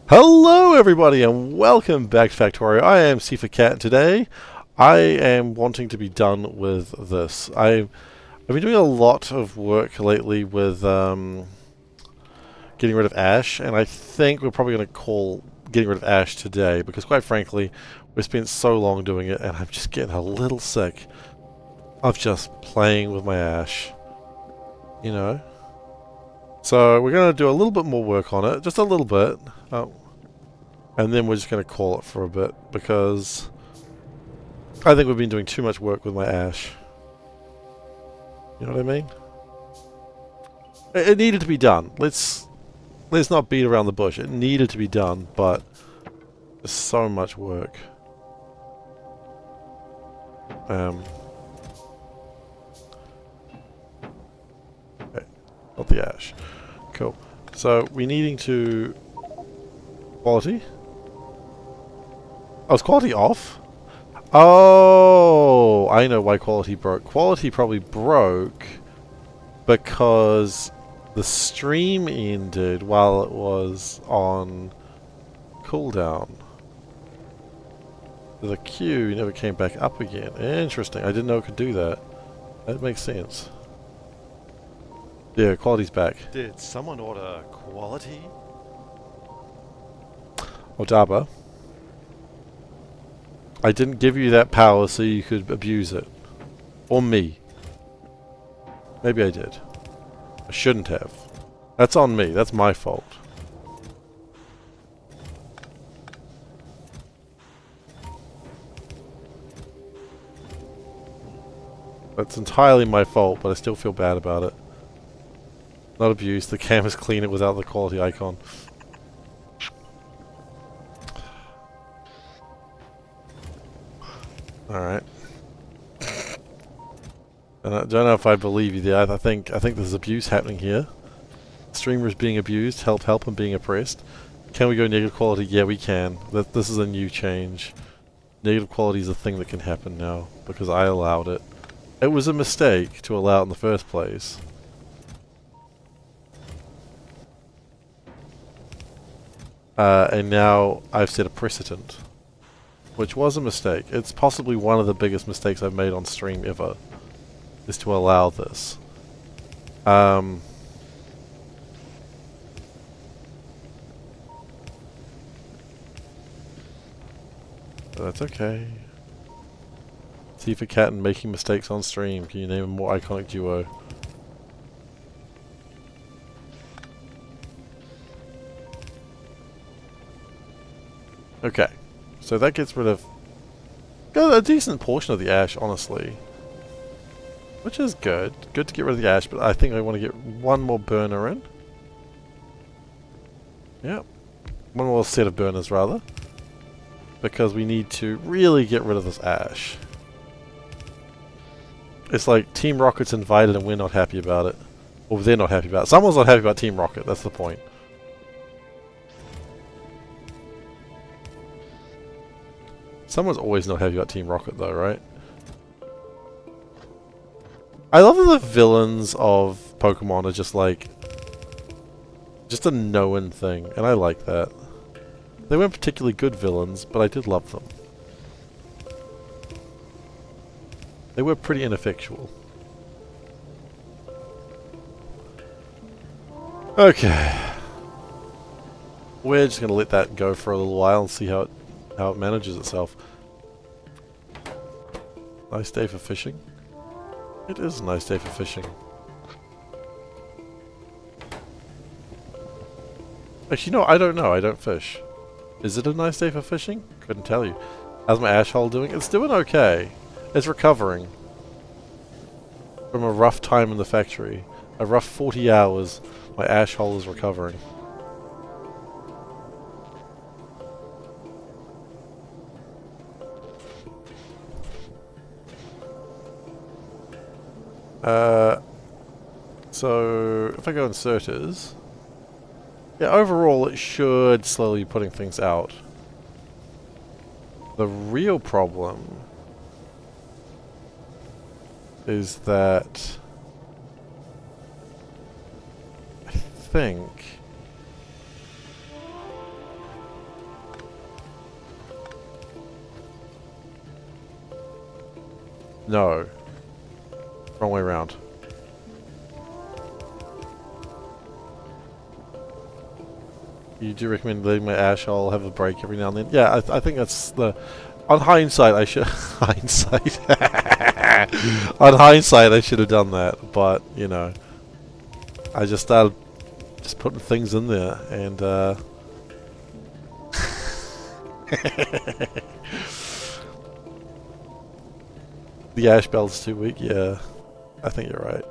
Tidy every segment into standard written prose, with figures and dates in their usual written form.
Hello everybody and welcome back to Factorio. I am SeiferKatt and today I am wanting to be done with this. I've been doing a lot of work lately with getting rid of Ash, and I think we're probably going to call getting rid of Ash today because quite frankly we've spent so long doing it and I'm just getting a little sick of just playing with my Ash, you know? So we're going to do a little bit more work on it, just a little bit. And then we're just going to call it for a bit, because I think we've been doing too much work with my Ash. You know what I mean? It needed to be done. Let's not beat around the bush. It needed to be done, but there's so much work. Okay, not the Ash. Cool. So we're needing to quality. Oh, is quality off? Oh, I know why quality broke. Quality probably broke because the stream ended while it was on cooldown. The queue never came back up again. Interesting. I didn't know it could do that. That makes sense. Yeah, quality's back. Did someone order quality? Odaba. I didn't give you that power so you could abuse it. Or me. Maybe I did. I shouldn't have. That's on me. That's my fault. That's entirely my fault, but I still feel bad about it. Not abused. The cam is cleaner without the quality icon. Alright. I don't know if I believe you there. I think there's abuse happening here. Streamers being abused, help, and being oppressed. Can we go negative quality? Yeah, we can. This is a new change. Negative quality is a thing that can happen now, because I allowed it. It was a mistake to allow it in the first place. And now I've set a precedent. Which was a mistake. It's possibly one of the biggest mistakes I've made on stream ever. Is to allow this. That's okay. SeiferKatt and making mistakes on stream. Can you name a more iconic duo? Okay. So that gets rid of a decent portion of the Ash, honestly. Which is good. Good to get rid of the Ash, but I think I want to get one more burner in. Yep. One more set of burners, rather. Because we need to really get rid of this Ash. It's like Team Rocket's invited and we're not happy about it. Or they're not happy about it. Someone's not happy about Team Rocket, that's the point. Someone's always not happy about Team Rocket though, right? I love that the villains of Pokemon are just like... just a known thing, and I like that. They weren't particularly good villains, but I did love them. They were pretty ineffectual. Okay. We're just going to let that go for a little while and see how it manages itself. Nice day for fishing. It is a nice day for fishing. Actually, no, I don't know. I don't fish. Is it a nice day for fishing? Couldn't tell you. How's my ash hole doing? It's doing okay. It's recovering from a rough time in the factory. A rough 40 hours. My ash hole is recovering. So if I go inserters, yeah, overall it should slowly be putting things out. The real problem is that I think No. Wrong way around. You do recommend letting my ash hole have a break every now and then? Yeah, I think that's the... On hindsight, I should... hindsight. On hindsight, I should have done that, but, you know. I just started just putting things in there, and, the ash belt's too weak, yeah. I think you're right.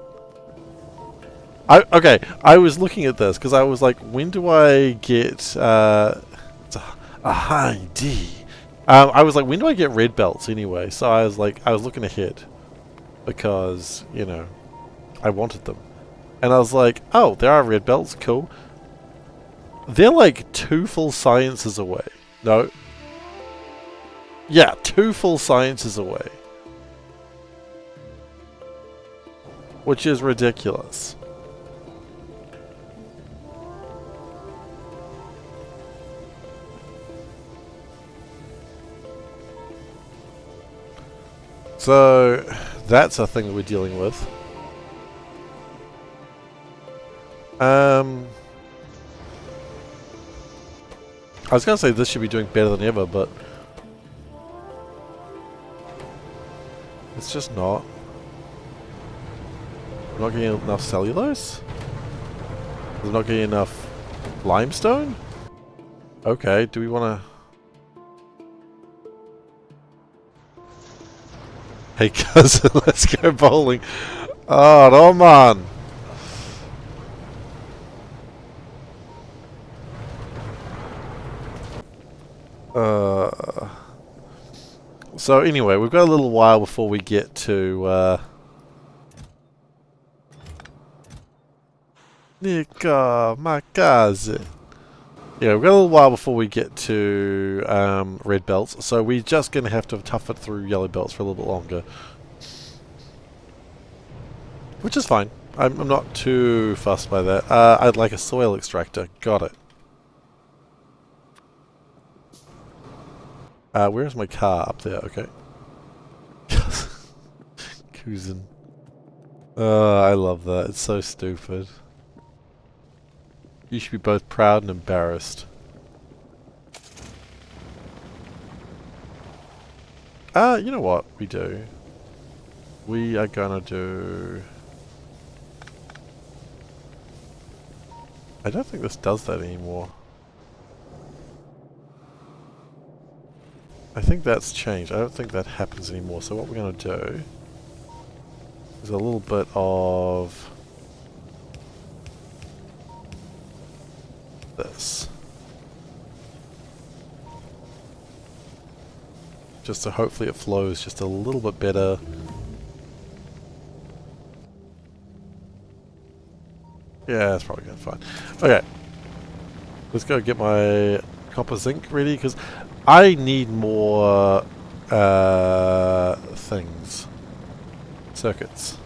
Okay, I was looking at this, because I was like, when do I get, it's a high D. I was like, when do I get red belts anyway? So I was like, I was looking ahead, because, you know, I wanted them. And I was like, oh, there are red belts, cool. They're like 2 full sciences away. No. Yeah, 2 full sciences away. Which is ridiculous. So, that's a thing that we're dealing with. I was going to say this should be doing better than ever, but it's just not. We're not getting enough cellulose? We're not getting enough limestone? Okay, do we want to... Hey cousin, let's go bowling. Oh, no man. So anyway, we've got a little while before we get to Nika, my cousin. Yeah, we've got a little while before we get to red belts, so we're just going to have to tough it through yellow belts for a little bit longer. Which is fine. I'm not too fussed by that. I'd like a soil extractor. Got it. Where's my car? Up there, okay. Cousin. I love that. It's so stupid. You should be both proud and embarrassed. You know what we do? We are gonna do... I don't think this does that anymore. I think that's changed. I don't think that happens anymore. So what we're gonna do is a little bit of this. Just so hopefully it flows just a little bit better. Yeah, that's probably going fine. Okay. Let's go get my copper zinc ready, because I need more things. Circuits.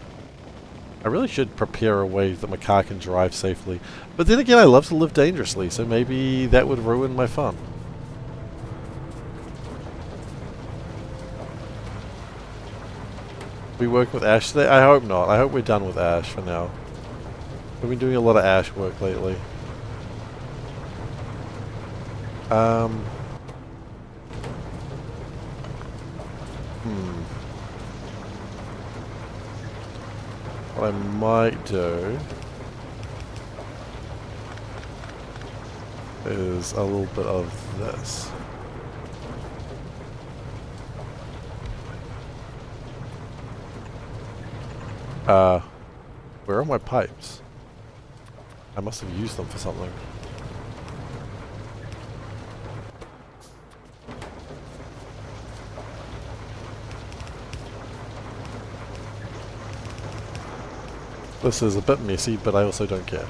I really should prepare a way that my car can drive safely. But then again, I love to live dangerously, so maybe that would ruin my fun. We working with Ash today? I hope not. I hope we're done with Ash for now. We've been doing a lot of Ash work lately. What I might do is a little bit of this. Where are my pipes? I must have used them for something. This is a bit messy, but I also don't care.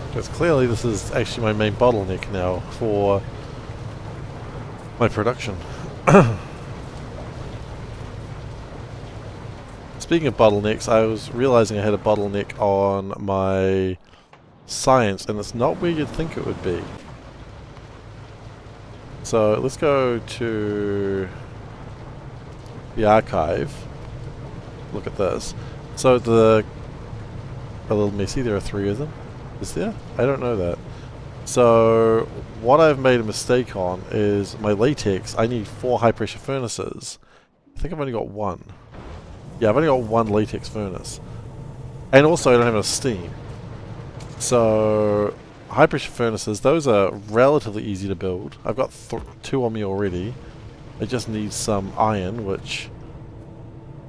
Because clearly this is actually my main bottleneck now for my production. Speaking of bottlenecks, I was realizing I had a bottleneck on my science, and it's not where you'd think it would be. So let's go to the archive. Look at this. So a little messy, there are 3 of them. Is there? I don't know that. So what I've made a mistake on is my latex. I need 4 high pressure furnaces. I think I've only got 1. Yeah, I've only got 1 latex furnace. And also I don't have enough steam. So high pressure furnaces, those are relatively easy to build. I've got 2 on me already. I just need some iron, which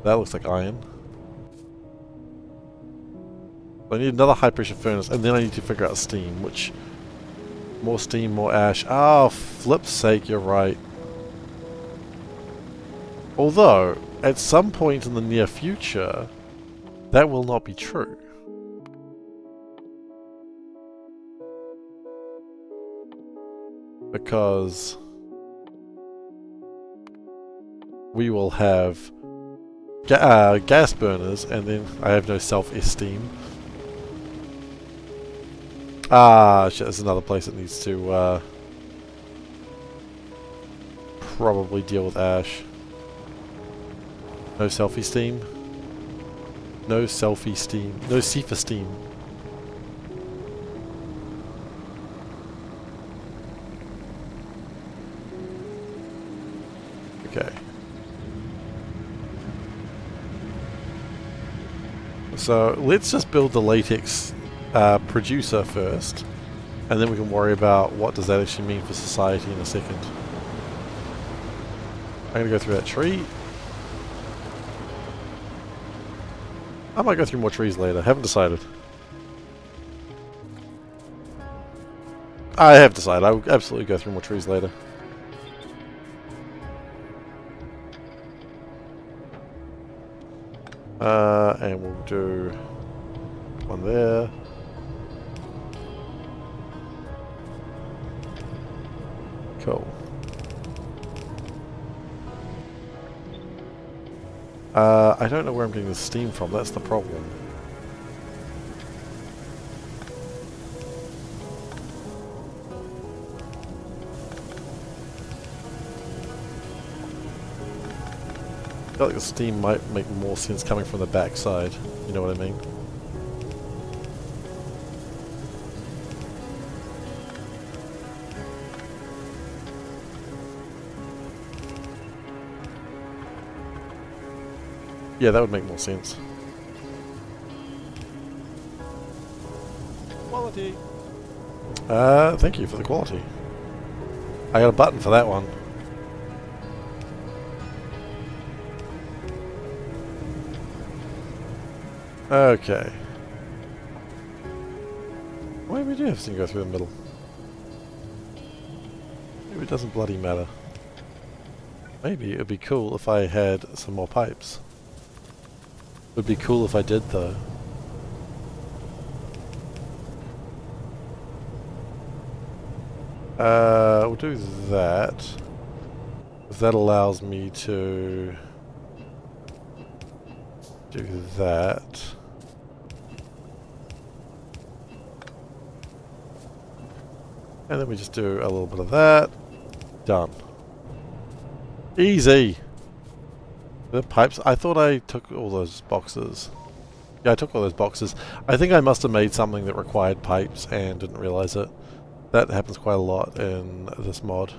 that looks like iron. I need another high pressure furnace, and then I need to figure out steam, which more steam, more ash. Oh, flip's sake, you're right. Although, at some point in the near future, that will not be true. Because we will have gas burners, and then I have no self-esteem. Ah, shit, there's another place that needs to probably deal with ash. No self-esteem. No self-esteem. No self-esteem. Okay. So let's just build the latex producer first, and then we can worry about what does that actually mean for society in a second. I'm going to go through that tree. I might go through more trees later. Haven't decided. I have decided. I will absolutely go through more trees later. And we'll do one there. Cool. I don't know where I'm getting the steam from, that's the problem. I feel like the steam might make more sense coming from the backside, you know what I mean? Yeah, that would make more sense. Quality. Thank you for the quality. I got a button for that one. Okay. Why do we do have to go through the middle? Maybe it doesn't bloody matter. Maybe it would be cool if I had some more pipes. Would be cool if I did, though. We'll do that. That allows me to do that. And then we just do a little bit of that. Done. Easy! The pipes, I thought I took all those boxes. Yeah, I took all those boxes. I think I must have made something that required pipes and didn't realize it. That happens quite a lot in this mod.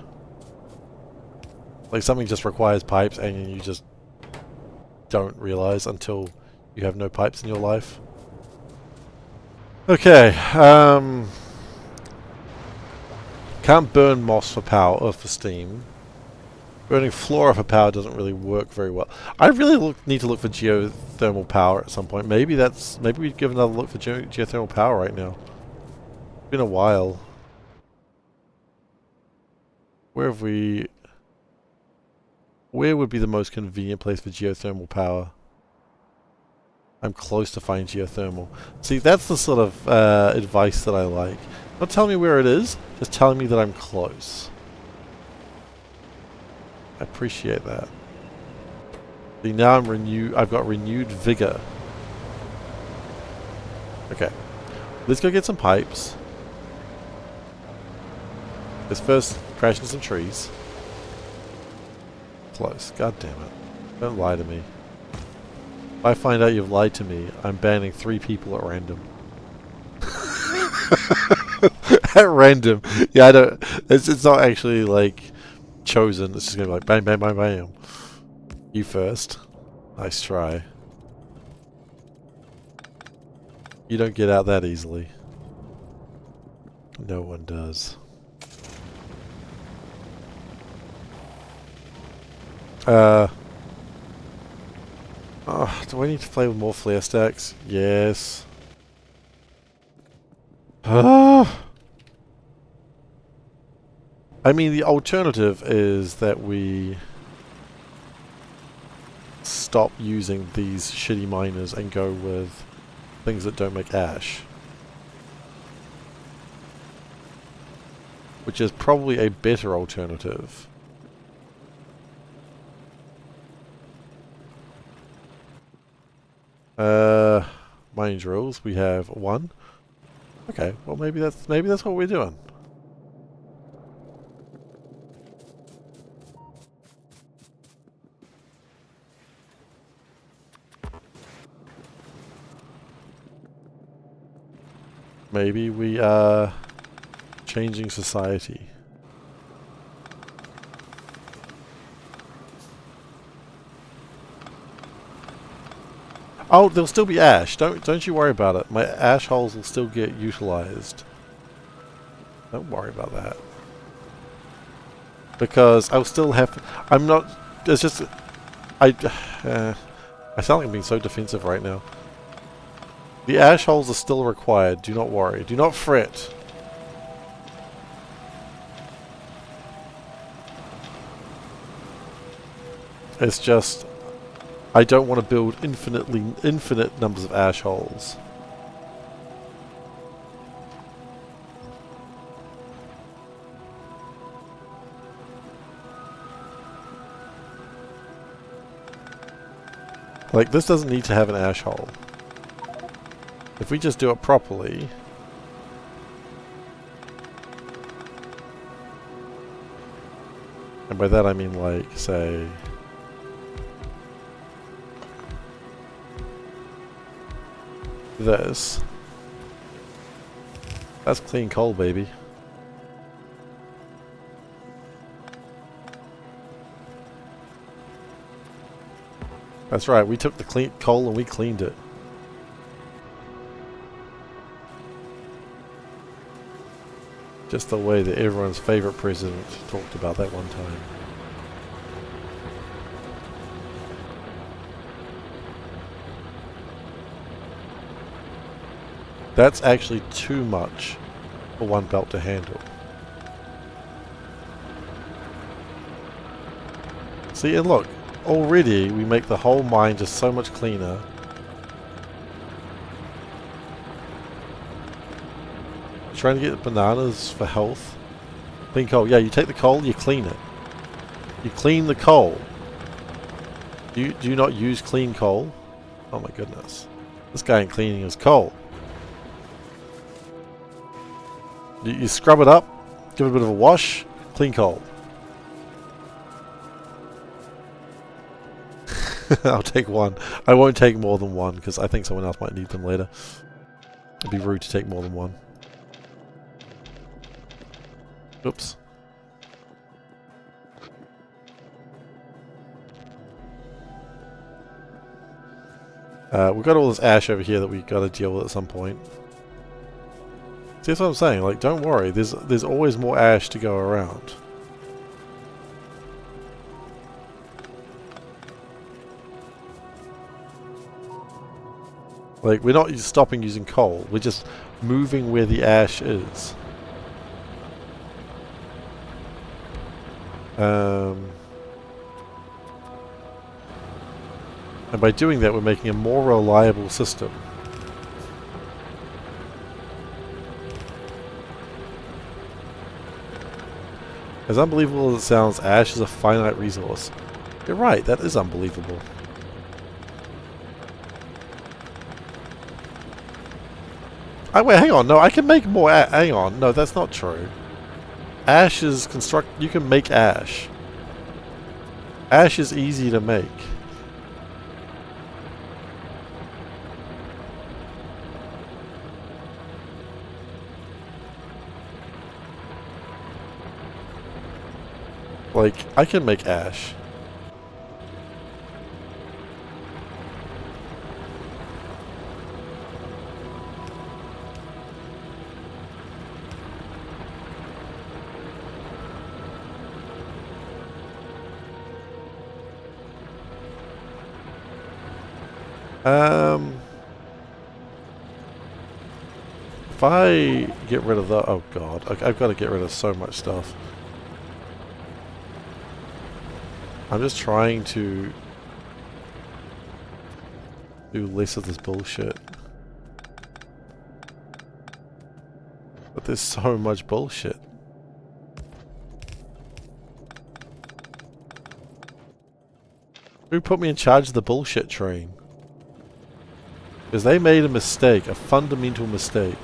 Like something just requires pipes and you just don't realize until you have no pipes in your life. Okay, can't burn moss for power or for steam. Burning flora for power doesn't really work very well. I really need to look for geothermal power at some point. Maybe we'd give another look for geothermal power right now. It's been a while. Where would be the most convenient place for geothermal power? I'm close to finding geothermal. See, that's the sort of advice that I like. Not telling me where it is, just telling me that I'm close. I appreciate that. See, now I've got renewed vigor. Okay. Let's go get some pipes. Let's first crash into some trees. Close. God damn it. Don't lie to me. If I find out you've lied to me, I'm banning 3 people at random. At random. Yeah, I don't... It's not actually, like, chosen. It's just gonna be like, bang, bang, bang, bang. You first. Nice try. You don't get out that easily. No one does. Oh, do I need to play with more flare stacks? Yes. I mean, the alternative is that we stop using these shitty miners and go with things that don't make ash. Which is probably a better alternative. Mining drills, we have 1. Okay, well maybe that's what we're doing. Maybe we are changing society. Oh, there'll still be ash. Don't you worry about it. My ash holes will still get utilized. Don't worry about that. Because I'll still have... I'm not... It's just... I sound like I'm being so defensive right now. The ash holes are still required. Do not worry. Do not fret. It's just... I don't want to build infinite numbers of ash holes. Like, this doesn't need to have an ash hole. If we just do it properly... And by that I mean, like, say... this. That's clean coal, baby. That's right, we took the clean coal and we cleaned it. Just the way that everyone's favorite president talked about that one time. That's actually too much for one belt to handle. See, and look, already we make the whole mine just so much cleaner. Trying to get bananas for health. Clean coal. Yeah, you take the coal, you clean it. You clean the coal. Do you not use clean coal? Oh my goodness. This guy ain't cleaning his coal. You scrub it up, give it a bit of a wash, clean coal. I'll take 1. I won't take more than 1 because I think someone else might need them later. It'd be rude to take more than 1. Oops. We've got all this ash over here that we've got to deal with at some point. See, that's what I'm saying. Like, don't worry. There's always more ash to go around. Like, we're not stopping using coal. We're just moving where the ash is. And by doing that, we're making a more reliable system. As unbelievable as it sounds, ash is a finite resource. You're right, that is unbelievable. Wait, hang on. No, I can make more. Hang on. No, that's not true. Ash is construct. You can make ash. Ash is easy to make. Like, I can make ash. If I get rid of the... Oh god, I've got to get rid of so much stuff. I'm just trying to do less of this bullshit. But there's so much bullshit. Who put me in charge of the bullshit train? Because they made a mistake, a fundamental mistake.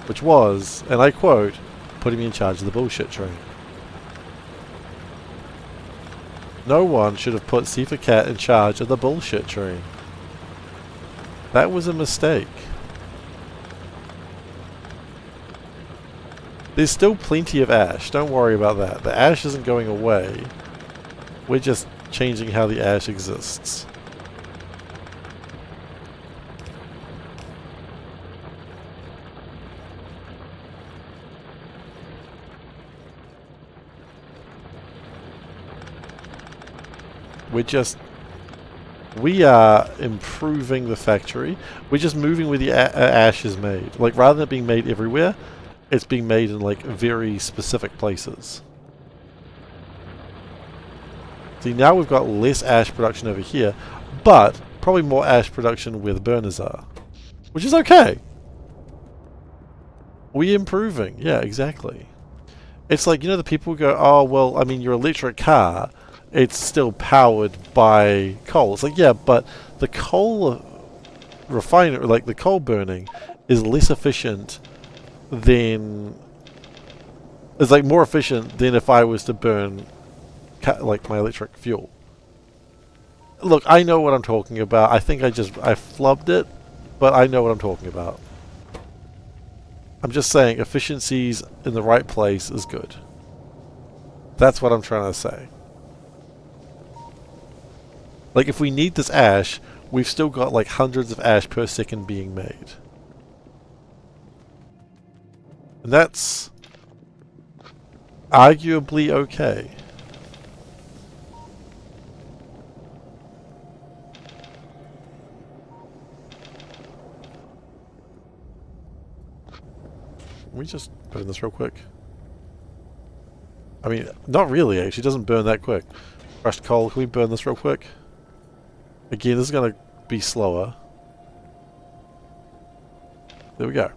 Which was, and I quote, putting me in charge of the bullshit train. No one should have put SeiferKatt in charge of the bullshit train. That was a mistake. There's still plenty of ash, don't worry about that. The ash isn't going away. We're just changing how the ash exists. We are improving the factory. We're just moving where the ash is made. Like, rather than it being made everywhere, it's being made in, like, very specific places. See, now we've got less ash production over here, but probably more ash production where the burners are. Which is okay. We're improving. Yeah, exactly. It's like, you know, the people go, oh, well, I mean, your electric car... it's still powered by coal. It's like, yeah, but the coal refinery, like the coal burning, is less efficient than... it's like more efficient than if I was to burn, like, my electric fuel. Look, I know what I'm talking about. I think I flubbed it, but I know what I'm talking about. I'm just saying efficiencies in the right place is good. That's what I'm trying to say. Like, if we need this ash, we've still got like hundreds of ash per second being made. And that's arguably okay. Can we just put in this real quick? I mean, not really actually, it doesn't burn that quick. Crushed coal, can we burn this real quick? Again, this is going to be slower. There we go.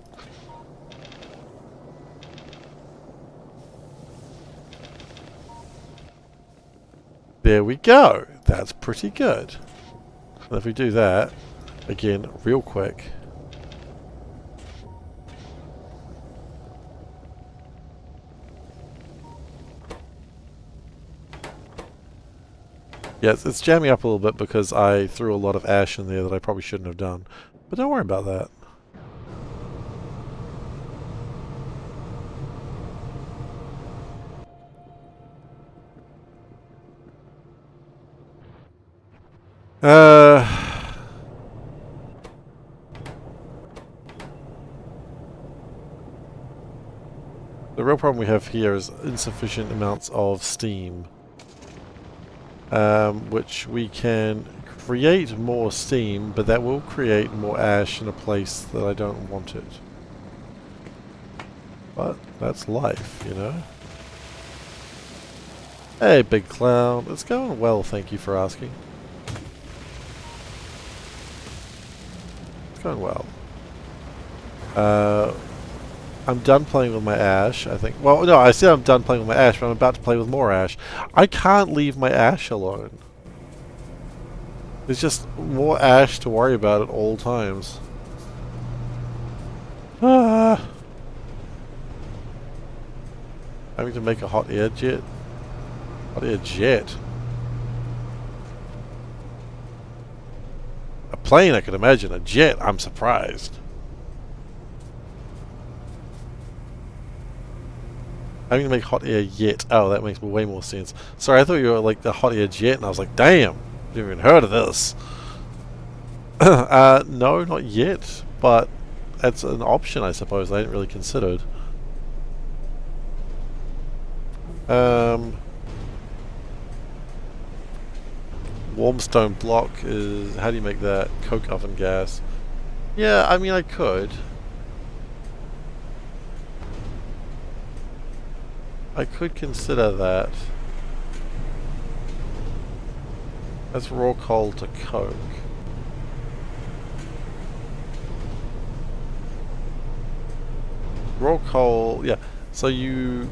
There we go. That's pretty good. And if we do that, again, real quick. Yeah, it's jamming up a little bit because I threw a lot of ash in there that I probably shouldn't have done. But don't worry about that. The real problem we have here is insufficient amounts of steam. Which we can create more steam, but that will create more ash in a place that I don't want it. But that's life, you know? Hey, Big Cloud. It's going well, thank you for asking. It's going well. I'm done playing with my ash, I think. Well, no, I said I'm done playing with my ash, but I'm about to play with more ash. I can't leave my ash alone. There's just more ash to worry about at all times. Ah. Having to make a hot air jet. Hot air jet. A plane I could imagine. A jet, I'm surprised. Having to make hot air yet. Oh, that makes way more sense. Sorry, I thought you were like the hot air jet, and I was like, damn, never even heard of this. No, not yet, but that's an option, I suppose. I hadn't really considered. Warm stone block is... How do you make that? Coke oven gas. Yeah, I mean, I could. I could consider that. That's raw coal to coke. Raw coal, yeah. So you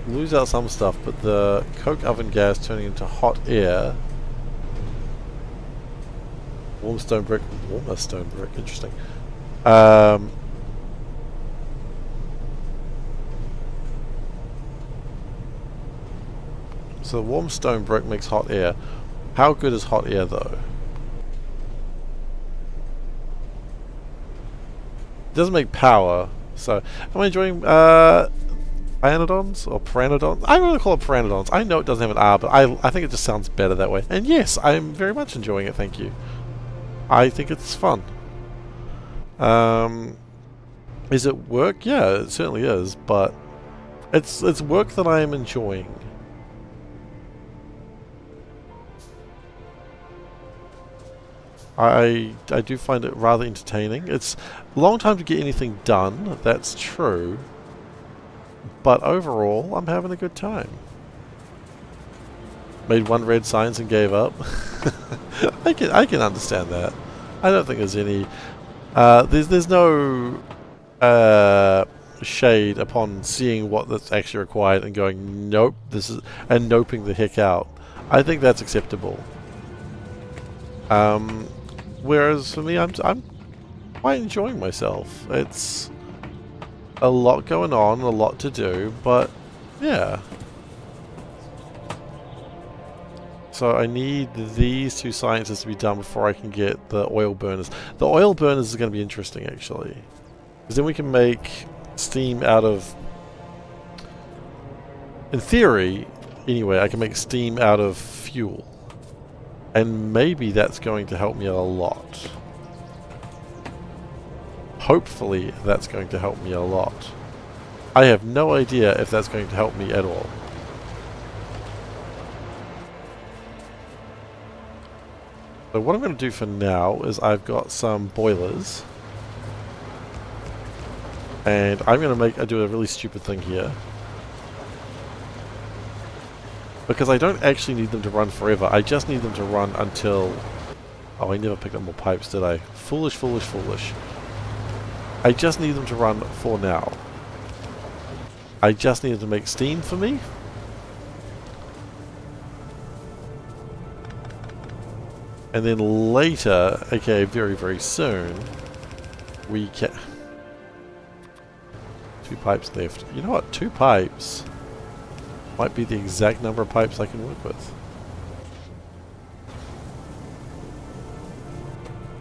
lose out some stuff, but the coke oven gas turning into hot air. Warmer stone brick, interesting. So warm stone brick makes hot air. How good is hot air though? It doesn't make power. So am I enjoying Pteranodons or Pteranodons? I'm going to call it Pteranodons. I know it doesn't have an R, but I think it just sounds better that way. And yes, I'm very much enjoying it, thank you. I think it's fun. Is it work? Yeah, it certainly is, but it's work that I am enjoying. I do find it rather entertaining. It's a long time to get anything done, that's true. But overall, I'm having a good time. Made one red signs and gave up. I can understand that. I don't think there's any... there's no shade upon seeing what that's actually required and going, nope, this is... and noping the heck out. I think that's acceptable. Whereas for me, I'm quite enjoying myself. It's a lot going on, a lot to do, but yeah. So I need these two sciences to be done before I can get the oil burners. The oil burners is going to be interesting, actually, because then we can make steam out of... In theory, anyway, I can make steam out of fuel. And maybe that's going to help me a lot. Hopefully that's going to help me a lot. I have no idea if that's going to help me at all. So what I'm going to do for now is I've got some boilers. And I'm going to do a really stupid thing here. Because I don't actually need them to run forever. I just need them to run until... Oh, I never picked up more pipes, did I? Foolish, foolish, foolish. I just need them to run for now. I just needed to make steam for me. And then later, aka very, very soon, we can... 2 pipes left. You know what? 2 pipes... might be the exact number of pipes I can work with.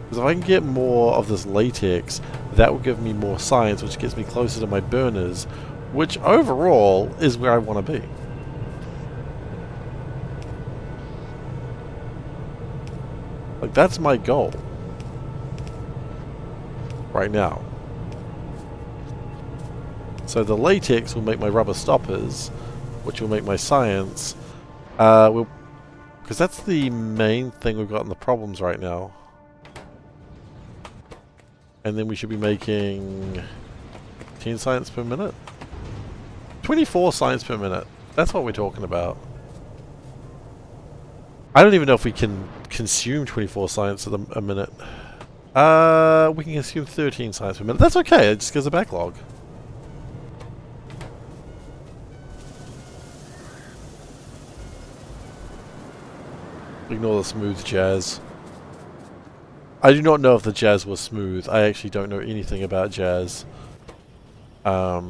Because if I can get more of this latex, that will give me more science, which gets me closer to my burners, which overall is where I want to be. Like, that's my goal. Right now. So the latex will make my rubber stoppers, which will make my science, because that's the main thing we've got in the problems right now. And then we should be making 10 science per minute? 24 science per minute. That's what we're talking about. I don't even know if we can consume 24 science a minute. We can consume 13 science per minute. That's okay, it just gives a backlog. Ignore the smooth jazz. I do not know if the jazz was smooth. I actually don't know anything about jazz. Not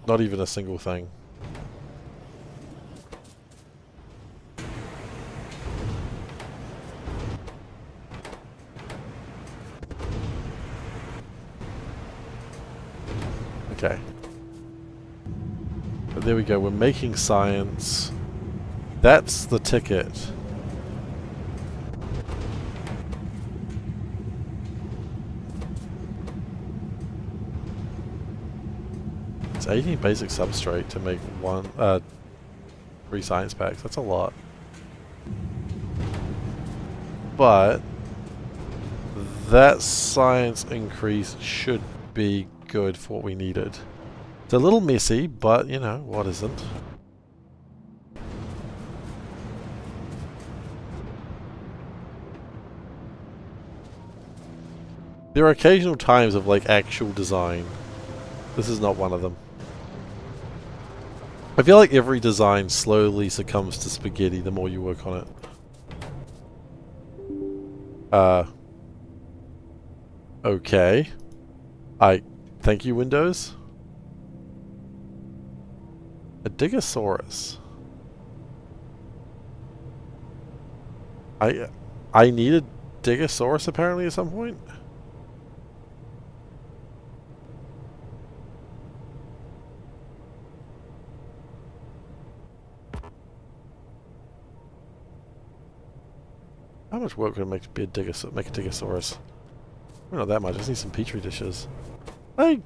even a single thing. Okay. But there we go, we're making science. That's the ticket. It's 18 basic substrate to make 3 science packs. That's a lot. But that science increase should be good for what we needed. It's a little messy, but you know, what isn't? There are occasional times of like actual design. This is not one of them. I feel like every design slowly succumbs to spaghetti the more you work on it. Okay. Thank you, Windows. A Digosaurus. I needed Digosaurus apparently at some point. How much work would it make to be make a Digosaurus? Not that much. I just need some petri dishes. I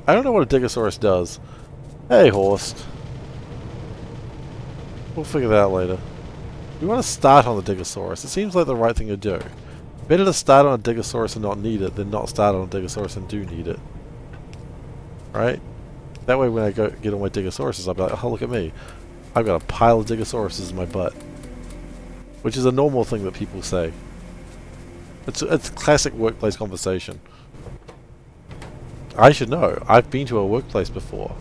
don't know what a Digosaurus does. Hey, Horst. We'll figure that out later. We want to start on the Digosaurus. It seems like the right thing to do. Better to start on a Digosaurus and not need it than not start on a Digosaurus and do need it. Right? That way when I go get all my Digosauruses, I'll be like, oh, look at me. I've got a pile of Digosauruses in my butt. Which is a normal thing that people say. It's classic workplace conversation. I should know. I've been to a workplace before.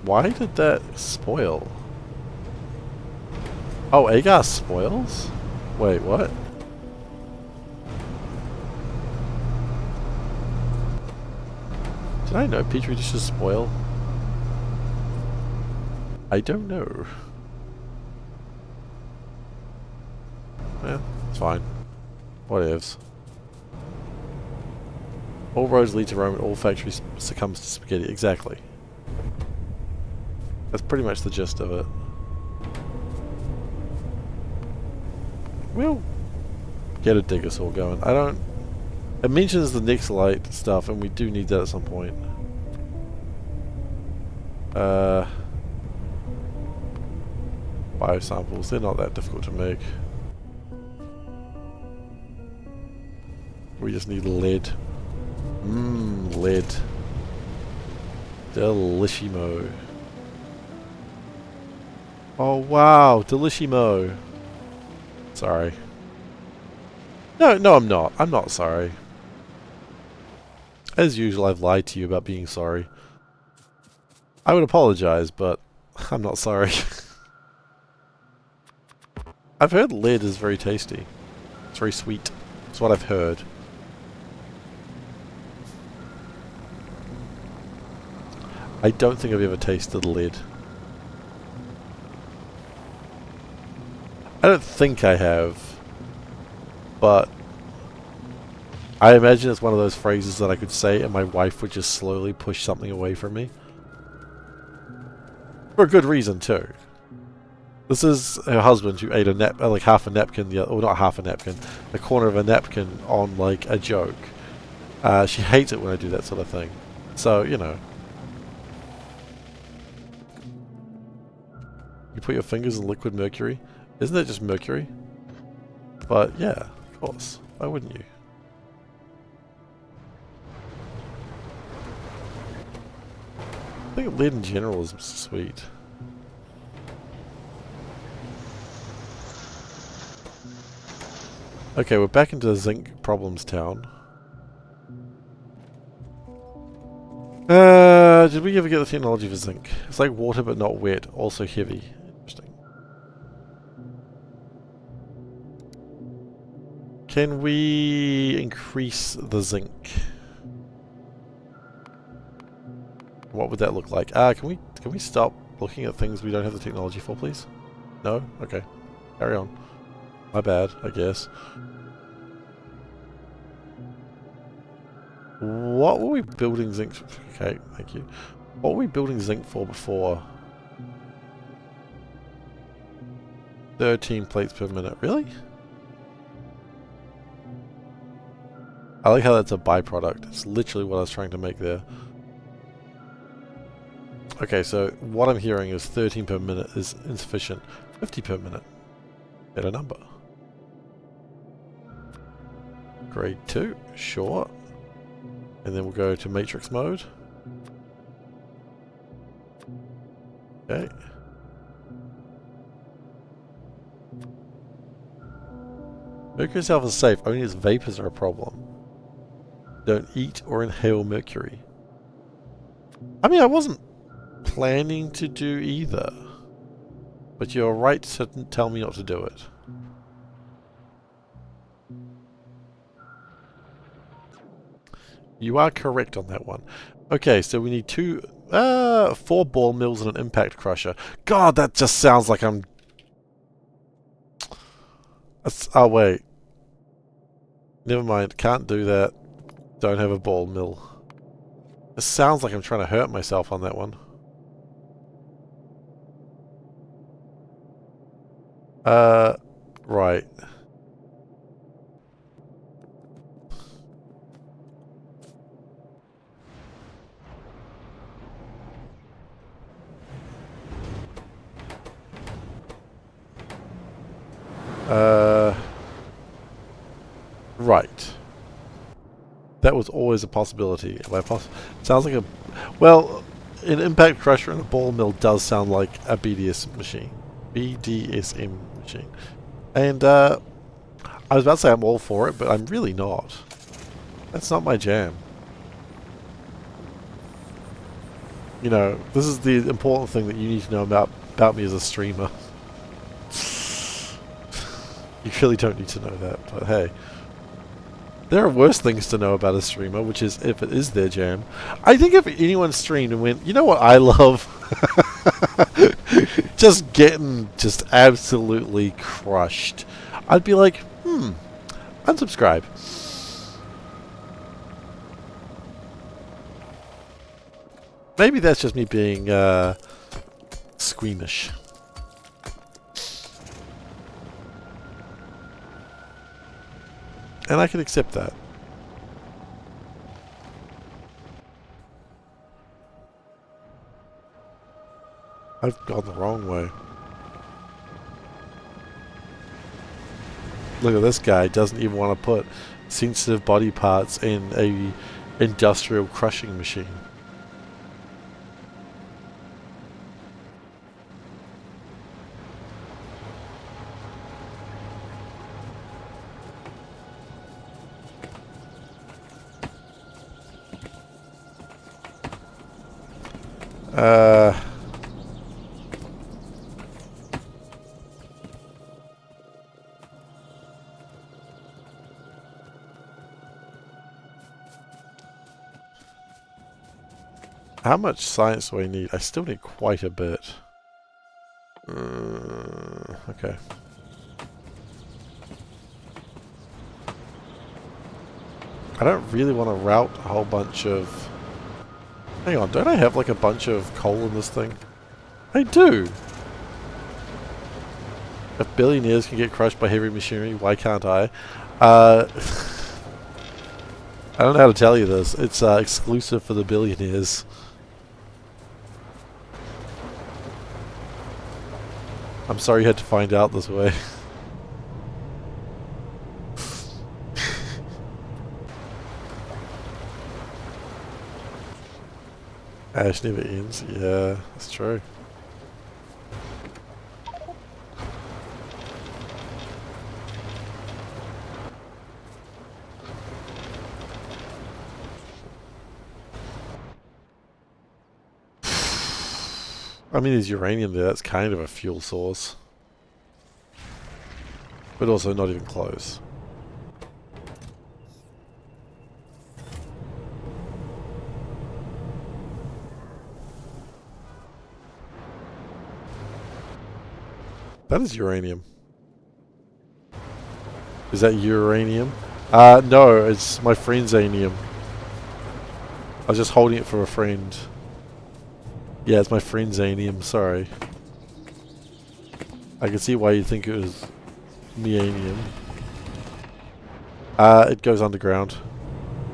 Why did that spoil? Oh, Agar spoils? Wait, what? Did I know Petri dishes spoil? I don't know. Yeah, it's fine. Whatevs. All roads lead to Rome and all factories succumbs to spaghetti. Exactly. That's pretty much the gist of it. We'll get a Digosaur going. It mentions the Nexalite stuff, and we do need that at some point. Biosamples, they're not that difficult to make. We just need lead. Lead. Delishimo. Oh wow, Delishimo. Sorry. No, I'm not. I'm not sorry. As usual, I've lied to you about being sorry. I would apologize, but I'm not sorry. I've heard lead is very tasty. It's very sweet. That's what I've heard. I don't think I've ever tasted lead. I don't think I have, but I imagine it's one of those phrases that I could say and my wife would just slowly push something away from me. For a good reason too. This is her husband who ate like half a napkin, or not half a napkin, a corner of a napkin on like a joke. She hates it when I do that sort of thing. So, you know. You put your fingers in liquid mercury. Isn't that just mercury? But yeah, of course. Why wouldn't you? I think lead in general is sweet. Okay, we're back into zinc problems town. Did we ever get the technology for zinc? It's like water but not wet, also heavy. Interesting. Can we increase the zinc? What would that look like? Can we stop looking at things we don't have the technology for, please? No? Okay. Carry on. My bad, I guess. What were we building zinc for? Okay, thank you. What were we building zinc for before? 13 plates per minute. Really? I like how that's a byproduct. It's literally what I was trying to make there. Okay, so what I'm hearing is 13 per minute is insufficient. 50 per minute. Better number. Grade 2, sure. And then we'll go to matrix mode. Okay. Mercury itself is safe, only its vapors are a problem. Don't eat or inhale mercury. I mean, I wasn't planning to do either. But you're right to tell me not to do it. You are correct on that one. Okay, so we need 4 ball mills and an impact crusher. God, that just sounds like I'm... oh, wait. Never mind, can't do that. Don't have a ball mill. It sounds like I'm trying to hurt myself on that one. Right. Right. That was always a possibility. Sounds like a... Well, an impact crusher and a ball mill does sound like a BDS machine. BDSM machine. And, I was about to say I'm all for it, but I'm really not. That's not my jam. You know, this is the important thing that you need to know about me as a streamer. You really don't need to know that, but hey. There are worse things to know about a streamer, which is if it is their jam. I think if anyone streamed and went, you know what I love? Just getting just absolutely crushed. I'd be like, unsubscribe. Maybe that's just me being squeamish. And I can accept that. I've gone the wrong way. Look at this guy, doesn't even want to put sensitive body parts in a industrial crushing machine. How much science do I need? I still need quite a bit. Okay. I don't really want to route a whole bunch of... Hang on, don't I have like a bunch of coal in this thing? I do! If billionaires can get crushed by heavy machinery, why can't I? I don't know how to tell you this. It's exclusive for the billionaires. I'm sorry you had to find out this way. Ash never ends. Yeah, that's true. I mean, there's uranium there. That's kind of a fuel source. But also not even close. That is uranium. Is that uranium? No, it's my friend's anium. I was just holding it for a friend. Yeah, it's my friend's anium, sorry. I can see why you'd think it was meanium. It goes underground.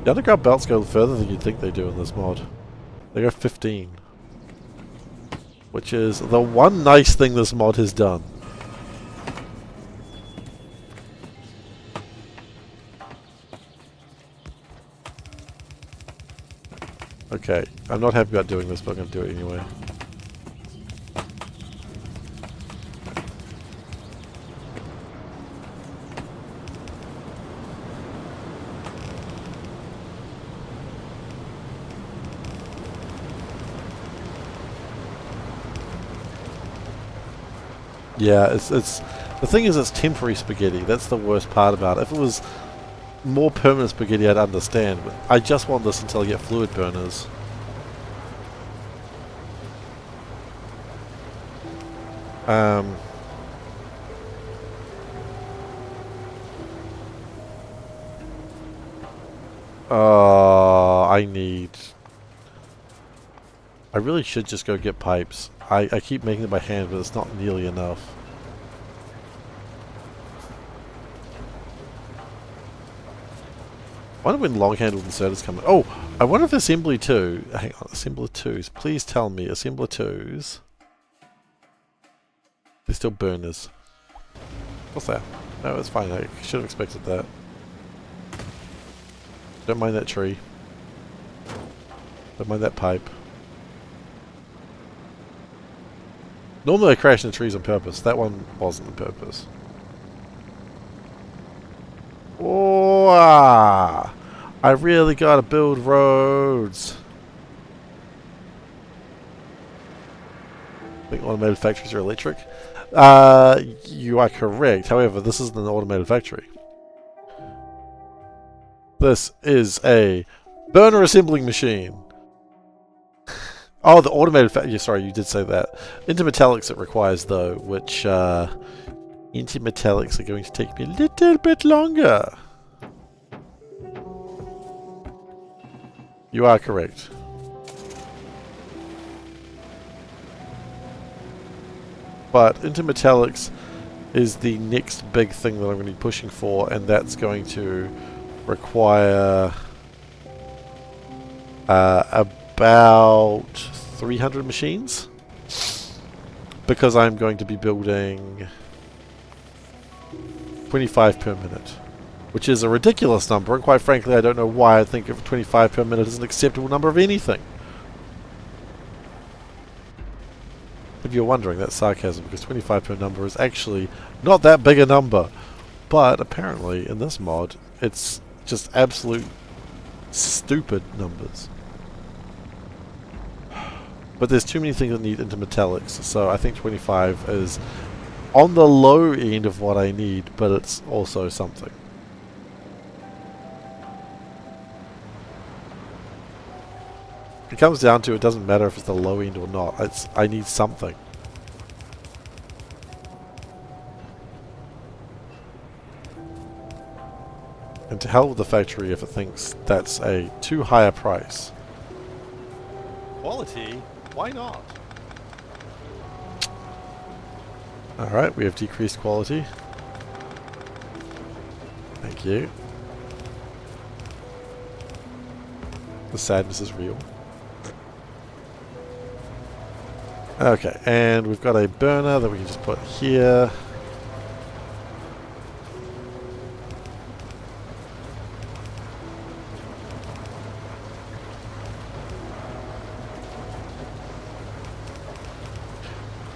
The underground belts go further than you'd think they do in this mod. They go 15. Which is the one nice thing this mod has done. Okay, I'm not happy about doing this, but I'm going to do it anyway. Yeah, it's the thing is it's temporary spaghetti. That's the worst part about it. If it was more permanent spaghetti, I'd understand. But I just want this until I get fluid burners. I really should just go get pipes. I keep making them by hand, but it's not nearly enough. I wonder when long-handled inserters come in. Oh, I wonder if assembly 2... Hang on, assembler 2s. Please tell me, assembler 2s... They're still burners. What's that? No, it's fine. I should have expected that. Don't mind that tree. Don't mind that pipe. Normally I crash into trees on purpose. That one wasn't on purpose. Oh, I really gotta build roads. I think automated factories are electric. You are correct. However, this isn't an automated factory. This is a burner assembling machine. Oh, the automated factory. Yeah, sorry, you did say that. Intermetallics it requires, though, which intermetallics are going to take me a little bit longer. You are correct. But intermetallics is the next big thing that I'm going to be pushing for, and that's going to require about 300 machines, because I'm going to be building 25 per minute, which is a ridiculous number, and quite frankly I don't know why I think of 25 per minute is an acceptable number of anything. If you're wondering, that's sarcasm, because 25 per number is actually not that big a number. But apparently, in this mod, it's just absolute stupid numbers. But there's too many things that need intermetallics, so I think 25 is on the low end of what I need, but it's also something. It comes down to, it doesn't matter if it's the low end or not. I need something. And to hell with the factory if it thinks that's a too high a price. Quality? Why not? Alright, we have decreased quality. Thank you. The sadness is real. Okay, and we've got a burner that we can just put here.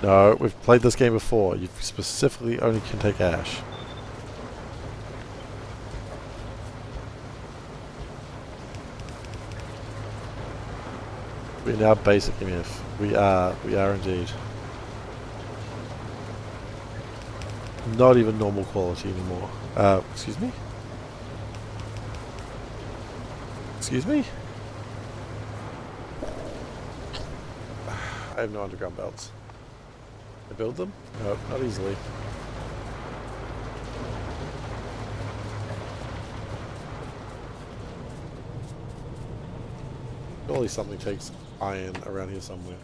No, we've played this game before. You specifically only can take ash. We're now basic MF. We are indeed. Not even normal quality anymore. Excuse me? Excuse me? I have no underground belts. I build them? No, not easily. Surely something takes iron around here somewhere.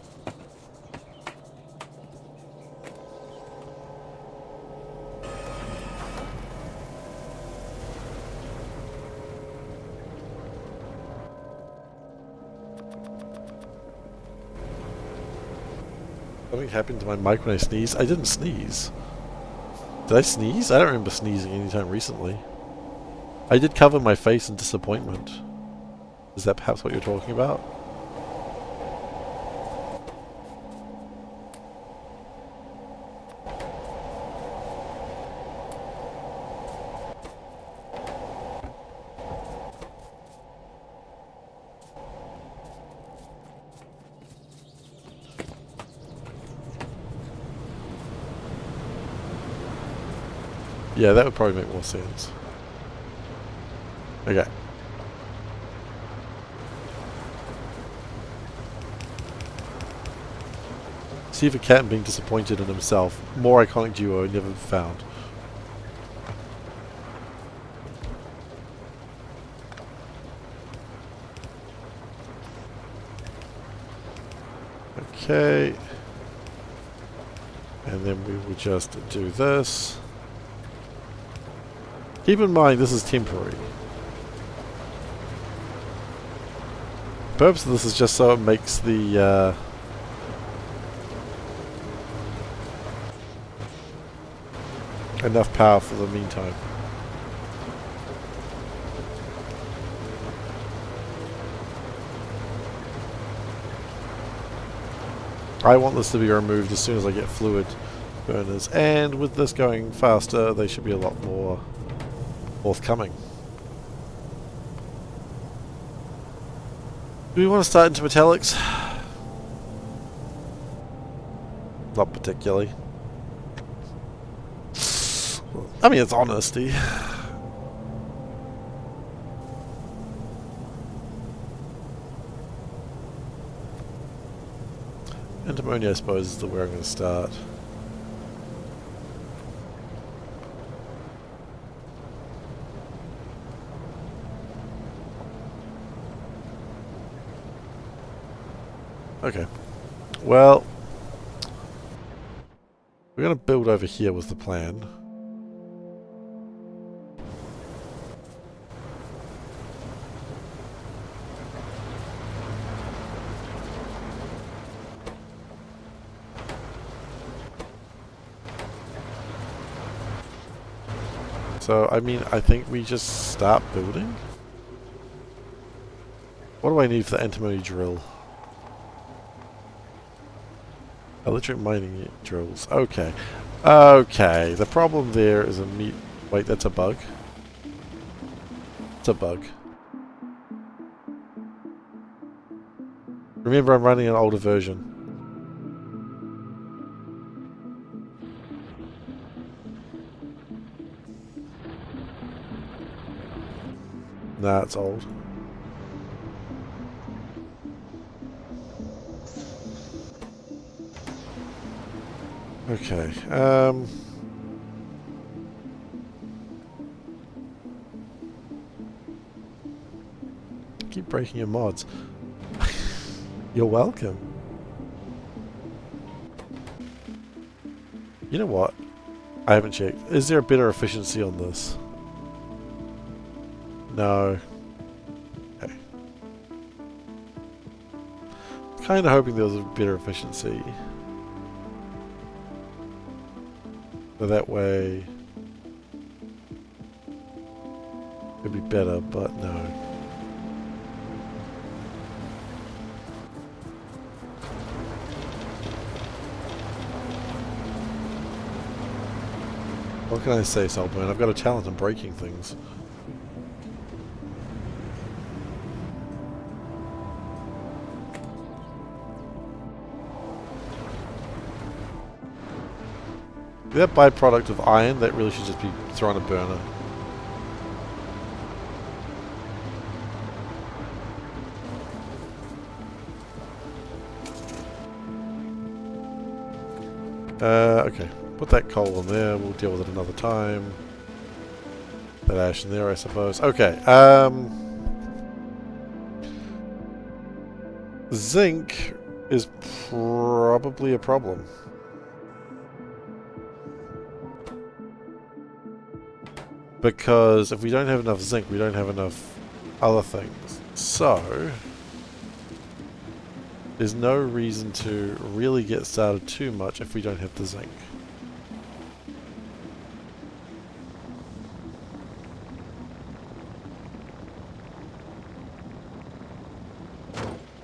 Something happened to my mic when I sneezed. I didn't sneeze. Did I sneeze? I don't remember sneezing anytime recently. I did cover my face in disappointment. Is that perhaps what you're talking about? Yeah, that would probably make more sense. Okay. SeiferKatt being disappointed in himself. More iconic duo never found. Okay. And then we will just do this. Keep in mind this is temporary. The purpose of this is just so it makes the enough power for the meantime. I want this to be removed as soon as I get fluid burners, and with this going faster they should be a lot more forthcoming. Do we want to start into metallics? Not particularly. I mean, it's honesty. Antimony, I suppose, is the where I'm going to start. Okay. Well, we're going to build over here was the plan. So, I mean, I think we just start building. What do I need for the antimony drill? Electric mining drills. Okay. Okay. The problem there is a meat... Wait, that's a bug? It's a bug. Remember, I'm running an older version. Nah, it's old. Okay, keep breaking your mods. You're welcome. You know what? I haven't checked. Is there a better efficiency on this? No. Okay. Kinda hoping there was a better efficiency. So that way it'd be better, but no. What can I say, Saltburn? I've got a talent in breaking things. That byproduct of iron, that really should just be thrown a burner. Okay. Put that coal in there. We'll deal with it another time. That ash in there, I suppose. Okay. Zinc is probably a problem. Because if we don't have enough zinc, we don't have enough other things. So, there's no reason to really get started too much if we don't have the zinc.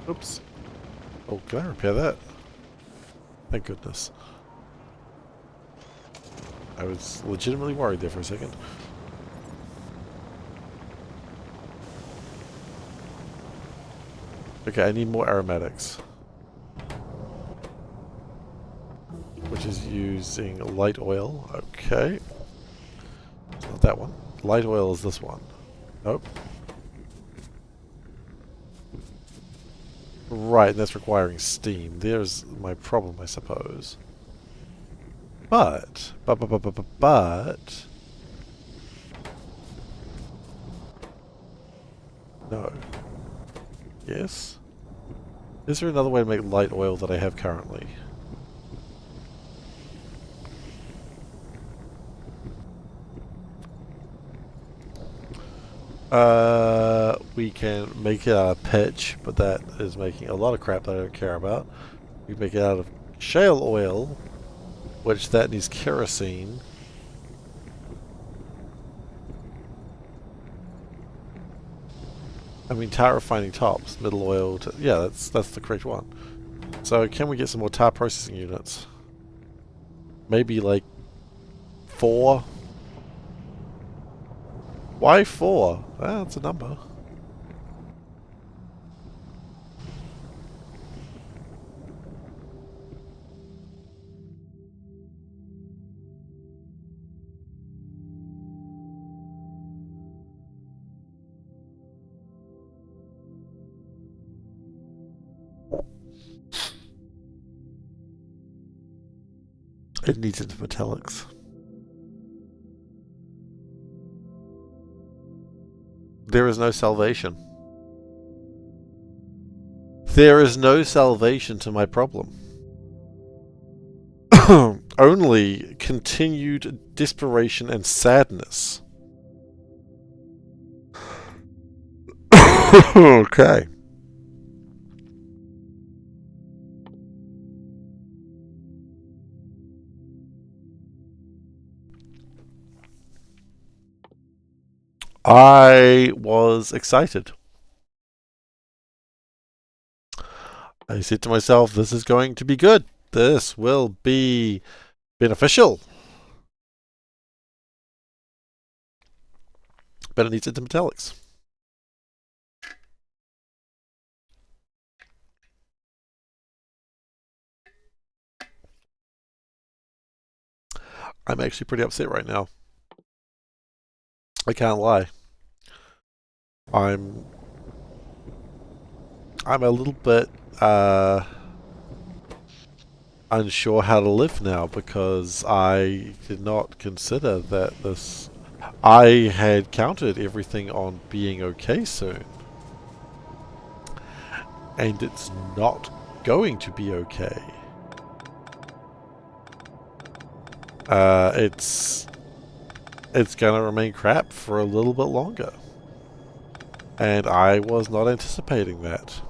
Oops. Oh, can I repair that? Thank goodness. I was legitimately worried there for a second. Okay, I need more aromatics. Which is using light oil. Okay. It's not that one. Light oil is this one. Nope. Right, and that's requiring steam. There's my problem, I suppose. But... No. Yes? Is there another way to make light oil that I have currently? We can make it out of pitch, but that is making a lot of crap that I don't care about. We can make it out of shale oil, which that needs kerosene. I mean, tar refining tops, middle oil. Yeah, that's the correct one. So, can we get some more tar processing units? Maybe like 4. Why 4? Well, that's a number. It needs its metallics. There is no salvation. There is no salvation to my problem. Only continued desperation and sadness. Okay. I was excited. I said to myself, this is going to be good. This will be beneficial. But it needs its metallics. I'm actually pretty upset right now. I can't lie. I'm a little bit unsure how to live now because I did not consider that this... I had counted everything on being okay soon. And it's not going to be okay. It's gonna remain crap for a little bit longer. And I was not anticipating that.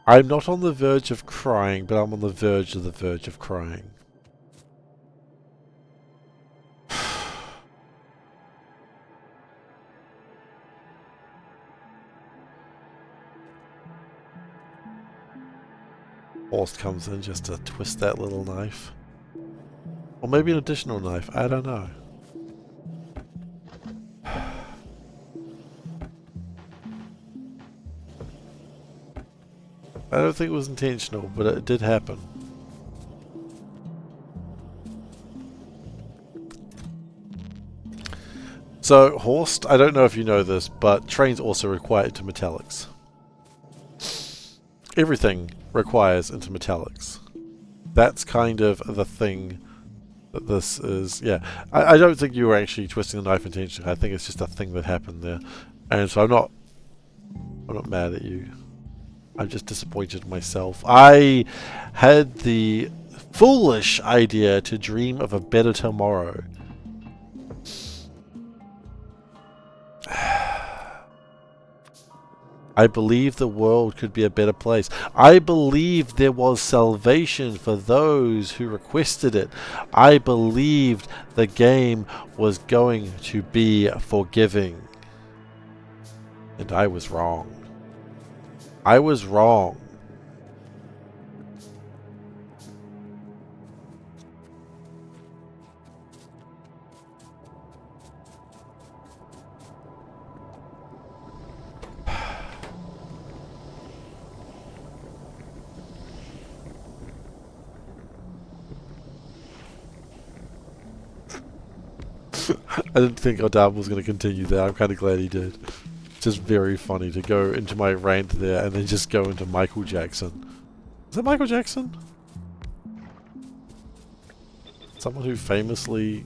I'm not on the verge of crying, but I'm on the verge of crying. Horst comes in just to twist that little knife. Or maybe an additional knife, I don't know. I don't think it was intentional, but it did happen. So, Horst, I don't know if you know this, but trains also require intermetallics. Everything requires intermetallics. That's kind of the thing that this is. Yeah, I don't think you were actually twisting the knife intentionally. I think it's just a thing that happened there, and so I'm not mad at you. I'm just disappointed in myself. I had the foolish idea to dream of a better tomorrow. I believe the world could be a better place. I believed there was salvation for those who requested it. I believed the game was going to be forgiving. And I was wrong. I was wrong. I didn't think Odam was going to continue there. I'm kind of glad he did. It's just very funny to go into my rant there and then just go into Michael Jackson. Is that Michael Jackson? Someone who famously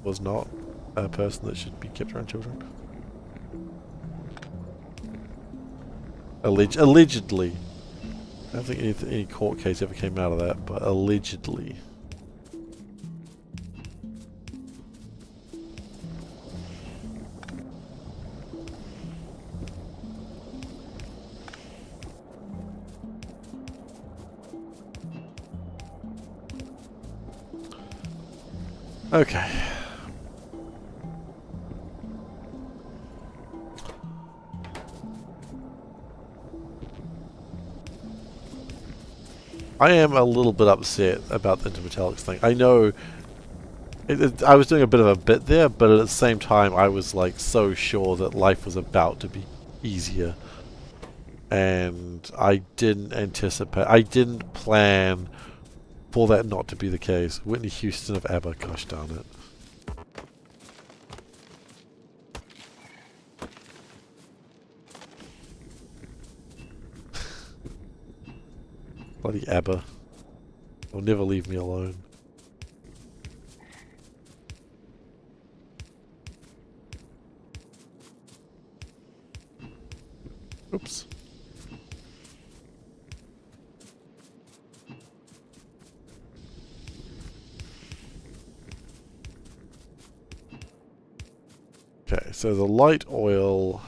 was not a person that should be kept around children? Allegedly. I don't think any court case ever came out of that, but allegedly. Okay. I am a little bit upset about the intermetallics thing. I know I was doing a bit of a bit there, but at the same time I was like so sure that life was about to be easier. And I didn't plan for that not to be the case. Whitney Houston of ABBA, gosh darn it. Bloody ABBA. They'll never leave me alone. Oops. Okay, so the light oil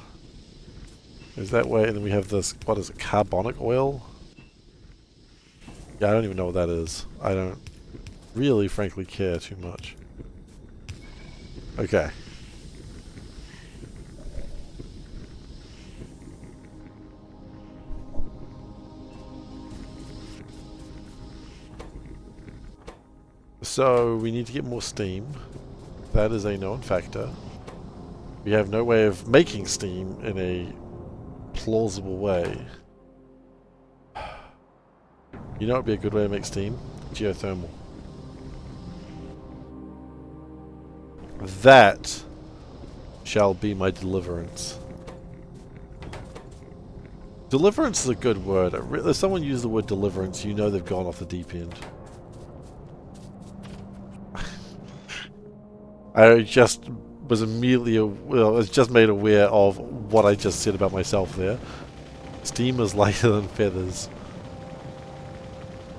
is that way, and then we have this, what is it, carbonic oil? Yeah, I don't even know what that is. I don't really, frankly, care too much. Okay. So, we need to get more steam. That is a known factor. We have no way of making steam in a plausible way. You know what would be a good way to make steam? Geothermal. That shall be my deliverance. Deliverance is a good word. If someone uses the word deliverance, you know they've gone off the deep end. I just was immediately, was just made aware of what I just said about myself there. Steam is lighter than feathers.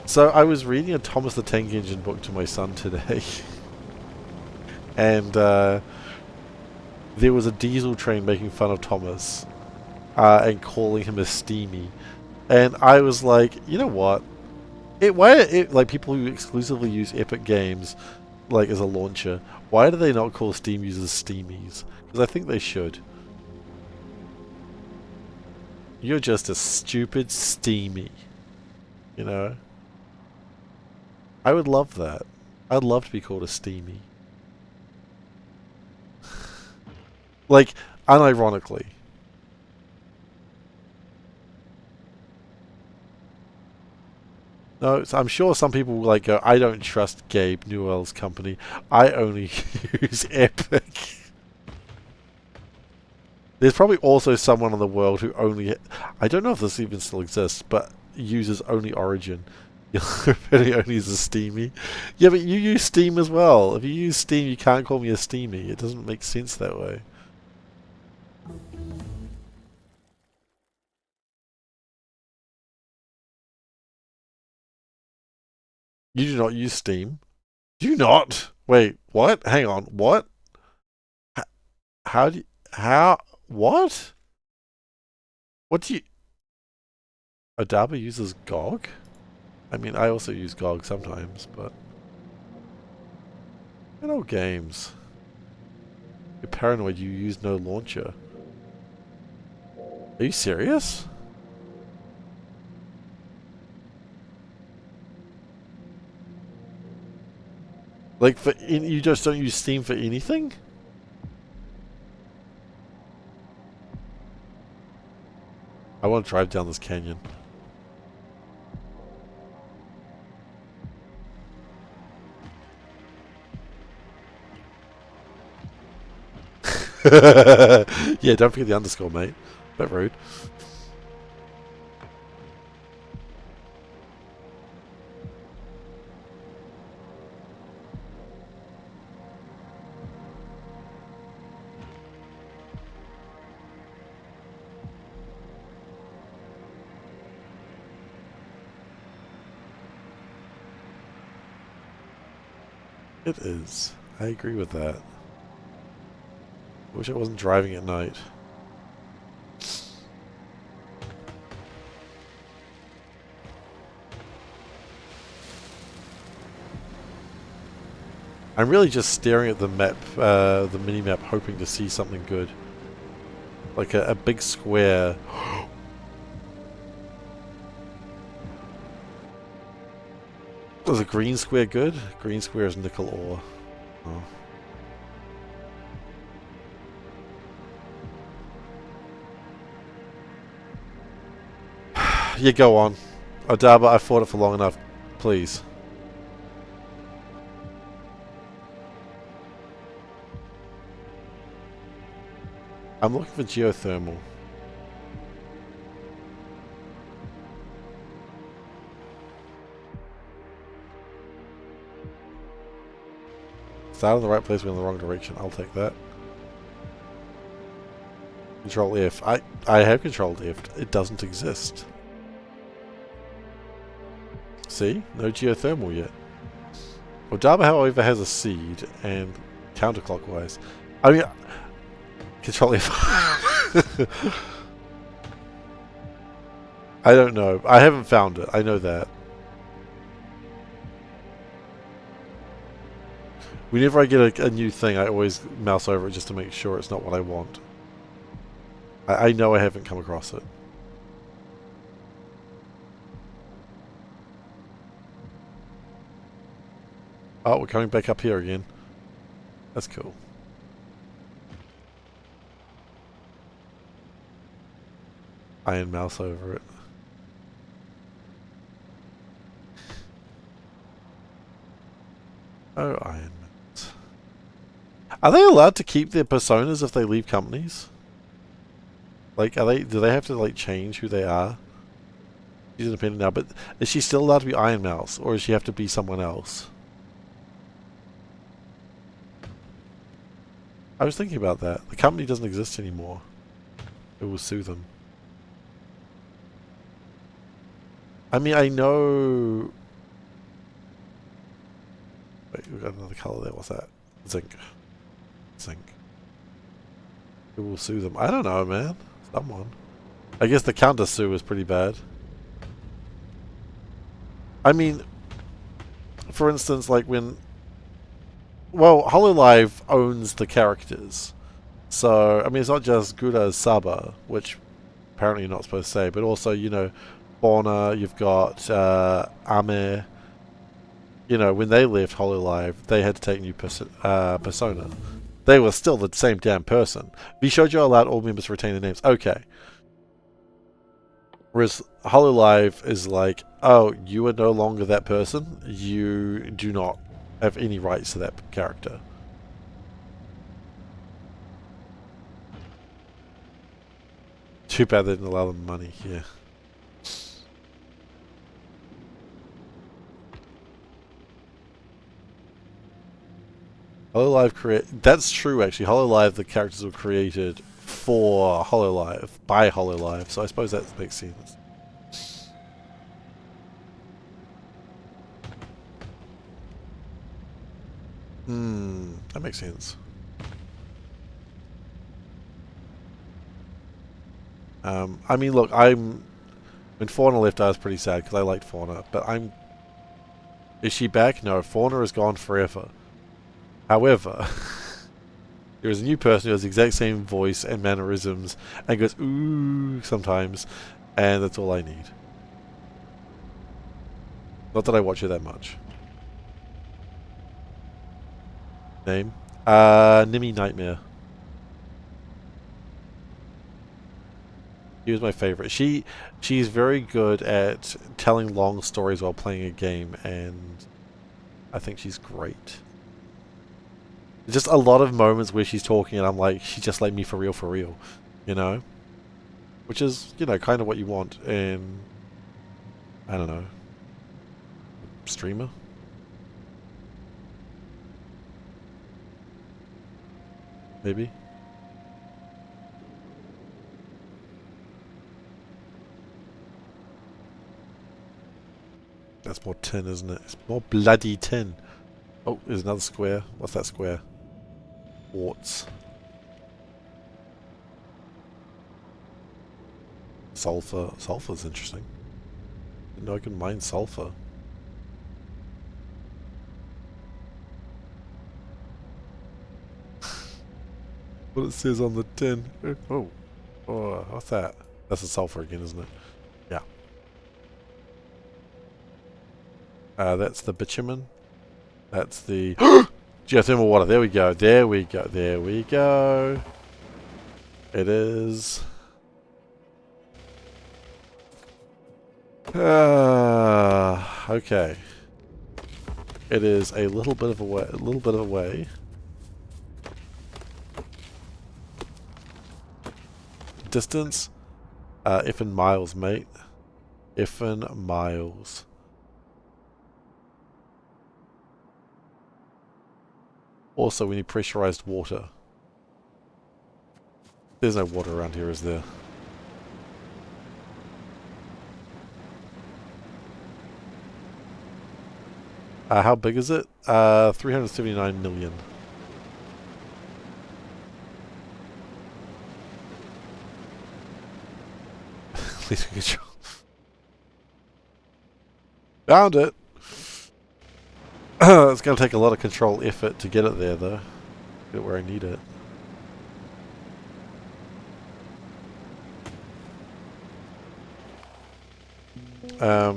So I was reading a Thomas the Tank Engine book to my son today. And there was a diesel train making fun of Thomas and calling him a steamy. And I was like, you know what? Like people who exclusively use Epic Games like as a launcher, why do they not call Steam users steamies? Because I think they should. You're just a stupid steamy. You know? I would love that. I'd love to be called a steamy. Like, unironically. No, so I'm sure some people will like go, I don't trust Gabe Newell's company. I only use Epic. There's probably also someone in the world who only... I don't know if this even still exists, but uses only Origin. Really only uses Steamy. Yeah, but you use Steam as well. If you use Steam, you can't call me a Steamy. It doesn't make sense that way. You do not use Steam. Do you not? Wait, what? Hang on, what? How do you... How... What? What do you... Odaba uses GOG? I mean, I also use GOG sometimes, but... Good old games. You're paranoid you use no launcher. Are you serious? Like, you just don't use Steam for anything? I want to drive down this canyon. Yeah, don't forget the underscore, mate. Bit rude. It is. I agree with that. I wish I wasn't driving at night. I'm really just staring at the map, the mini-map, hoping to see something good. Like a big square. Was a green square good? Green square is nickel ore. Oh. Yeah, go on. Odaba, I fought it for long enough. Please. I'm looking for geothermal. Start in the right place, we're in the wrong direction. I'll take that. Control F. I have controlled F. It doesn't exist. See? No geothermal yet. Odaba, however, has a seed and counterclockwise. I mean, Control F. I don't know. I haven't found it. I know that. Whenever I get a new thing, I always mouse over it just to make sure it's not what I want. I know I haven't come across it. Oh, we're coming back up here again. That's cool. Iron mouse over it. Oh, Iron Mouse. Are they allowed to keep their personas if they leave companies? Like, do they have to, like, change who they are? She's independent now, but is she still allowed to be Iron Mouse, or does she have to be someone else? I was thinking about that. The company doesn't exist anymore. It will sue them. I mean, I know... Wait, we've got another colour there. What's that? Zinc. Zinc. Who will sue them? I don't know, man. Someone. I guess the counter sue is pretty bad. I mean, for instance, like when... Well, Hololive owns the characters. So, I mean, it's not just Gura Saba, which apparently you're not supposed to say, but also, you know, Fauna, you've got Ame. You know, when they left Hololive, they had to take new persona. They were still the same damn person. Bishoujo allowed all members to retain their names. Okay. Whereas Hololive is like, oh, you are no longer that person. You do not have any rights to that character. Too bad they didn't allow them money, yeah. HoloLive create. That's true, actually. HoloLive, the characters were created for HoloLive, by HoloLive, so I suppose that makes sense. That makes sense. I mean, look, when Fauna left, I was pretty sad because I liked Fauna, but is she back? No, Fauna is gone forever. However, there is a new person who has the exact same voice and mannerisms and goes ooh sometimes, and that's all I need. Not that I watch her that much. Name? Nimmy Nightmare. She was my favorite. She's very good at telling long stories while playing a game, and I think she's great. Just a lot of moments where she's talking and I'm like, she's just like me for real, you know? Which is, you know, kind of what you want in, I don't know, streamer? Maybe? That's more tin, isn't it? It's more bloody tin. Oh, there's another square. What's that square? Quartz. Sulfur. Sulfur's interesting. Didn't know I can mine sulfur. What it says on the tin. Oh. Oh, what's that? That's the sulfur again, isn't it? Yeah. That's the bitumen. That's the geothermal water. There we go. There we go. There we go. It is. Okay. It is a little bit of a way. A little bit of a way. Distance. If in miles, mate. If in miles. Also, we need pressurized water. There's no water around here, is there? How big is it? 379 million. Please control. Found it! It's going to take a lot of control effort to get it there, though. Get it where I need it. Yeah,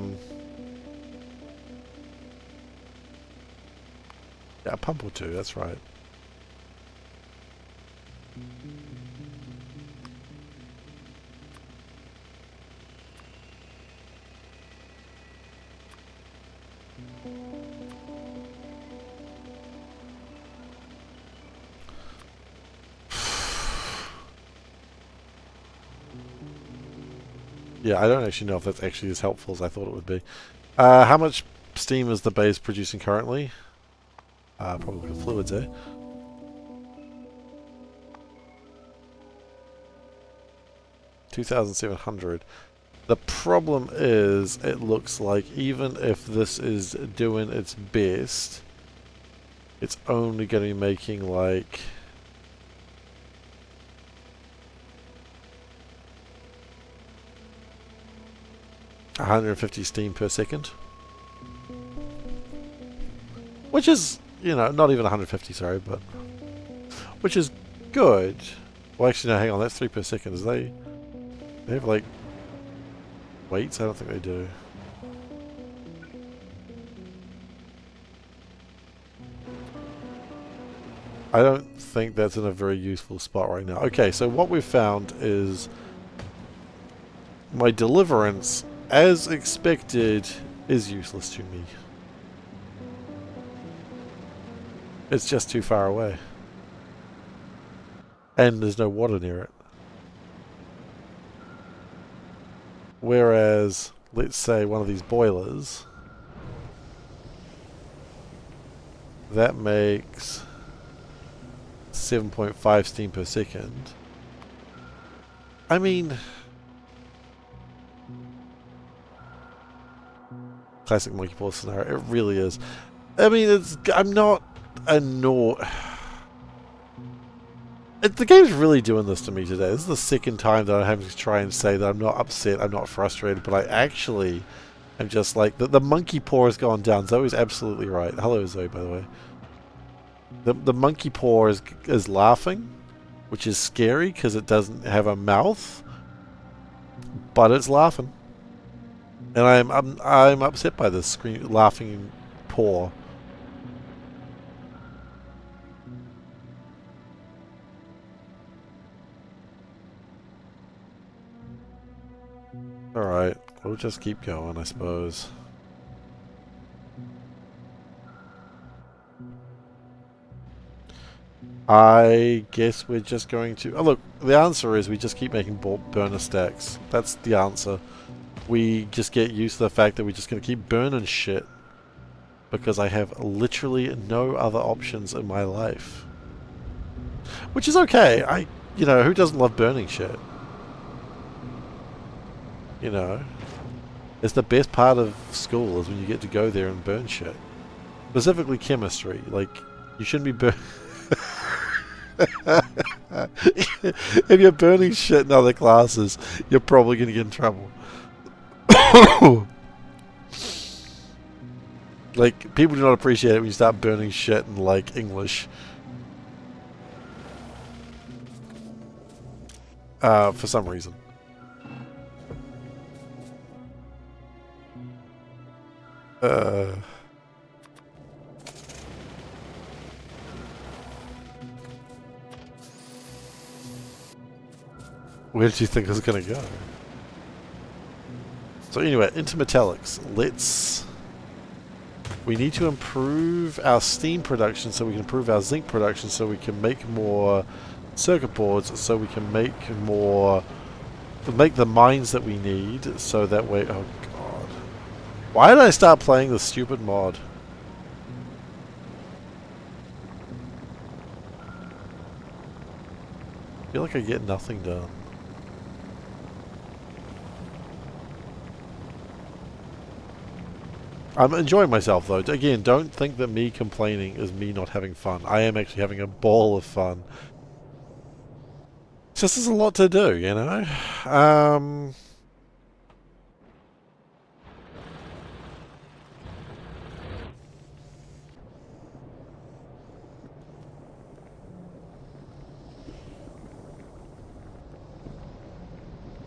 a pump or two, that's right. Yeah, I don't actually know if that's actually as helpful as I thought it would be. How much steam is the base producing currently? Probably the fluids, eh? $2,700. The problem is, it looks like even if this is doing its best, it's only going to be making like 150 steam per second. Which is, you know, not even 150, sorry, but which is good. Well, actually, no, hang on, that's 3 per second. They have like weights? I don't think they do. I don't think that's in a very useful spot right now. Okay, so what we've found is my deliverance, as expected, is useless to me. It's just too far away. And there's no water near it. Whereas, let's say one of these boilers, that makes 7.5 steam per second. I mean, classic monkey paw scenario. It really is. I mean, I'm not annoyed. The game's really doing this to me today. This is the second time that I'm having to try and say that I'm not upset, I'm not frustrated, but I actually am just like, the monkey paw has gone down. Zoe's absolutely right. Hello, Zoe, by the way. The monkey paw is laughing, which is scary because it doesn't have a mouth, but it's laughing. And I'm upset by this laughing paw. Alright, we'll just keep going, I suppose. I guess we're just going to... Oh, look, the answer is we just keep making burner stacks. That's the answer. We just get used to the fact that we're just going to keep burning shit. Because I have literally no other options in my life. Which is okay. You know, who doesn't love burning shit? You know, it's the best part of school is when you get to go there and burn shit. Specifically chemistry. Like, you shouldn't be if you're burning shit in other classes, you're probably going to get in trouble. Like, people do not appreciate it when you start burning shit in, like, English. For some reason. Where did you think it was going to go? So anyway, into metallics. We need to improve our steam production so we can improve our zinc production so we can make more circuit boards, so we can make the mines that we need, so that way... Oh god. Why did I start playing this stupid mod? I feel like I get nothing done. I'm enjoying myself though. Again, don't think that me complaining is me not having fun. I am actually having a ball of fun. It's just there's a lot to do, you know?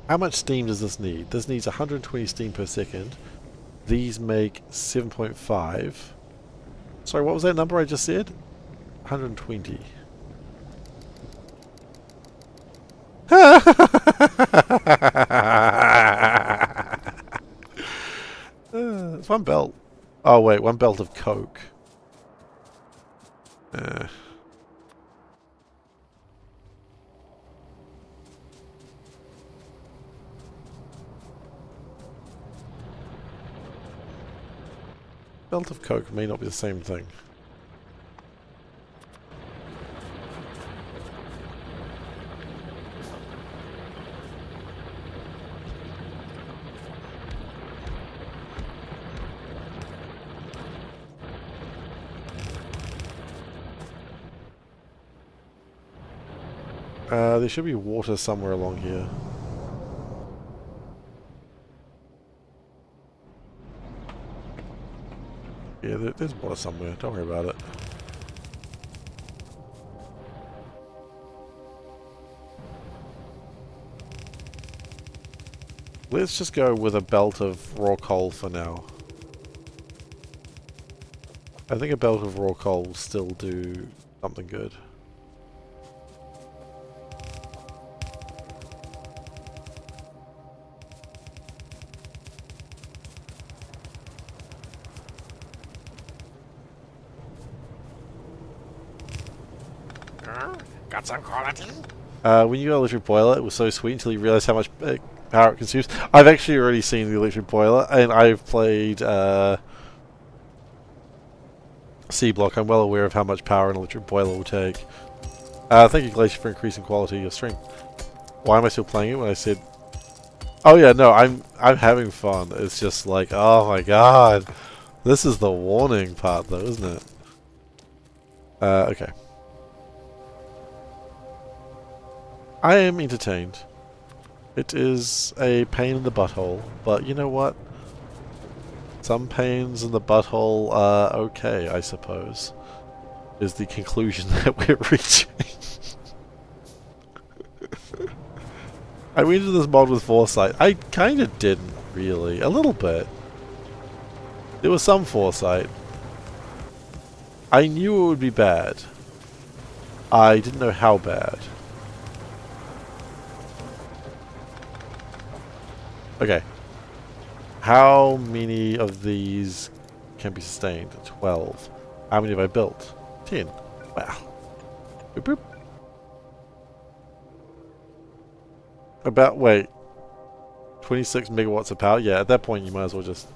How much steam does this need? This needs 120 steam per second. These make 7.5. Sorry, what was that number I just said? 120. It's one belt. Oh wait, one belt of coke. Belt of coke may not be the same thing. There should be water somewhere along here. Yeah, there's water somewhere. Don't worry about it. Let's just go with a belt of raw coal for now. I think a belt of raw coal will still do something good. Got some quality? When you got electric boiler, it was so sweet until you realized how much power it consumes. I've actually already seen the electric boiler, and I've played C block. I'm well aware of how much power an electric boiler will take. Thank you, Glacier, for increasing quality of stream. Why am I still playing it when I said... Oh yeah, no, I'm having fun. It's just like, oh my god. This is the warning part though, isn't it? Okay. I am entertained. It is a pain in the butthole, but you know what? Some pains in the butthole are okay, I suppose. Is the conclusion that we're reaching. I went into this mod with foresight. I kind of didn't, really. A little bit. There was some foresight. I knew it would be bad. I didn't know how bad. Okay. How many of these can be sustained? 12. How many have I built? 10. Wow. Boop boop. About, wait. 26 megawatts of power? Yeah, at that point you might as well just...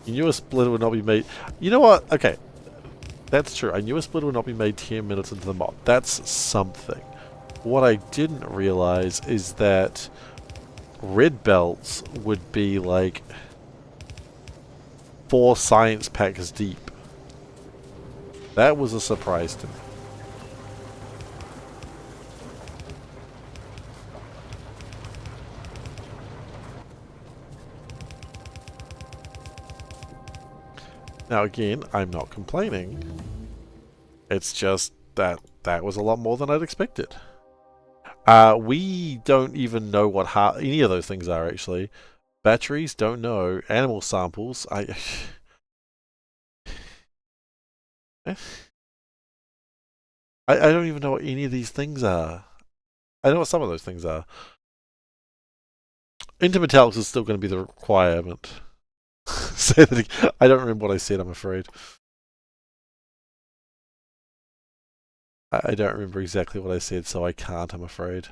You knew a splitter would not be made... You know what? Okay. That's true. I knew a splitter would not be made 10 minutes into the mod. That's something. What I didn't realize is that red belts would be like 4 science packs deep. That was a surprise to me. Now again, I'm not complaining. It's just that that was a lot more than I'd expected. We don't even know what any of those things are, actually. Batteries, don't know. Animal samples, I don't even know what any of these things are. I know what some of those things are. Intermetallics is still going to be the requirement. Say that again. I don't remember what I said, I'm afraid. I don't remember exactly what I said, so I can't, I'm afraid.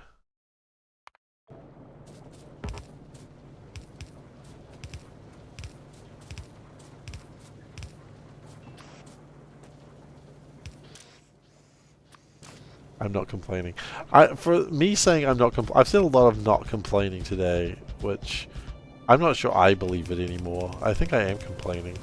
I'm not complaining. For me saying I'm not I've said a lot of not complaining today, which I'm not sure I believe it anymore. I think I am complaining.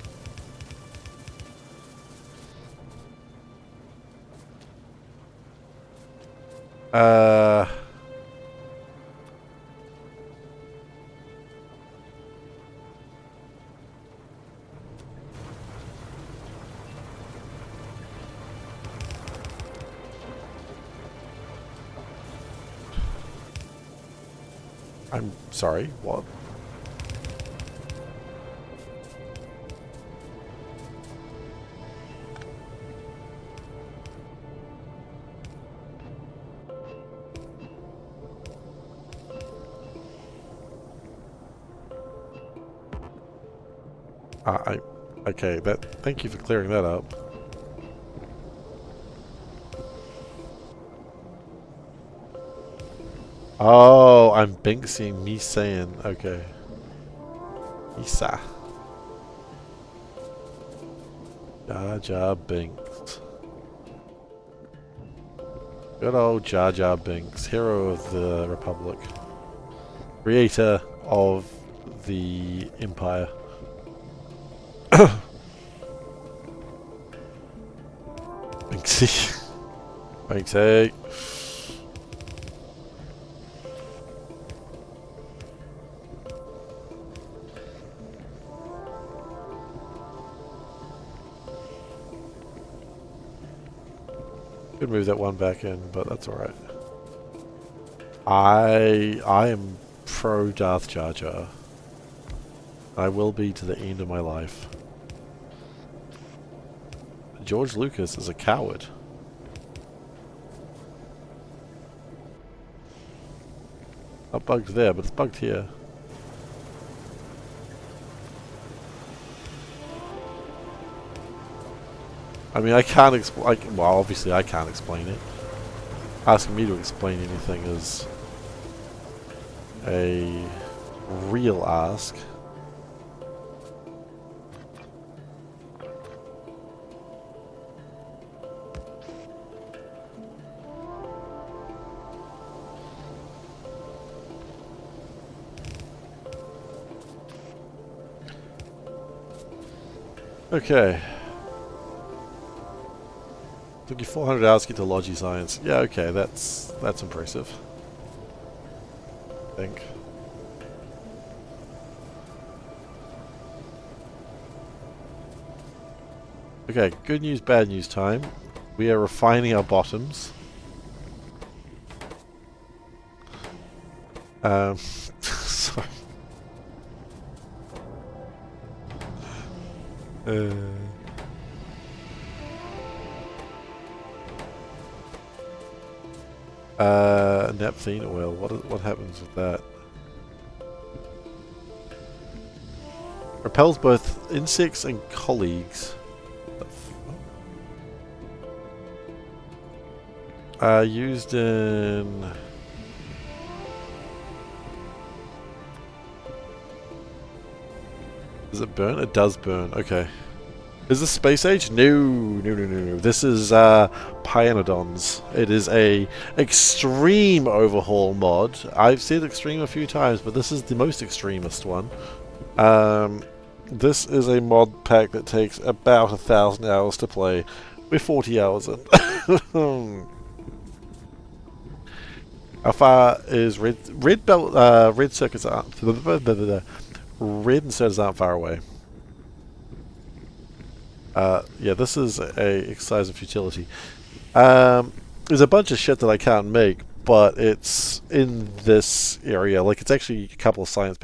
I'm sorry, what? Okay, thank you for clearing that up. Oh, I'm Binksying me saying, okay. Isa. Jar Jar Binks. Good old Jar Jar Binks, hero of the Republic. Creator of the Empire. Binksy. Binksy. Could move that one back in, but that's alright. I am pro Darth Jar Jar. I will be to the end of my life. George Lucas is a coward. Not bugged there, but it's bugged here. I mean, I can't explain. Well, obviously, I can't explain it. Asking me to explain anything is a real ask. Okay. Took you 400 hours to get to Logi Science. Yeah, okay, that's impressive. I think. Okay, good news, bad news time. We are refining our bottoms. Sorry. Uh, Naphthene oil. What happens with that? Repels both insects and colleagues. Used in. Does it burn? It does burn. Okay. Is this space age? No. This is Pyanodons. It is a extreme overhaul mod. I've said extreme a few times, but this is the most extremist one. This is a mod pack that takes about 1,000 hours to play. We're 40 hours in. How far is red belt? Red circuits aren't. Red inserters aren't far away. Yeah, this is a exercise of futility. There's a bunch of shit that I can't make, but it's in this area. Like, it's actually a couple of science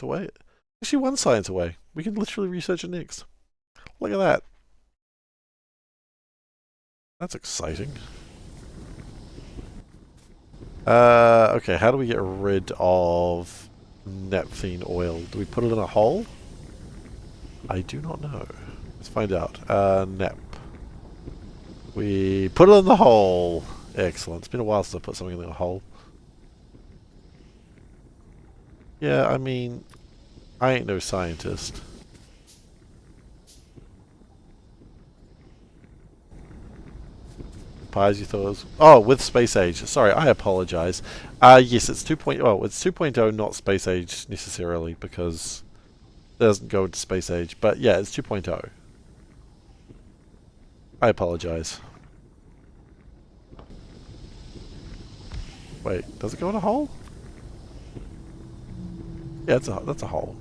away. Actually, one science away. We can literally research it next. Look at that. That's exciting. Okay, how do we get rid of naphthene oil? Do we put it in a hole? I do not know. Let's find out. Nap. We put it in the hole. Excellent. It's been a while since I put something in the hole. Yeah, I mean, I ain't no scientist. Pies you thought it was... Oh, with space age. Sorry, I apologize. Yes, it's 2.0. Oh, it's 2.0, not space age necessarily, because it doesn't go into space age. But yeah, it's 2.0. I apologize. Wait, does it go in a hole? Yeah, that's a hole.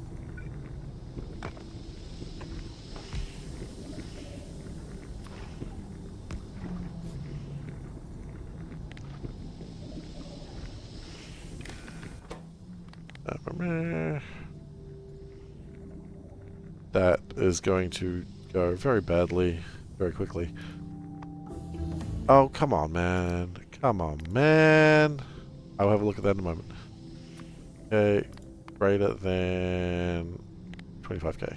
That is going to go very badly, very quickly. Oh, come on, man. Come on, man. I'll have a look at that in a moment. Okay, greater than 25k.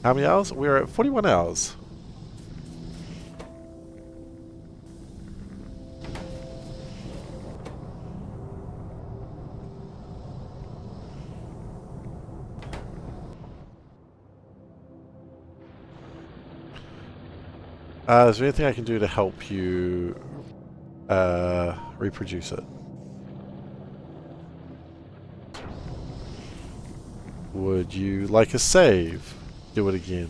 How many hours? We're at 41 hours. Is there anything I can do to help you reproduce it? Would you like a save? Do it again.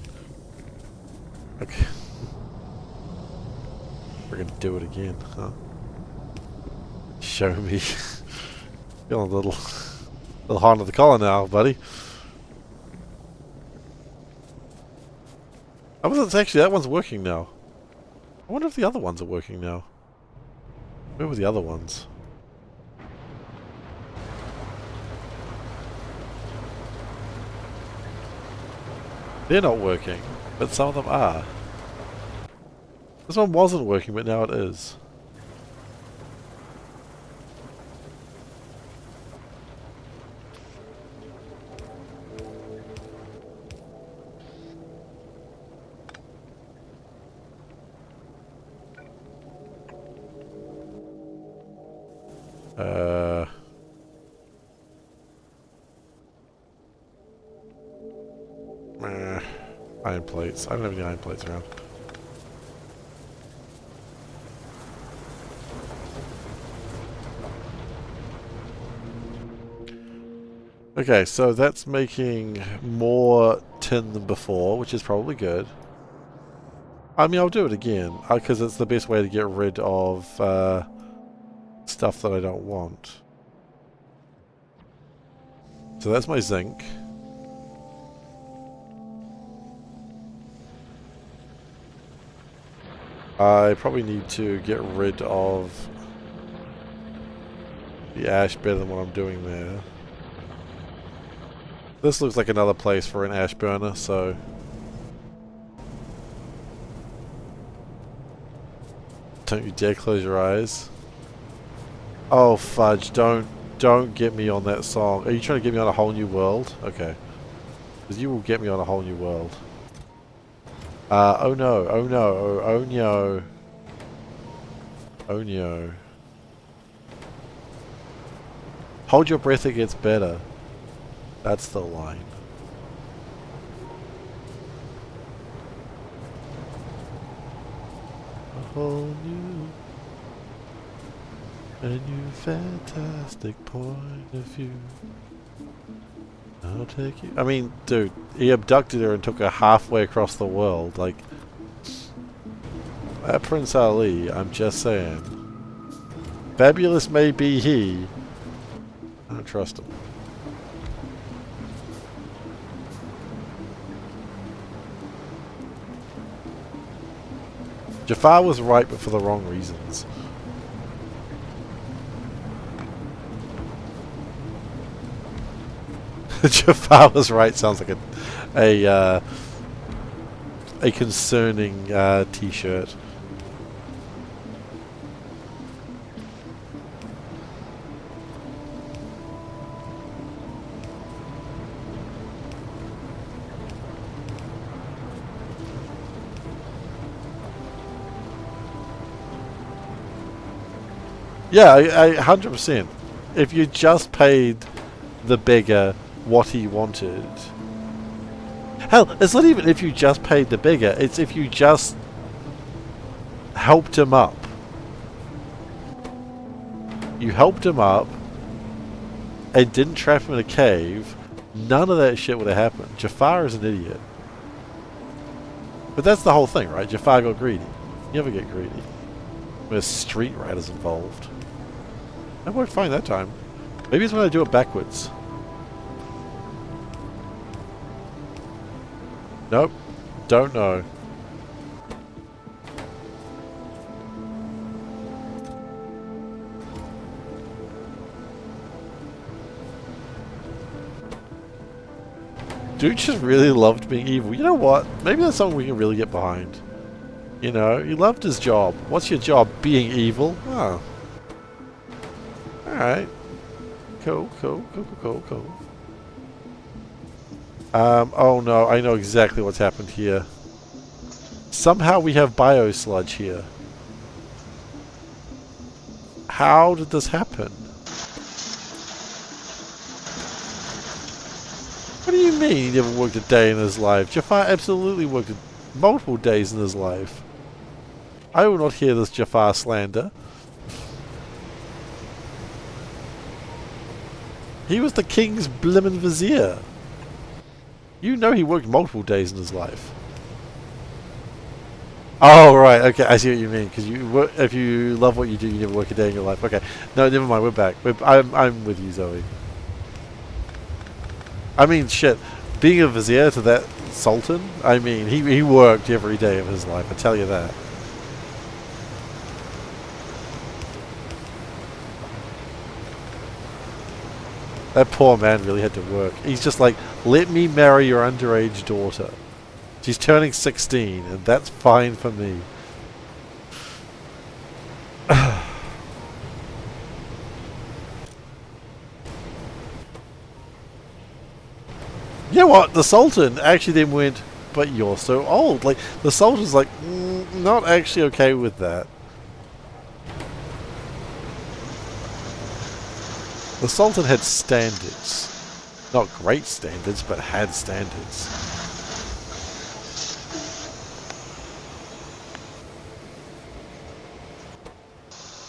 Okay. We're gonna do it again, huh? Show me. Feeling a little hot under the collar now, buddy. I wasn't actually, that one's working now. I wonder if the other ones are working now. Where were the other ones? They're not working, but some of them are. This one wasn't working, but now it is. Iron plates. I don't have any iron plates around. Okay, so that's making more tin than before, which is probably good. I mean, I'll do it again, because it's the best way to get rid of stuff that I don't want. So that's my zinc. I probably need to get rid of the ash better than what I'm doing there. This looks like another place for an ash burner, so... Don't you dare close your eyes. Oh fudge, don't get me on that song. Are you trying to get me on a whole new world? Okay. Because you will get me on a whole new world. Oh no, oh no, oh no. Oh no. Hold your breath, it gets better. That's the line. A whole new fantastic point of view. I'll take you. I mean, dude, he abducted her and took her halfway across the world. Like, that Prince Ali, I'm just saying. Fabulous may be he. I don't trust him. Jafar was right, but for the wrong reasons. Jafar was right sounds like a concerning t-shirt. Yeah, I 100%. If you just paid the beggar what he wanted. Hell, it's not even if you just paid the beggar, it's if you just helped him up. You helped him up and didn't trap him in a cave, none of that shit would have happened. Jafar is an idiot. But that's the whole thing, right? Jafar got greedy. You never get greedy when there's street riders involved. That worked fine that time. Maybe it's when I do it backwards. Nope. Don't know. Dude just really loved being evil. You know what? Maybe that's something we can really get behind. You know, he loved his job. What's your job? Being evil? Oh. Alright. Cool. Oh no, I know exactly what's happened here. Somehow we have biosludge here. How did this happen? What do you mean he never worked a day in his life? Jafar absolutely worked multiple days in his life. I will not hear this Jafar slander. He was the king's blimmin' vizier. You know he worked multiple days in his life. Oh, right, okay, I see what you mean. Because if you love what you do, you never work a day in your life. Okay, no, never mind, we're back. I'm with you, Zoe. I mean, shit, being a vizier to that sultan, I mean, he worked every day of his life, I tell you that. That poor man really had to work. He's just like, let me marry your underage daughter. She's turning 16, and that's fine for me. You know what? The Sultan actually then went, but you're so old. Like, the Sultan's like, not actually okay with that. The Sultan had standards. Not great standards, but had standards.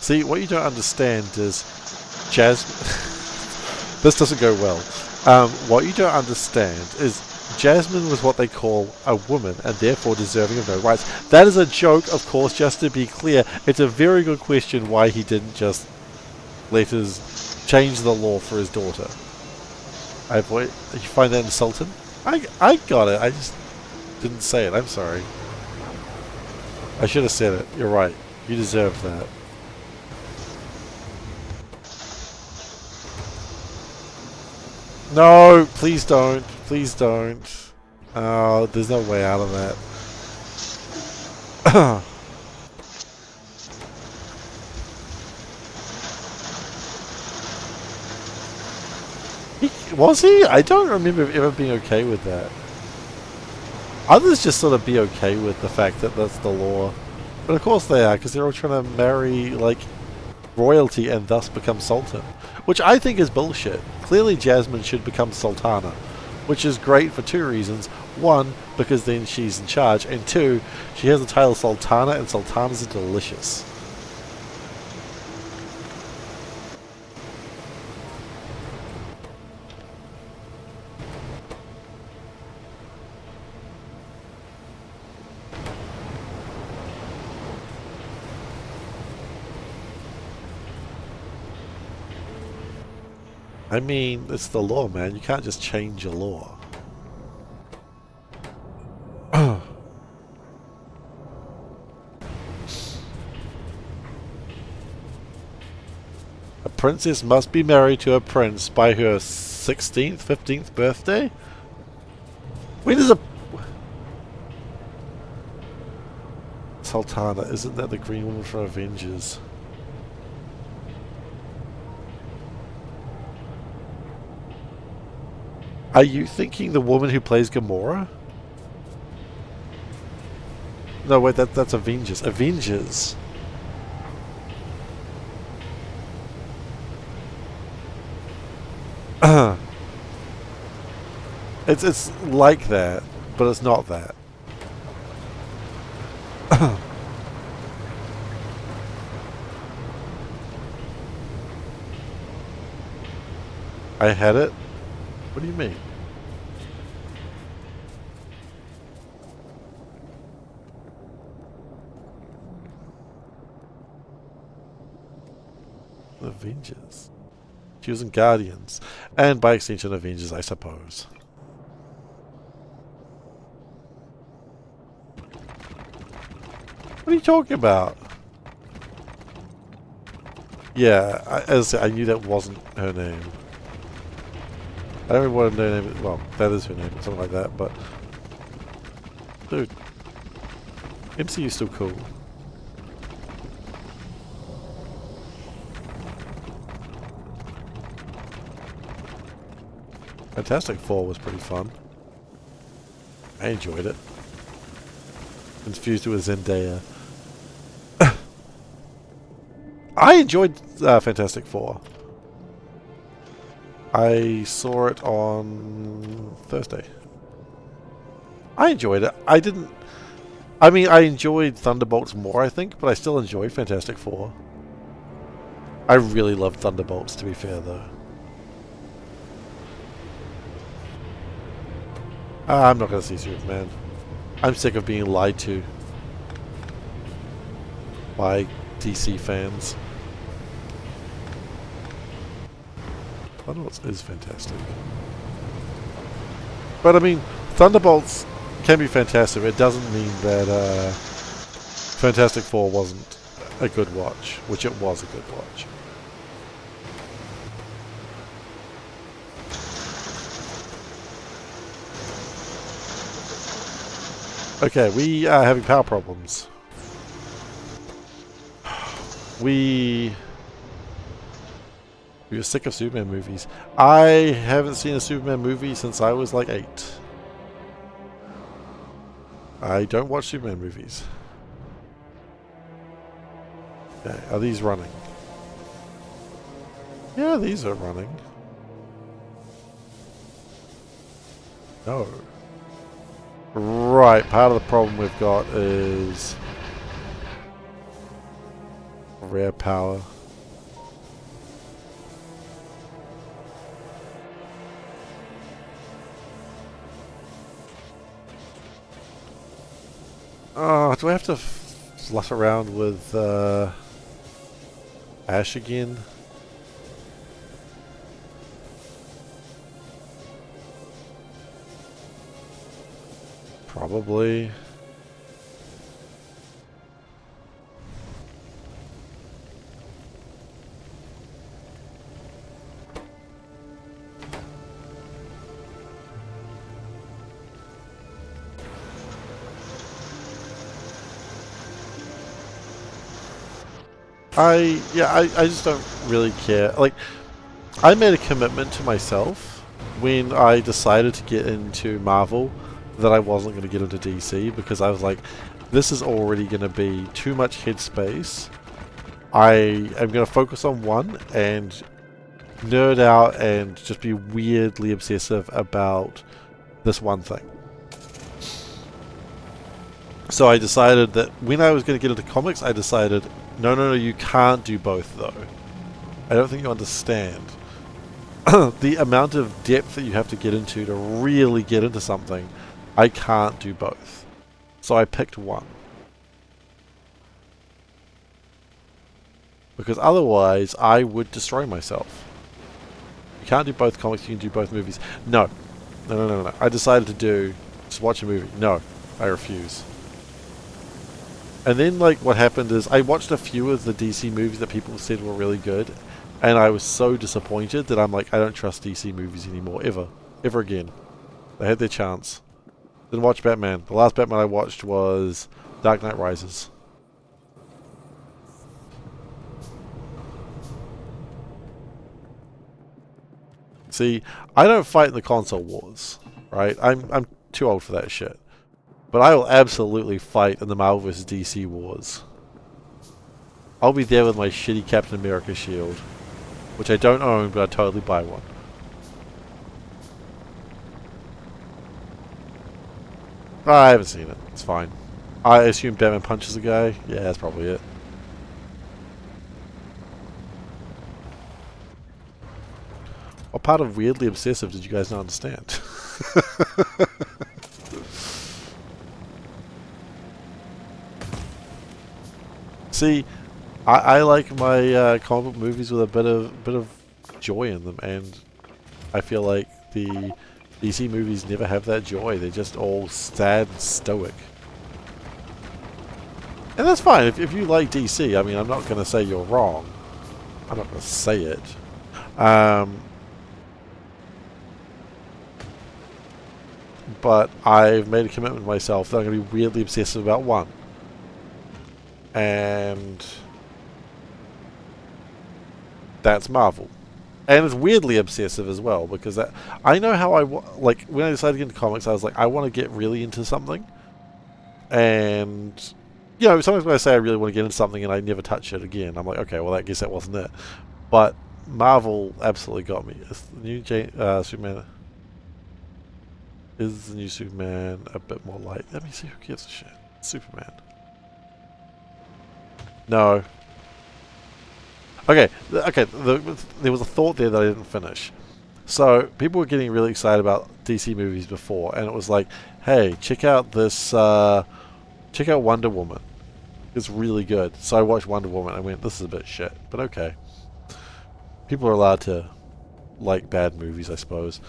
See, what you don't understand is Jasmine. This doesn't go well. What you don't understand is Jasmine was what they call a woman and therefore deserving of no rights. That is a joke, of course, just to be clear. It's a very good question why he didn't just change the law for his daughter. You find that insulting? I got it. I just didn't say it. I'm sorry. I should have said it. You're right. You deserve that. No, please don't. Please don't. Oh, there's no way out of that. Was he? I don't remember ever being okay with that. Others just sort of be okay with the fact that that's the law. But of course they are, because they're all trying to marry, like, royalty and thus become sultan. Which I think is bullshit. Clearly Jasmine should become sultana. Which is great for two reasons. One, because then she's in charge. And two, she has the title sultana, and sultanas are delicious. I mean, it's the law, man. You can't just change a law. A princess must be married to a prince by her 16th, 15th birthday? When is a... Sultana, isn't that the green woman from Avengers? Are you thinking the woman who plays Gamora? No, wait, that's Avengers. Avengers. It's like that, but it's not that. I had it? What do you mean? Avengers. She was in Guardians. And by extension Avengers, I suppose. What are you talking about? Yeah, as I said, I knew that wasn't her name. I don't remember what her name is. Well, that is her name, something like that, but... Dude. MCU's still cool. Fantastic Four was pretty fun. I enjoyed it. Confused it with Zendaya. I enjoyed Fantastic Four. I saw it on Thursday. I enjoyed it. I mean, I enjoyed Thunderbolts more, I think, but I still enjoyed Fantastic Four. I really loved Thunderbolts, to be fair, though. I'm not going to see Superman. I'm sick of being lied to by DC fans. Thunderbolts is fantastic. But I mean, Thunderbolts can be fantastic. It doesn't mean that Fantastic Four wasn't a good watch, which it was a good watch. Okay, we are having power problems. We were sick of Superman movies. I haven't seen a Superman movie since I was like 8. I don't watch Superman movies. Okay, are these running? Yeah, these are running. No. Right, part of the problem we've got is... Rare power. Oh, do I have to fluff around with Ash again? Probably. I just don't really care. Like, I made a commitment to myself when I decided to get into Marvel that I wasn't going to get into DC because I was like, this is already going to be too much headspace. I am going to focus on one and nerd out and just be weirdly obsessive about this one thing. So I decided that when I was going to get into comics, I decided, no, you can't do both though. I don't think you understand. The amount of depth that you have to get into to really get into something, I can't do both. So I picked one. Because otherwise, I would destroy myself. You can't do both comics, you can do both movies. No. No. I decided to just watch a movie. No, I refuse. And then, like, what happened is I watched a few of the DC movies that people said were really good, and I was so disappointed that I'm like, I don't trust DC movies anymore, ever. Ever again. They had their chance. Didn't watch Batman. The last Batman I watched was Dark Knight Rises. See, I don't fight in the console wars, right? I'm too old for that shit. But I will absolutely fight in the Marvel vs. DC wars. I'll be there with my shitty Captain America shield, which I don't own, but I'd totally buy one. I haven't seen it. It's fine. I assume Batman punches a guy. Yeah, that's probably it. What part of weirdly obsessive did you guys not understand? See, I like my comic book movies with a bit of joy in them, and I feel like the DC movies never have that joy. They're just all sad and stoic. And that's fine. If you like DC, I mean, I'm not going to say you're wrong. I'm not going to say it. But I've made a commitment to myself that I'm going to be weirdly obsessive about one. And that's Marvel. And it's weirdly obsessive as well, because that I know how like, when I decided to get into comics, I was like, I want to get really into something. And, you know, sometimes when I say I really want to get into something and I never touch it again, I'm like, okay, well, I guess that wasn't it. But Marvel absolutely got me. Is the new Superman... Is the new Superman a bit more light? Let me see who gives a shit. Superman. No. Okay, there was a thought there that I didn't finish. So, people were getting really excited about DC movies before, and it was like, hey, check out this, check out Wonder Woman. It's really good. So I watched Wonder Woman and I went, this is a bit shit, but okay. People are allowed to like bad movies, I suppose.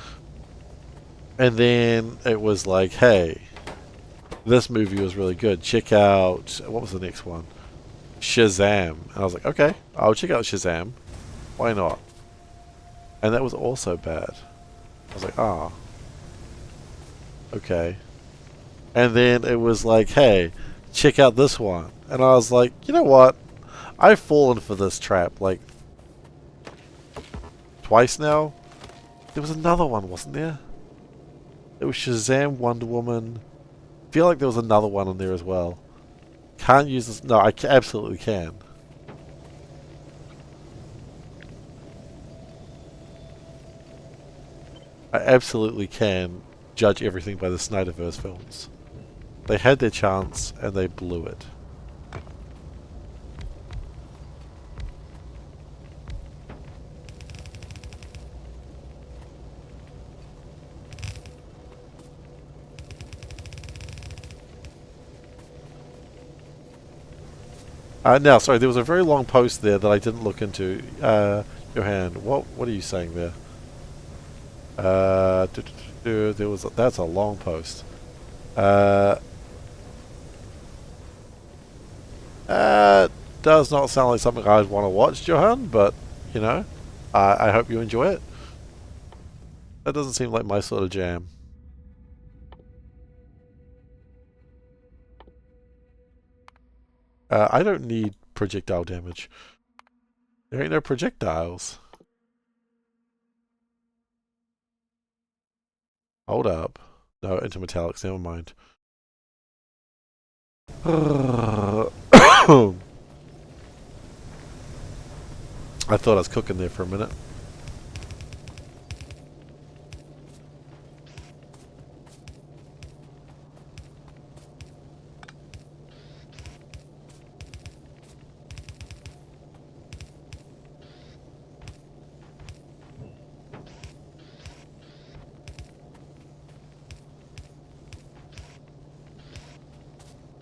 And then it was like, hey, this movie was really good. Check out, what was the next one? Shazam. And I was like, okay, I'll check out Shazam. Why not? And that was also bad. I was like, ah. Okay. And then it was like, hey, check out this one. And I was like, you know what? I've fallen for this trap, like, twice now. There was another one, wasn't there? It was Shazam, Wonder Woman. I feel like there was another one in there as well. Can't use this. No, I absolutely can. I absolutely can judge everything by the Snyderverse films. They had their chance and they blew it. Now, sorry, there was a very long post there that I didn't look into. Johan, what are you saying there? There was that's a long post. Uh, does not sound like something I'd want to watch, Johan, but you know, I hope you enjoy it. That doesn't seem like my sort of jam. I don't need projectile damage. There ain't no projectiles. Hold up. No, into metallics, never mind. I thought I was cooking there for a minute.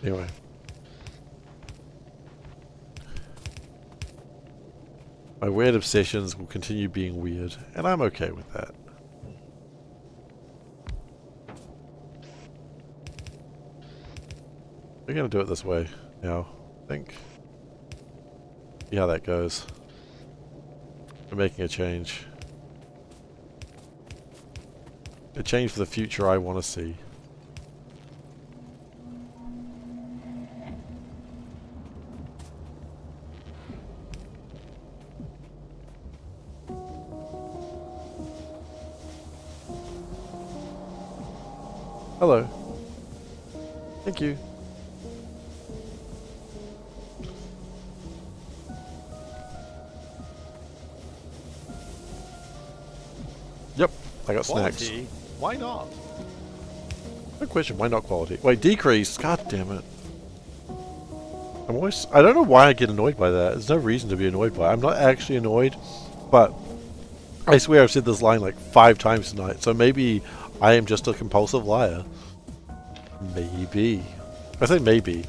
Anyway. My weird obsessions will continue being weird, and I'm okay with that. We're gonna do it this way now, I think. See how that goes. We're making a change. A change for the future I want to see. Hello. Thank you. Yep, I got snacks. Quality? Why not? No question, why not quality? Wait, decrease? God damn it. I don't know why I get annoyed by that. There's no reason to be annoyed by it. I'm not actually annoyed, but I swear I've said this line like 5 times tonight, so maybe I am just a compulsive liar. Maybe. I say maybe.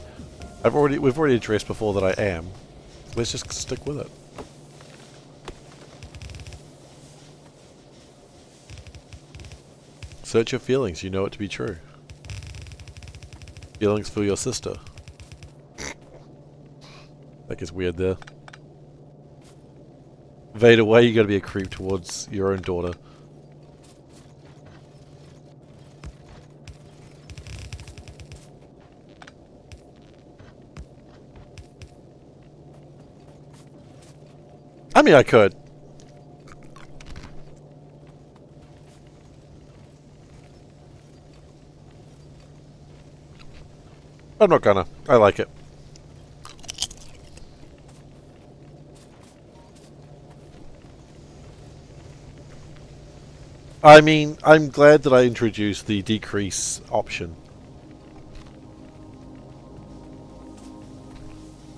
We've already addressed before that I am. Let's just stick with it. Search your feelings, you know it to be true. Feelings for your sister. That gets weird there. Vader, why you gotta be a creep towards your own daughter? I mean, I could. I'm not gonna. I like it. I mean, I'm glad that I introduced the decrease option.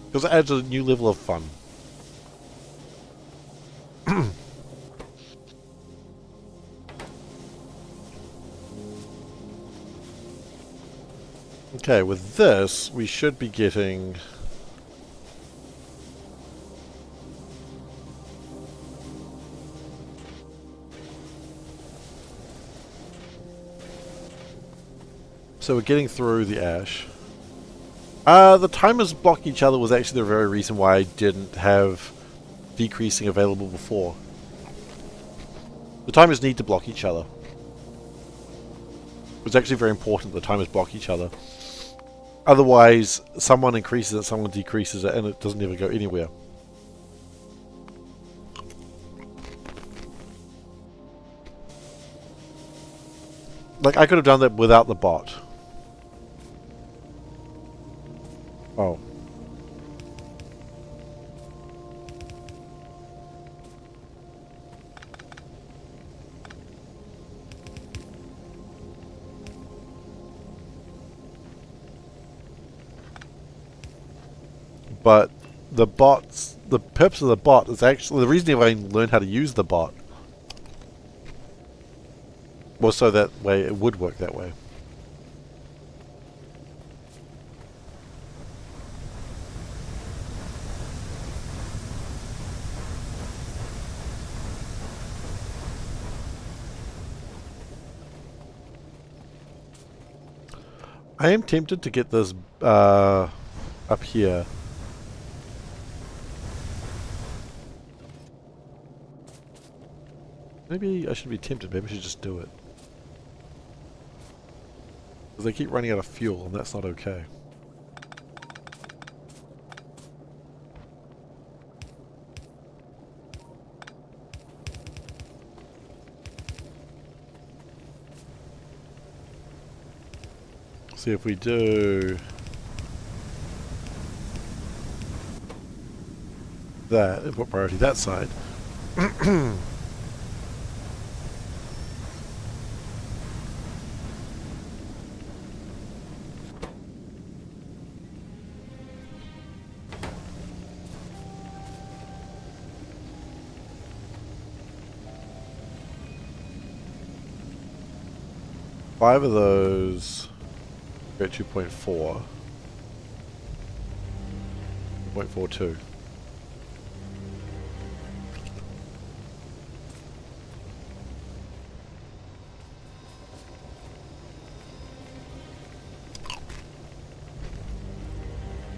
Because it adds a new level of fun. Okay, with this, we should be getting... So we're getting through the ash. The timers block each other was actually the very reason why I didn't have decreasing available before. The timers need to block each other. It's actually very important the timers block each other. Otherwise, someone increases it, someone decreases it, and it doesn't even go anywhere. Like, I could have done that without the bot. Oh. But the bots, the purpose of the bot is actually, the reason I learned how to use the bot was so that way it would work that way. I am tempted to get this up here. Maybe I should be tempted. Maybe I should just do it. Because they keep running out of fuel, and that's not okay. See if we do that and put priority that side. Five of those at 2.4. 2.42.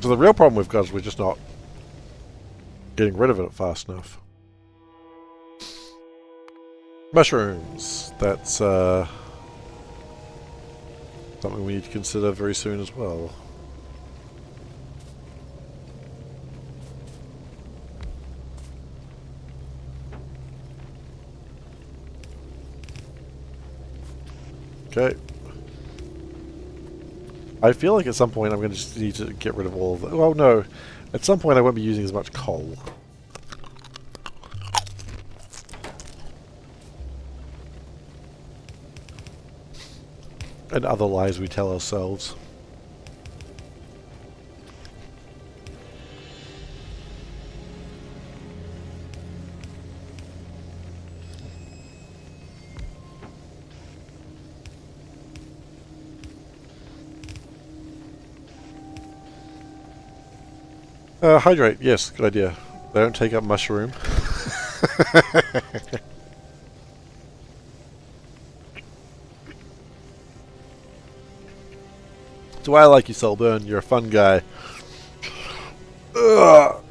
So the real problem we've got is we're just not getting rid of it fast enough. Mushrooms. That's something we need to consider very soon as well. Okay. I feel like at some point I'm going to just need to get rid of all of the... Well, no. At some point I won't be using as much coal. And other lies we tell ourselves. Hydrate, yes, good idea. They don't take up mushroom. That's why I like you, Selburn. You're a fun guy. Ugh.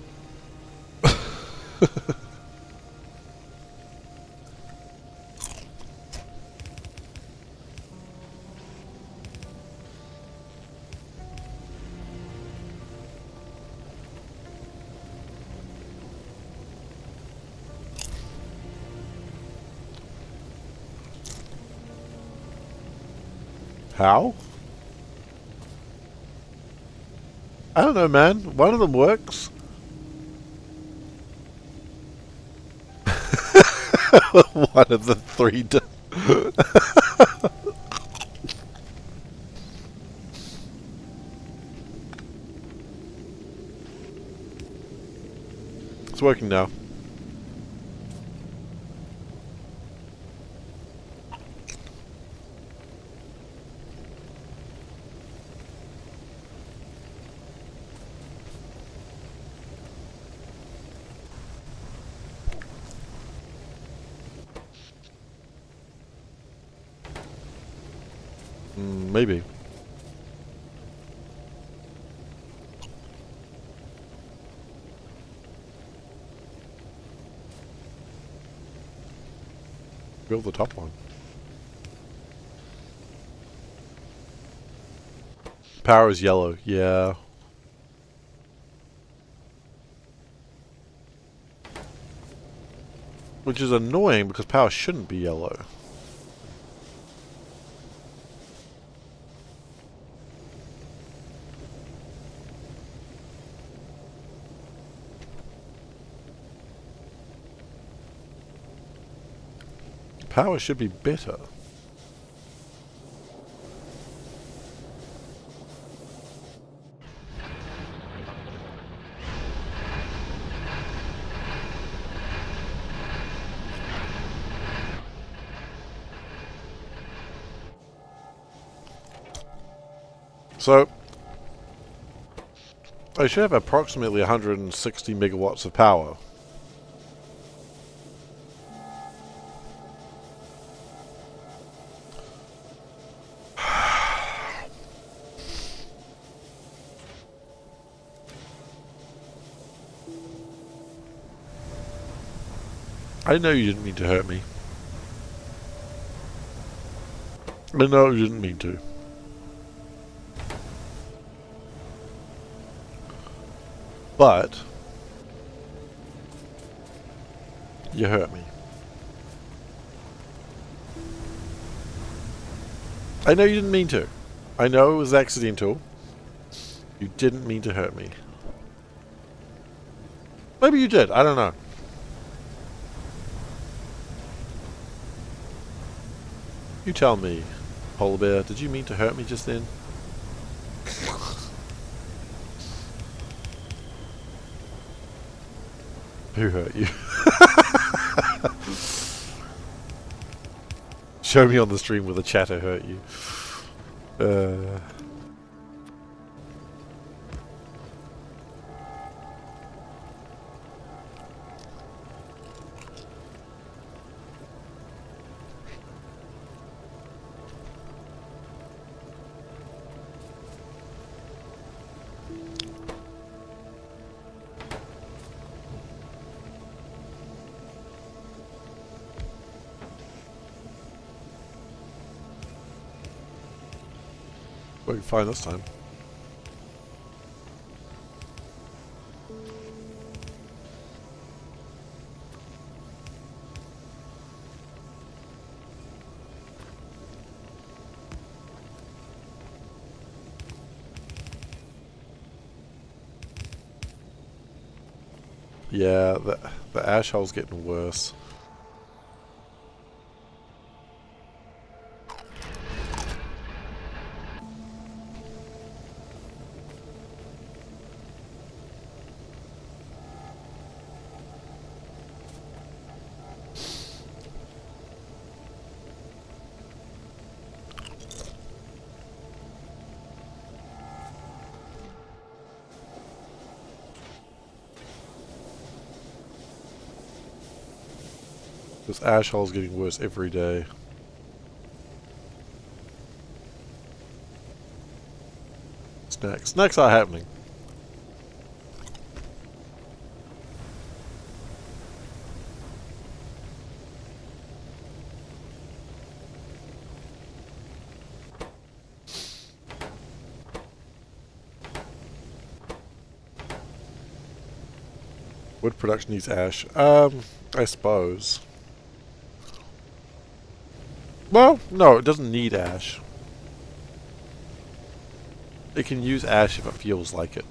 How? I don't know, man. One of them works. One of the three. It's working now. Maybe. Build the top one. Power is yellow, yeah. Which is annoying because power shouldn't be yellow. Power should be better. So, I should have approximately 160 megawatts of power. I know you didn't mean to hurt me. I know you didn't mean to. But you hurt me. I know you didn't mean to. I know it was accidental. You didn't mean to hurt me. Maybe you did. I don't know. You tell me, Polar Bear. Did you mean to hurt me just then? Who hurt you? Show me on the stream where the chatter hurt you. We can find this time. Yeah, the ash hole's getting worse. This ash hole's getting worse every day. Snacks. Snacks are happening. Wood production needs ash. I suppose. Well, no, it doesn't need ash. It can use ash if it feels like it.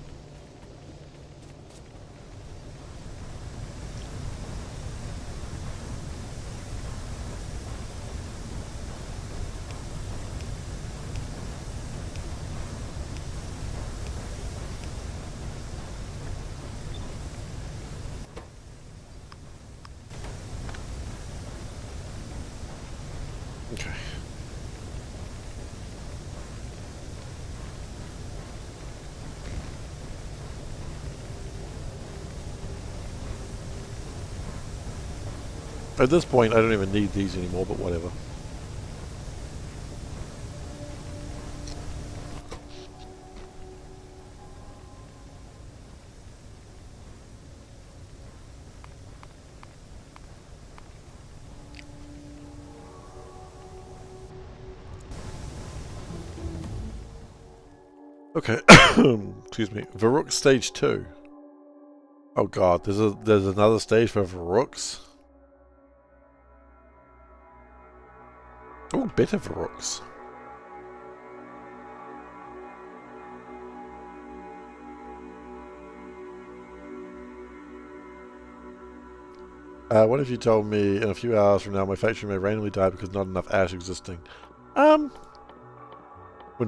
Okay. At this point, I don't even need these anymore, but whatever. Okay. Excuse me. Varrook stage 2. Oh god, there's another stage for Varrooks. Oh, better Varrooks. What if you told me in a few hours from now my factory may randomly die because not enough ash existing? Wouldn't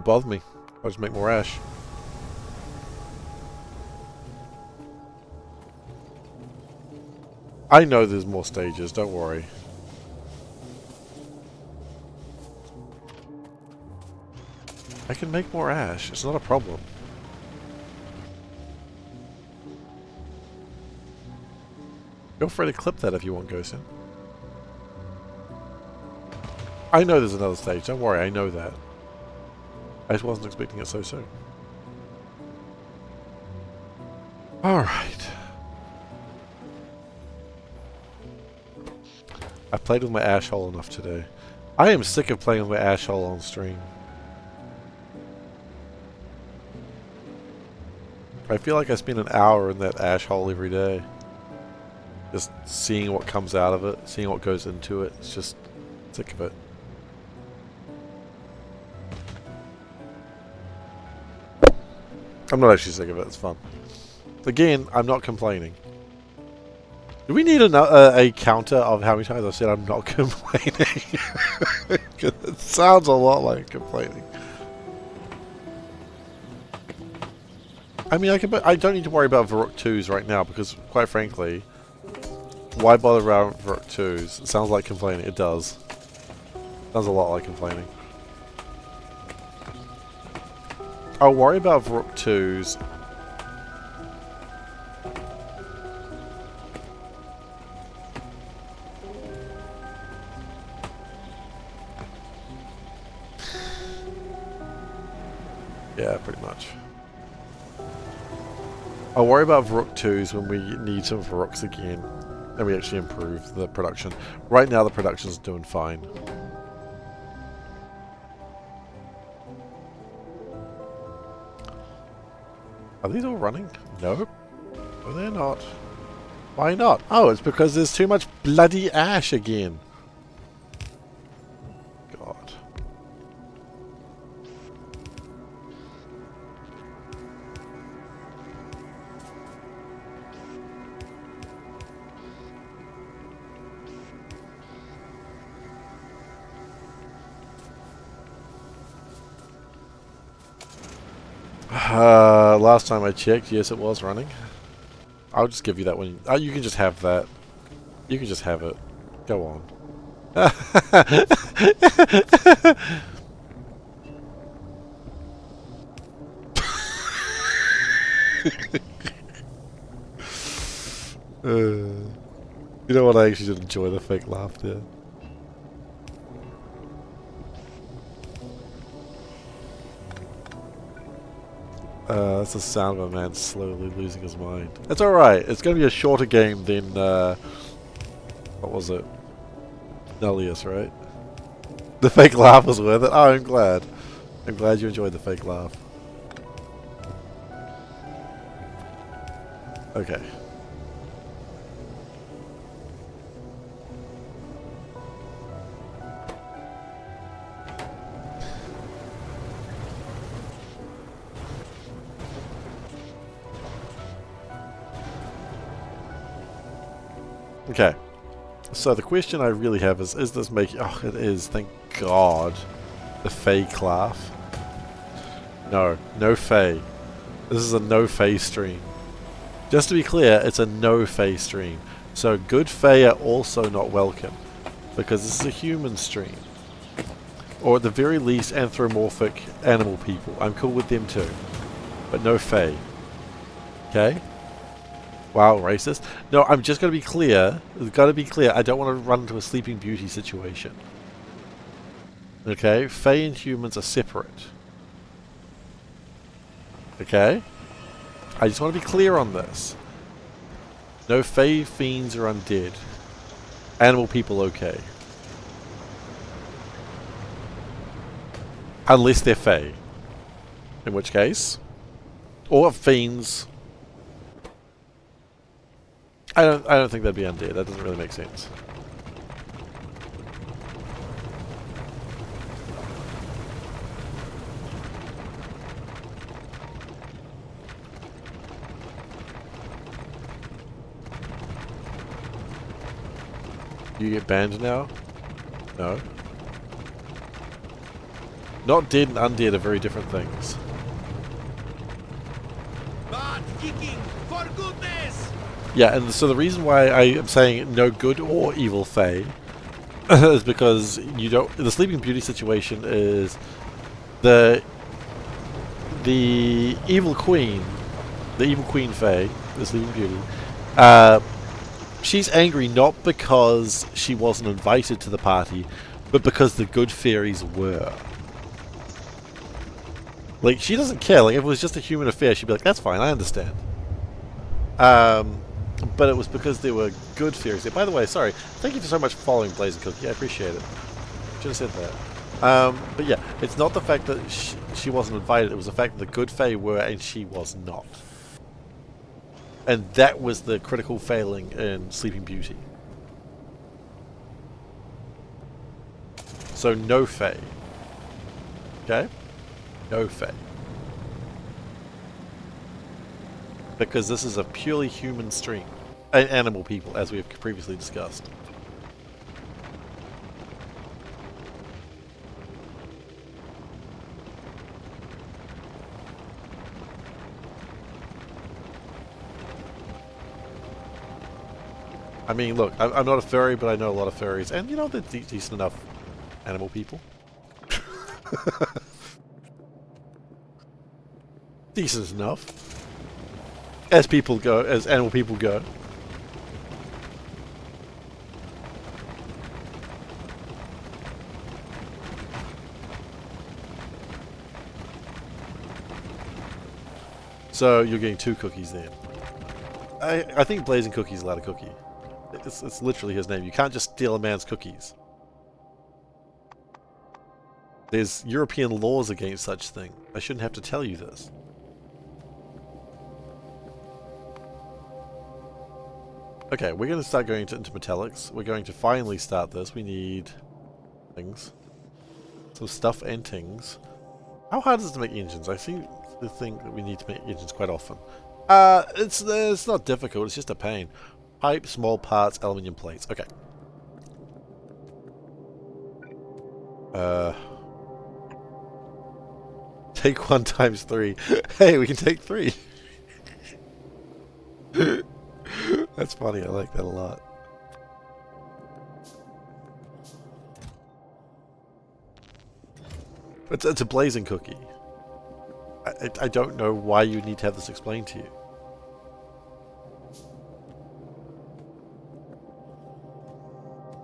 bother me. I'll just make more ash. I know there's more stages, don't worry. I can make more ash, it's not a problem. Feel free to clip that if you want, Ghosten. I know there's another stage, don't worry, I know that. I just wasn't expecting it so soon. Alright. I played with my ash hole enough today. I am sick of playing with my ash hole on stream. I feel like I spend an hour in that ash hole every day. Just seeing what comes out of it, seeing what goes into it. It's just sick of it. I'm not actually sick of it, it's fun. Again, I'm not complaining. Do we need a counter of how many times I've said I'm not complaining? It sounds a lot like complaining. I mean, I don't need to worry about Varrock 2s right now because, quite frankly, why bother around with Varrock 2s? It sounds like complaining. It does. Sounds a lot like complaining. I'll worry about Varrock 2s. Yeah, pretty much. I'll worry about Varrock 2s when we need some Varrocks again and we actually improve the production. Right now the production's doing fine. Are these all running? Nope. No, they're not. Why not? Oh, it's because there's too much bloody ash again. God. Last time I checked, yes, it was running. I'll just give you that one. You can just have that. You can just have it. Go on. You know what? I actually did enjoy the fake laugh there. That's the sound of a man slowly losing his mind. It's alright. It's going to be a shorter game than, what was it? Nullius, right? The fake laugh was worth it. Oh, I'm glad. I'm glad you enjoyed the fake laugh. Okay. Okay, so the question I really have is this making... Oh, it is, thank God. The fake laugh. No, no Faye. This is a no Faye stream. Just to be clear, it's a no Faye stream. So good Faye are also not welcome. Because this is a human stream. Or at the very least, anthropomorphic animal people. I'm cool with them too. But no Faye. Okay? Wow, racist. No, I'm just going to be clear. It's got to be clear. I don't want to run into a Sleeping Beauty situation. Okay? Fae and humans are separate. Okay? I just want to be clear on this. No Fae, fiends, or undead. Animal people, okay. Unless they're Fae. In which case... Or fiends... I don't think that'd be undead. That doesn't really make sense. You get banned now? No. Not dead and undead are very different things. Butt kicking for goodness! Yeah, and so the reason why I am saying no good or evil Fae is because you don't... The Sleeping Beauty situation is the evil queen, Fae, the Sleeping Beauty, she's angry not because she wasn't invited to the party, but because the good fairies were. Like, she doesn't care. Like, if it was just a human affair, she'd be like, that's fine, I understand. but it was because there were good fairies there. By the way, sorry, thank you for so much for following Blazing Cookie. I appreciate it. Should have said that. But yeah, it's not the fact that she wasn't invited, it was the fact that the good fae were and she was not. And that was the critical failing in Sleeping Beauty. So no fae. Okay? No fae. Because this is a purely human stream. And animal people, as we have previously discussed. I mean, look, I'm not a furry, but I know a lot of furries. And, you know, they're decent enough animal people. Decent enough. As people go, as animal people go. So, you're getting 2 cookies then. I think Blazing Cookie's allowed a cookie. It's literally his name. You can't just steal a man's cookies. There's European laws against such thing. I shouldn't have to tell you this. Okay, we're going to start going into metallics. We're going to finally start this. We need things. Some stuff and things. How hard is it to make engines? I seem to think that we need to make engines quite often. It's not difficult, it's just a pain. Pipe, small parts, aluminium plates. Okay. Take 1 times 3. Hey, we can take 3. That's funny, I like that a lot. It's a blazing cookie. I don't know why you need to have this explained to you.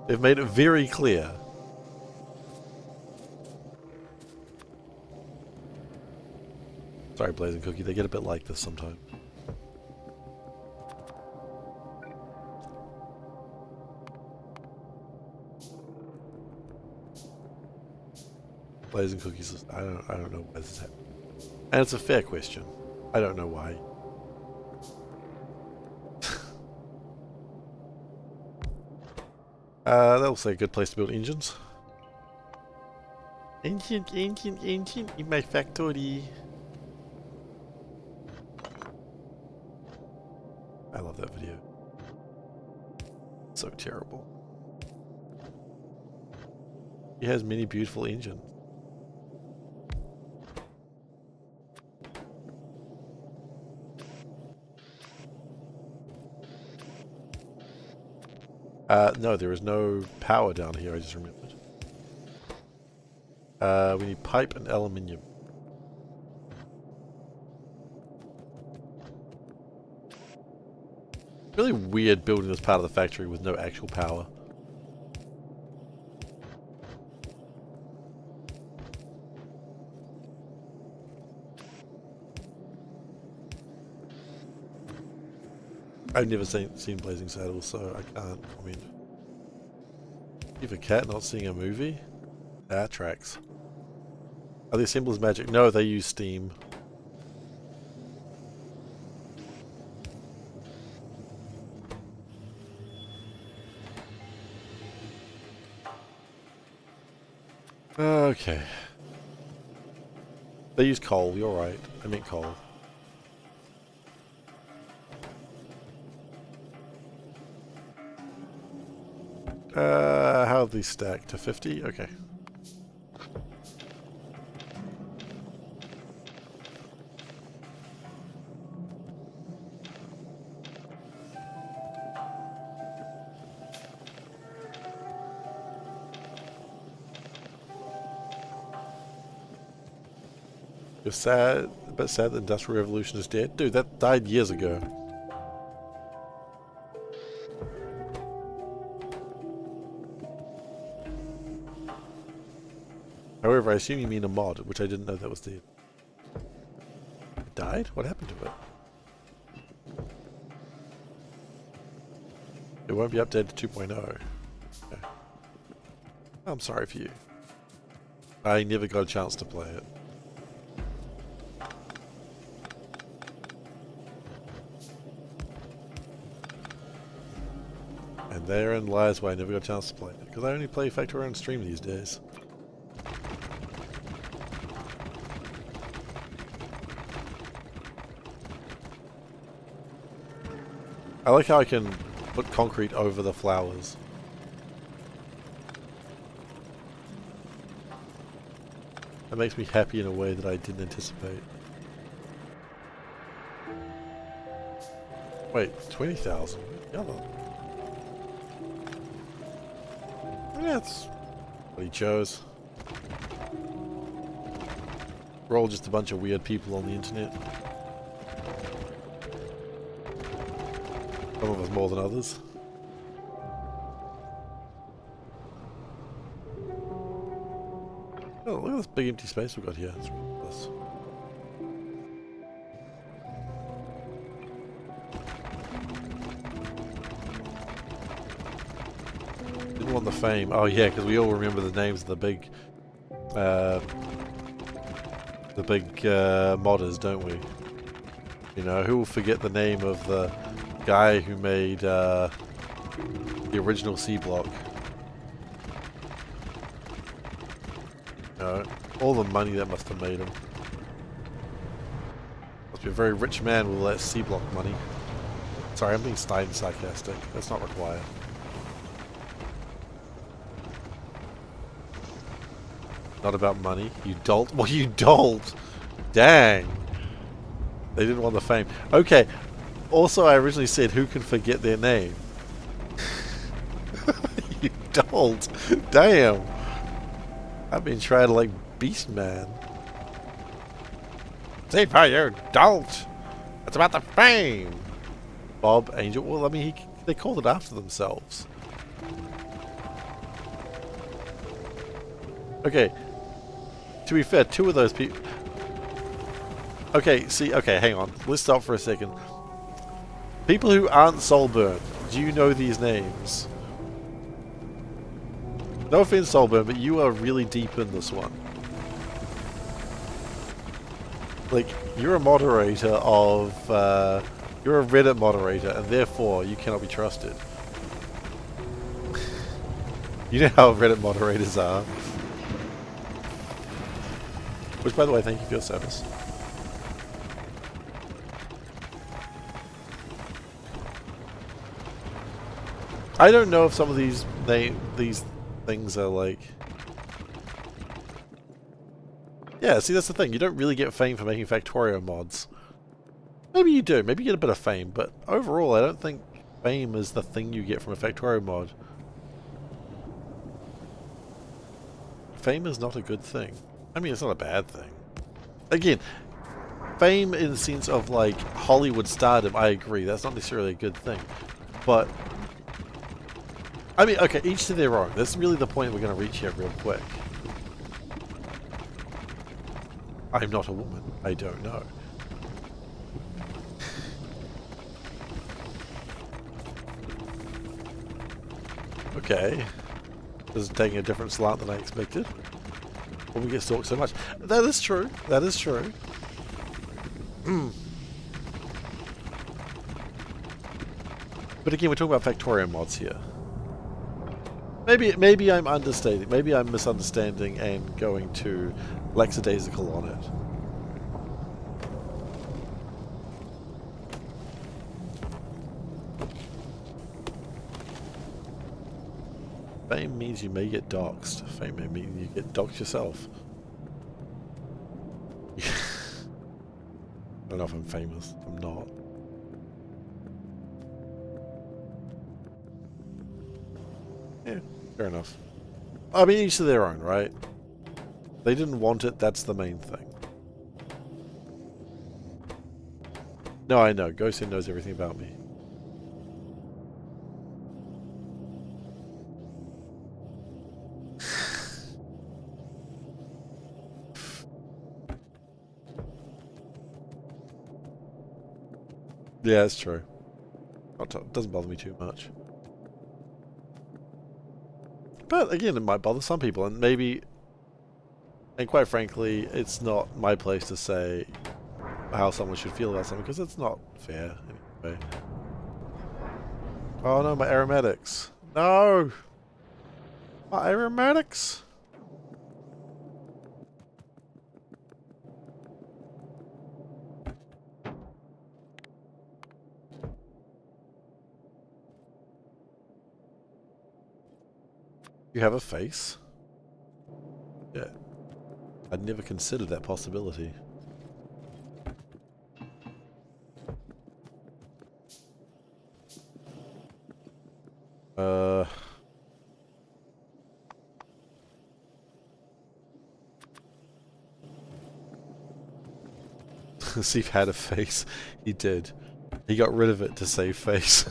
They've made it very clear. Sorry, Blazing Cookie, they get a bit like this sometimes. Blazing Cookies, I don't know why this is happening. And it's a fair question. I don't know why. That'll say a good place to build engines. Engine in my factory. I love that video. So terrible. He has many beautiful engines. No, there is no power down here, I just remembered. We need pipe and aluminium. Really weird building this part of the factory with no actual power. I've never seen Blazing Saddles, so I can't comment. SeiferKatt not seeing a movie? That tracks. Are the assemblers magic? No, they use steam. Okay. They use coal, you're right. I meant coal. How are these stacked? To 50? Okay. You're sad, a bit sad the Industrial Revolution is dead? Dude, that died years ago. However, I assume you mean a mod, which I didn't know that was dead. It died? What happened to it? won't be updated to 2.0. Okay. I'm sorry for you. I never got a chance to play it. And therein lies why I never got a chance to play it, because I only play Factorio on stream these days. I like how I can put concrete over the flowers. That makes me happy in a way that I didn't anticipate. Wait, 20,000? Yellow. Yeah, that's what he chose. We're all just a bunch of weird people on the internet. Some of us more than others. Oh, look at this big empty space we've got here. It's ridiculous. Didn't want the fame. Oh yeah, because we all remember the names of the big modders, don't we? You know, who will forget the name of the guy who made the original C block? You know, all the money that must have made him. Must be a very rich man with all that C block money. Sorry, I'm being slightly sarcastic. That's not required. Not about money. You dolt. Well, you dolt! Dang! They didn't want the fame. Okay. Also, I originally said who can forget their name? You dolt! Damn! I've been trying to like Beast Man. Seifer, you dolt! It's about the fame! Bob, Angel. Well, I mean, they called it after themselves. Okay. To be fair, two of those people... Okay, see, okay, hang on. Let's stop for a second. People who aren't Soulburn, do you know these names? No offense, Soulburn, but you are really deep in this one. Like, you're a moderator of... you're a Reddit moderator, and therefore you cannot be trusted. You know how Reddit moderators are. Which, by the way, thank you for your service. I don't know if some of these things are like... Yeah, see, that's the thing. You don't really get fame for making Factorio mods. Maybe you do. Maybe you get a bit of fame. But overall, I don't think fame is the thing you get from a Factorio mod. Fame is not a good thing. I mean, it's not a bad thing. Again, fame in the sense of, like, Hollywood stardom, I agree. That's not necessarily a good thing. But... I mean, okay, each to their own. That's really the point we're going to reach here real quick. I'm not a woman. I don't know. Okay. This is taking a different slant than I expected. When we get stalked so much. That is true. That is true. But again, we're talking about Factorio mods here. Maybe I'm understating. Maybe I'm misunderstanding and going too lackadaisical on it. Fame means you may get doxxed. Fame may mean you get doxxed yourself. I don't know if I'm famous. I'm not. Yeah, fair enough. I mean, each to their own, right? They didn't want it, that's the main thing. No, I know. Ghostin knows everything about me. Yeah, it's true. Doesn't bother me too much. But again, it might bother some people, and maybe, and quite frankly, it's not my place to say how someone should feel about something, because it's not fair anyway. Oh no, my aromatics. No! My aromatics! You have a face? Yeah. I'd never considered that possibility. Steve had a face. He did. He got rid of it to save face.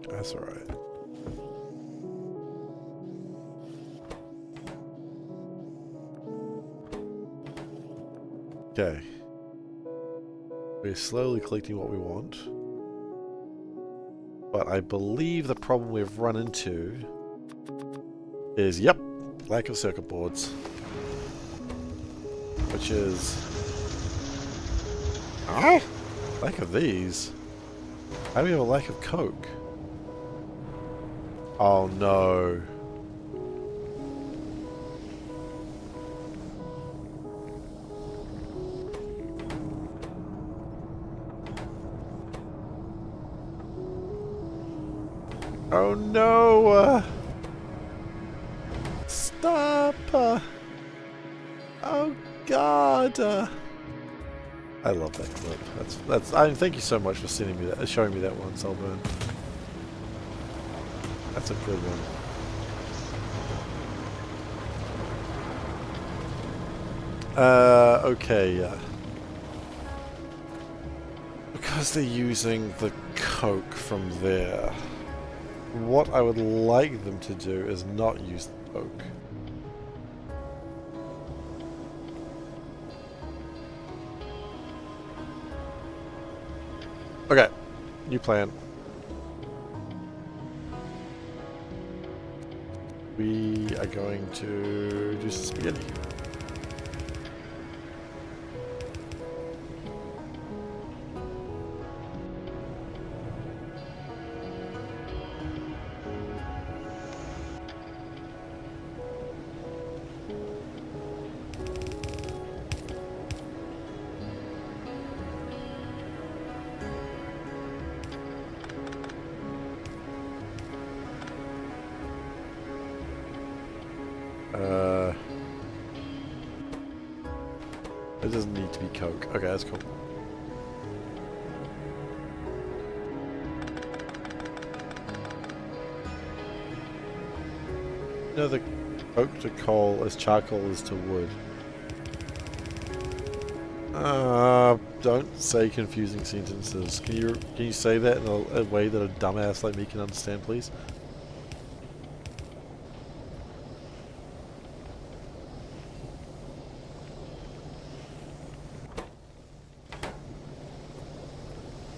That's alright. Okay. We're slowly collecting what we want. But I believe the problem we've run into is, yep, lack of circuit boards. Which is... Ah! Lack of these? How do we have a lack of coke? Oh no. Oh no! Stop! Oh god! I love that clip. That's. Thank you so much for sending me that, showing me that one, Selburn. That's a good one. Okay. Because they're using the coke from there. What I would like them to do is not use the coke. Okay, new plan. We are going to do some spaghetti. It doesn't need to be coke. Okay, that's cool. You know, the coke to coal is charcoal is to wood. Don't say confusing sentences. Can you say that in a way that a dumbass like me can understand, please?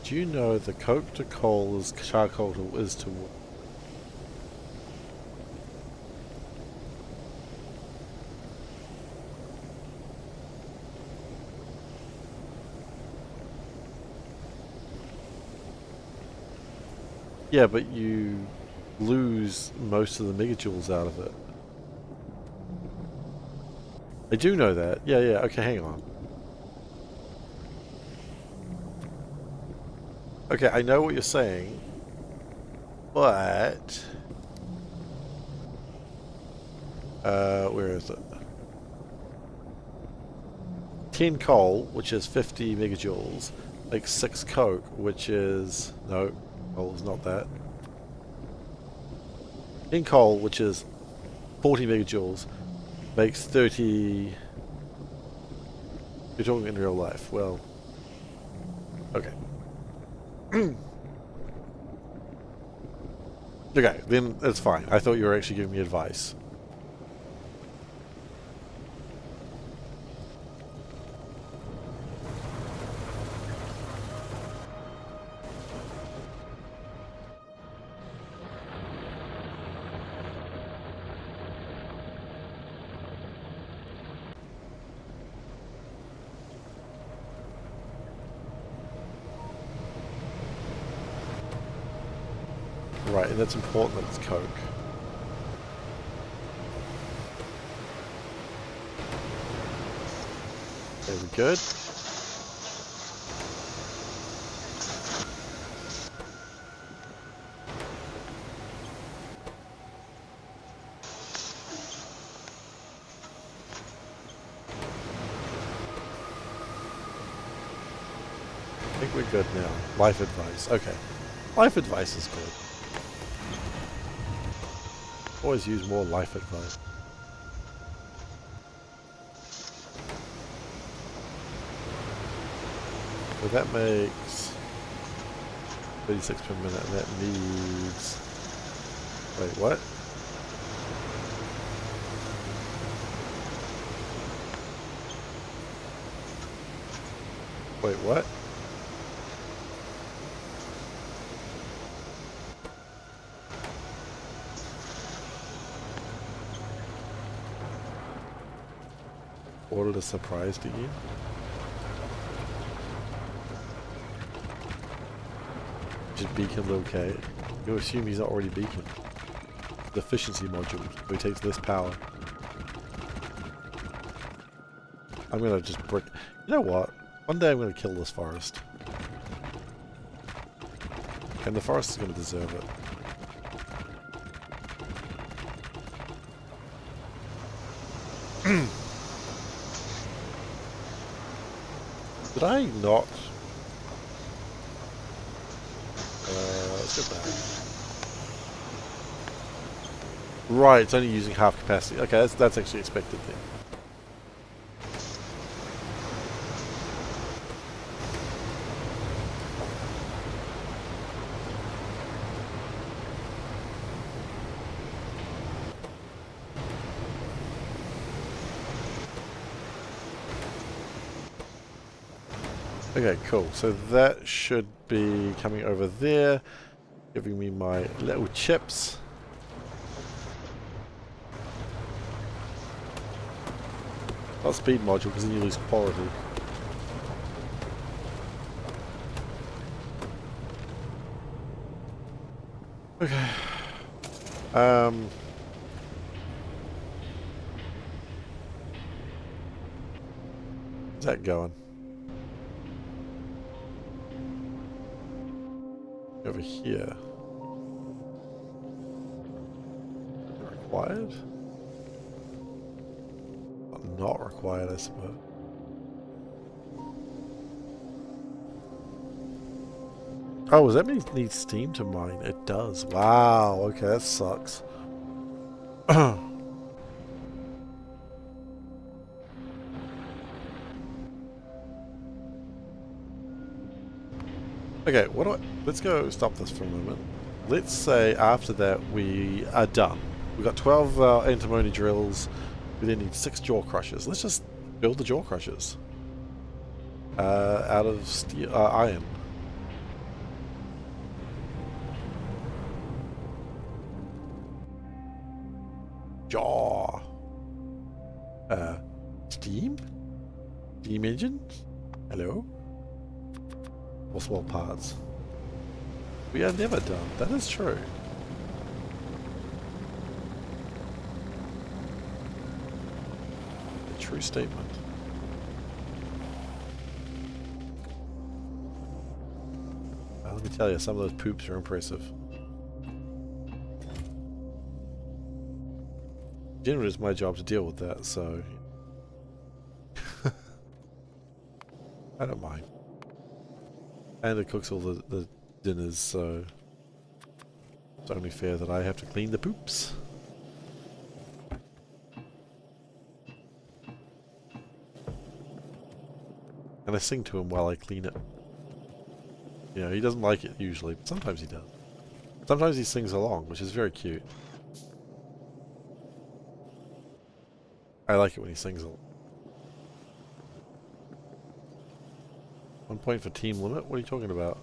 Do you know the coke to coal is charcoal is to wood? Yeah, but you lose most of the megajoules out of it. I do know that. Yeah, yeah, okay, hang on. Okay, I know what you're saying, but... where is it? 10 coal, which is 50 megajoules, like 6 coke, which is... No, coal is not that. 10 coal, which is 40 megajoules makes 30. You're talking in real life. Well, okay. Okay, then that's fine. I thought you were actually giving me advice. Right, and that's important that it's Coke. There we go. I think we're good now. Life advice. Okay. Life advice is good. Always use more life advice. So that makes 36 per minute, and that needs... Wait, what? Wait, what? Ordered a surprise to you? Just beacon okay. You assume he's not already beaconed. The efficiency module, so he takes less power. I'm gonna just brick. You know what? One day I'm gonna kill this forest. And the forest is gonna deserve it. Did I not? Let's go back. Right, it's only using half capacity. Okay, that's actually expected then. Okay, cool. So that should be coming over there, giving me my little chips. Not speed module, because then you lose quality. Okay. How's that going? Over here. Required? Not required, I suppose. Oh, does that mean it needs steam to mine? It does. Wow, okay, that sucks. Okay, let's go stop this for a moment. Let's say after that we are done. We've got 12 antimony drills. We then need 6 jaw crushers. Let's just build the jaw crushers. Out of steel, iron. Jaw. Steam? Steam engine? Hello? Or small parts. We are never done. That is true. A true statement. Let me tell you, some of those poops are impressive. Generally, it's my job to deal with that, so I don't mind. And it cooks all the dinners, so it's only fair that I have to clean the poops. And I sing to him while I clean it. You know, he doesn't like it usually, but sometimes he does. Sometimes he sings along, which is very cute. I like it when he sings along. 1 point for team limit? What are you talking about?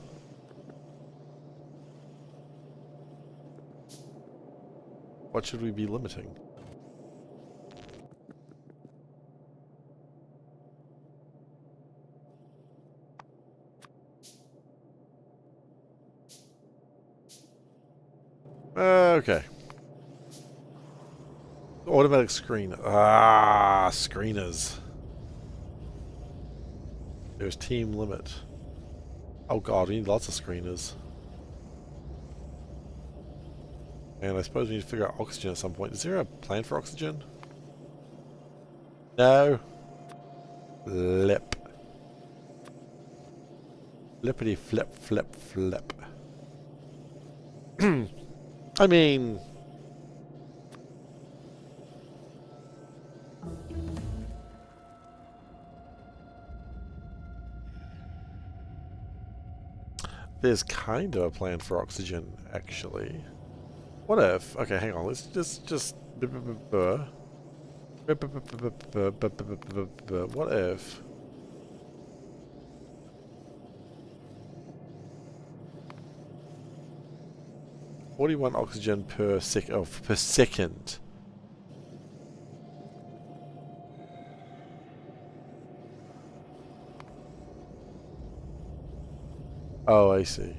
What should we be limiting? Okay. Automatic screen. Ah, screeners. There's team limit. Oh god, we need lots of screeners. And I suppose we need to figure out oxygen at some point. Is there a plan for oxygen? No. Flip. Flippity flip flip flip. I mean... There's kind of a plan for oxygen, actually. What if... Okay, hang on. Let's just... What if... 41 oxygen per second. Oh, I see.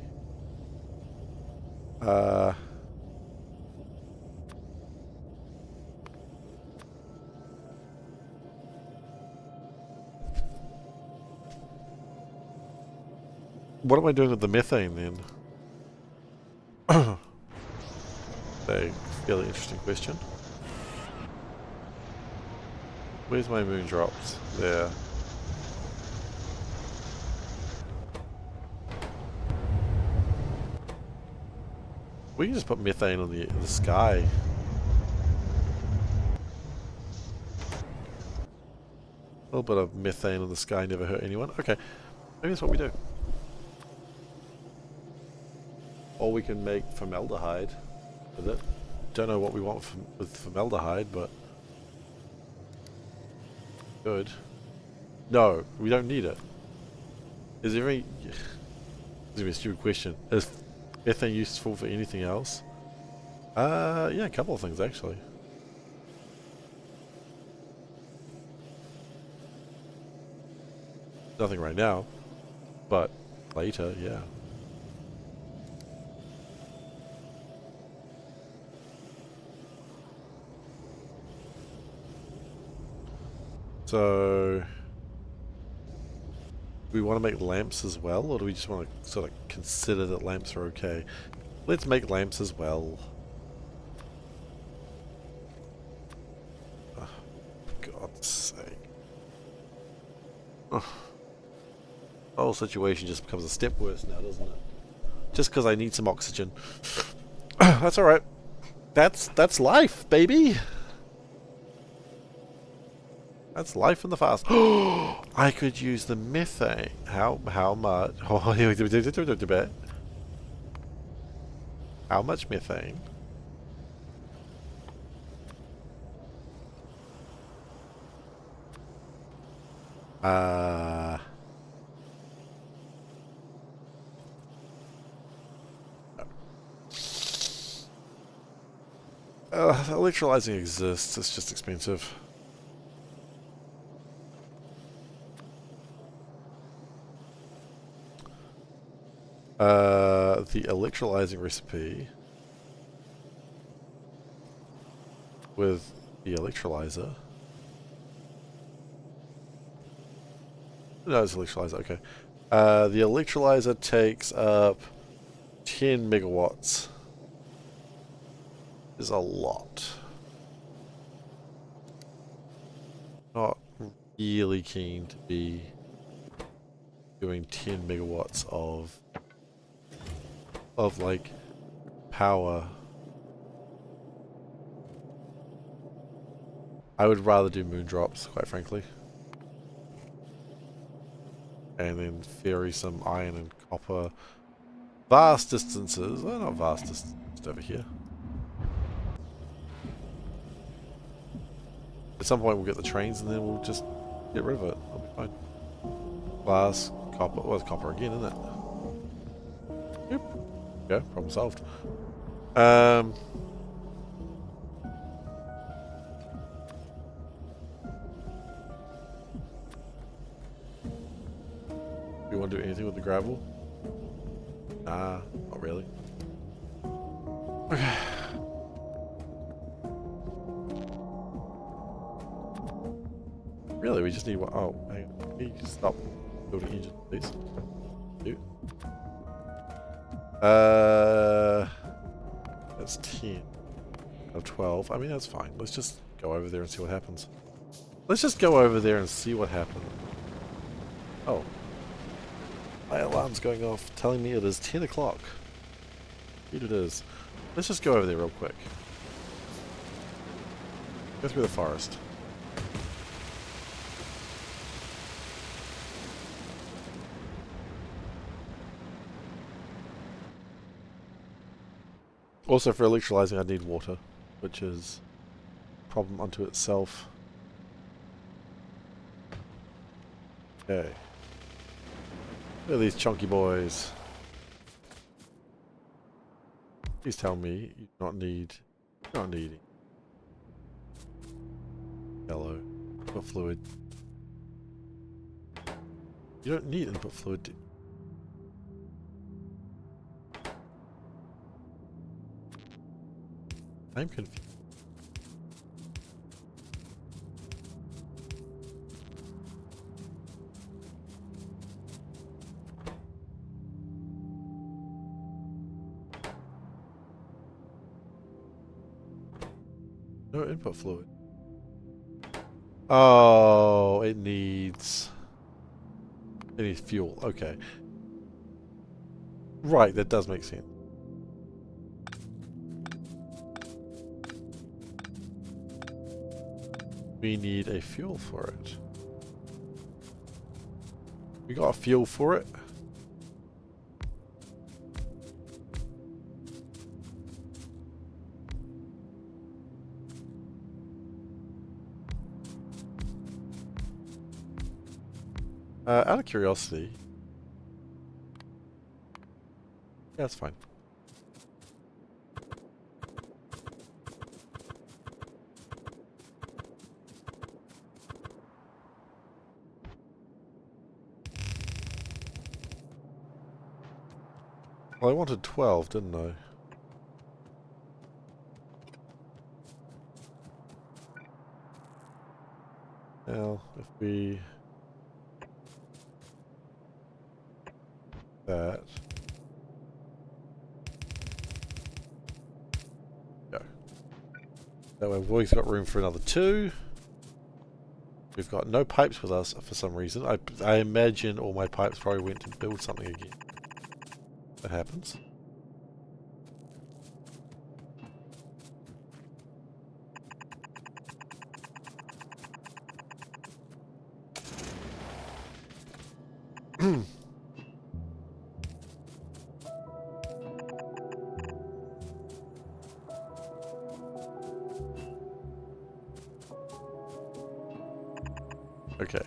What am I doing with the methane then? A fairly interesting question. Where's my moon drops? There. We can just put methane on the sky. A little bit of methane on the sky never hurt anyone. Okay, maybe that's what we do. Or we can make formaldehyde with it. Don't know what we want with formaldehyde, but good. No, we don't need it. Is there any... This is gonna be a stupid question. Is methane useful for anything else? Yeah, a couple of things actually. Nothing right now, but later, yeah. So, do we want to make lamps as well, or do we just want to sort of consider that lamps are okay? Let's make lamps as well. Oh, for God's sake. Oh. The whole situation just becomes a step worse now, doesn't it? Just because I need some oxygen. That's alright. That's life, baby! That's life in the fast. I could use the methane. How much? How much methane? Electrolyzing exists. It's just expensive. The electrolyzing recipe with the electrolyzer. No, it's electrolyzer, okay. The electrolyzer takes up 10 megawatts. Is a lot. Not really keen to be doing 10 megawatts of like power. I would rather do moon drops, quite frankly. and then ferry some iron and copper vast distances. Well, not vast distances, just over here. At some point we'll get the trains and then we'll just get rid of it. It'll be fine. Glass, copper. Well, it's copper again, isn't it? Yep. Yeah, problem solved. Do you want to do anything with the gravel? Nah, not really. Okay. Really, we just need one. Oh, hang on. Can you just stop building engine, please? Dude. That's 10 or 12. I mean, that's fine. Let's just go over there and see what happens. Let's just go over there and see what happens. Oh. My alarm's going off, telling me it is 10 o'clock. Indeed it is. Let's just go over there real quick. Go through the forest. Also, for electrolyzing, I need water, which is a problem unto itself. Okay. Look at these chunky boys. Please tell me you do not need yellow input fluid. You don't need input fluid. I'm confused. No input fluid. Oh, it needs fuel. Okay. Right, that does make sense. We need a fuel for it. We got a fuel for it. Out of curiosity. Yeah, that's fine. Well, I wanted 12, didn't I? Now, if we... that... Go. That way we've always got room for another 2. We've got no pipes with us for some reason. I imagine all my pipes probably went to build something again. That happens. Okay.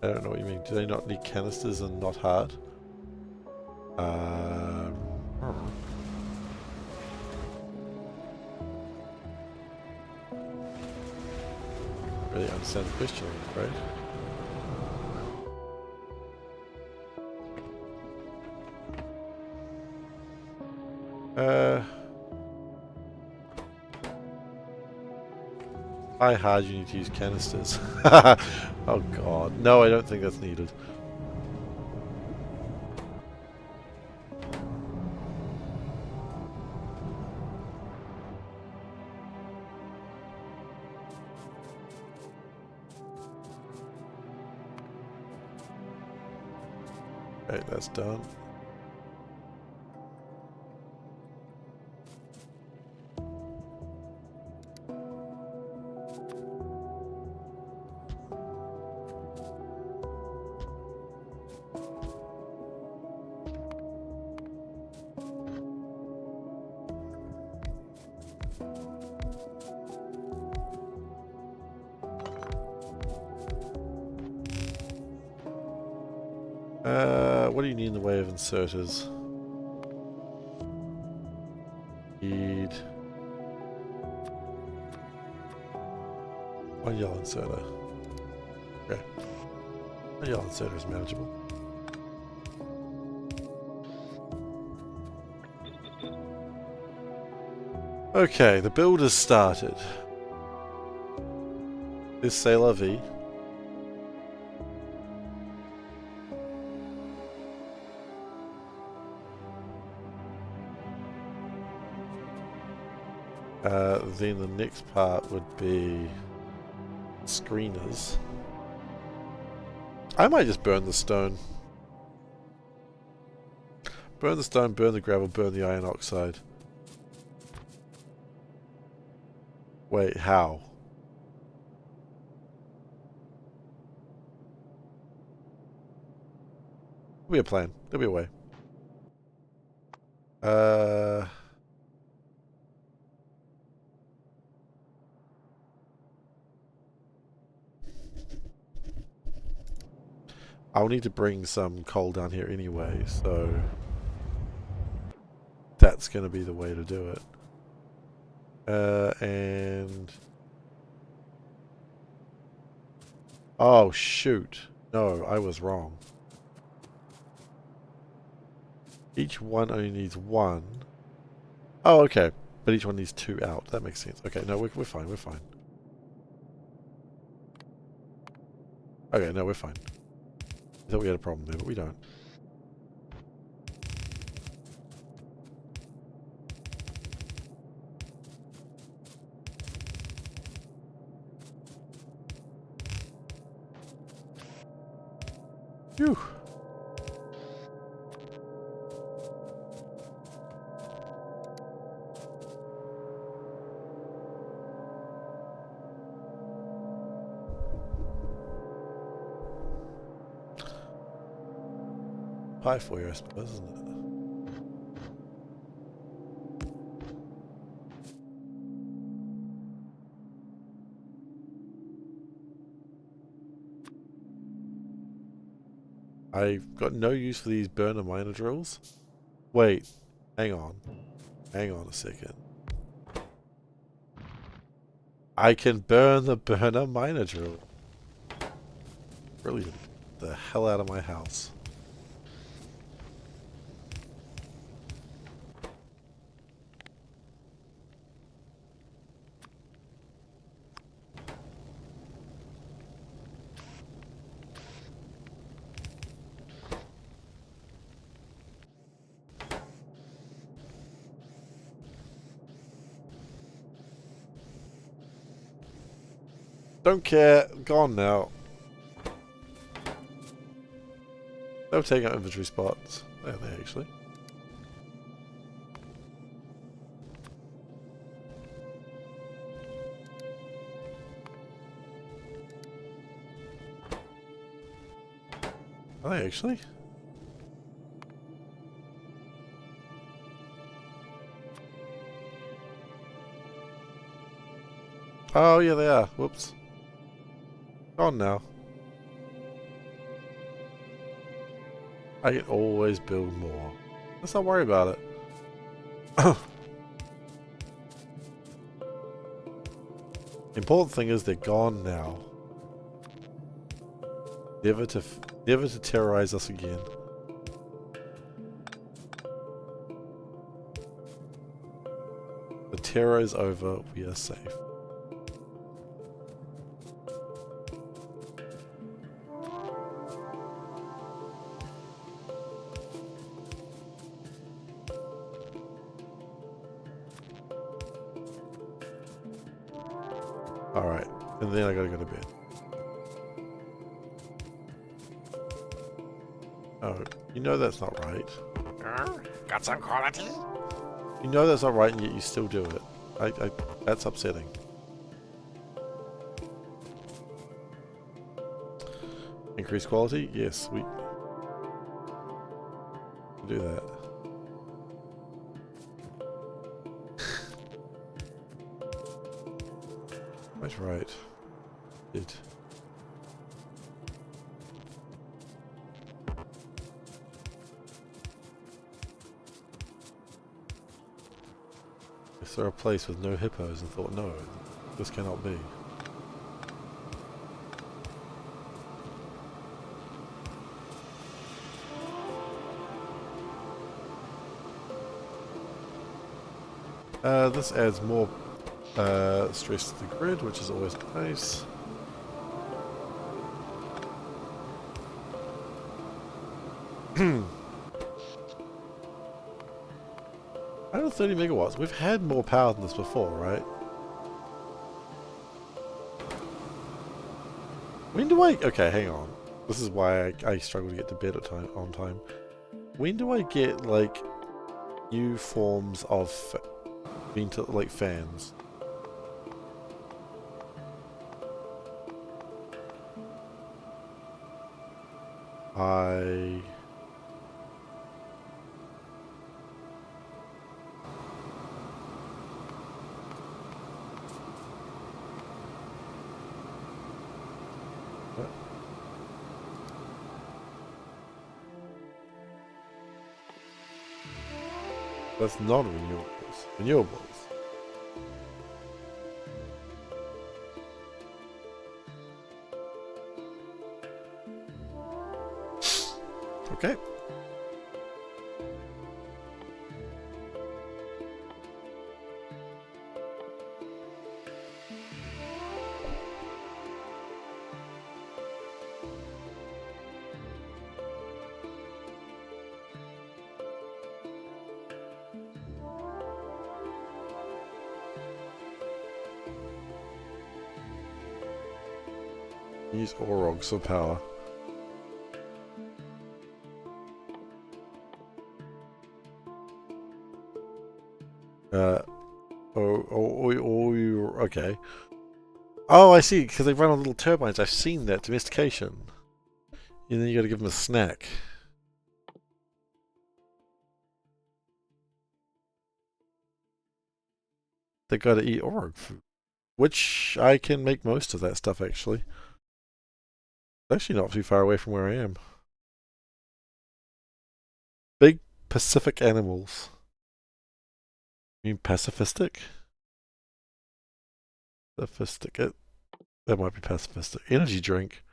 I don't know what you mean. Do they not need canisters and not hard? Really understand the question, I'm afraid. How hard you need to use canisters? Oh god. No, I don't think that's needed. Okay, that's done. What do you need in the way of inserters? Need one yellow inserter. Okay. One yellow inserter is manageable. Okay, the build has started. This c'est la vie. Then the next part would be screeners. I might just burn the stone. Burn the stone, burn the gravel, burn the iron oxide. Wait, how? There'll be a plan. There'll be a way. I'll need to bring some coal down here anyway, so that's going to be the way to do it. And... oh, shoot. No, I was wrong. Each one only needs one. Oh, okay. But each one needs two out. That makes sense. Okay, no, we're fine. We're fine. Okay, no, we're fine. I thought we had a problem there, but we don't. Phew. Pie for you, I suppose, isn't it? I've got no use for these burner miner drills. Wait, hang on. Hang on a second. I can burn the burner miner drill. Brilliant. The hell out of my house. Don't care. Gone now. They'll take out inventory spots. There they actually. Are they actually? Oh yeah, they are. Whoops. Gone now. I can always build more. Let's not worry about it. Important thing is they're gone now. Never to terrorize us again. The terror is over. We are safe. Alright, and then I gotta go to bed. Oh, you know that's not right. Got some quality? You know that's not right and yet you still do it. That's upsetting. Increase quality? Yes, we do that. That's right. Did. I saw a place with no hippos and thought, no, this cannot be. This adds more stress to the grid, which is always nice. I don't know, 30 megawatts. We've had more power than this before, right? When do I... Okay, hang on. This is why I struggle to get to bed on time. When do I get, like, new forms of like fans? That's non-renewables. Renewables. Okay. Use Orogs for power. Okay. Oh, I see, because they run on little turbines. I've seen that. Domestication. And then you gotta give them a snack. They gotta eat Orog food. Which I can make most of that stuff, actually. It's actually not too far away from where I am. Big Pacific animals. You mean pacifistic? Pacifistic. That might be pacifistic. Energy drink.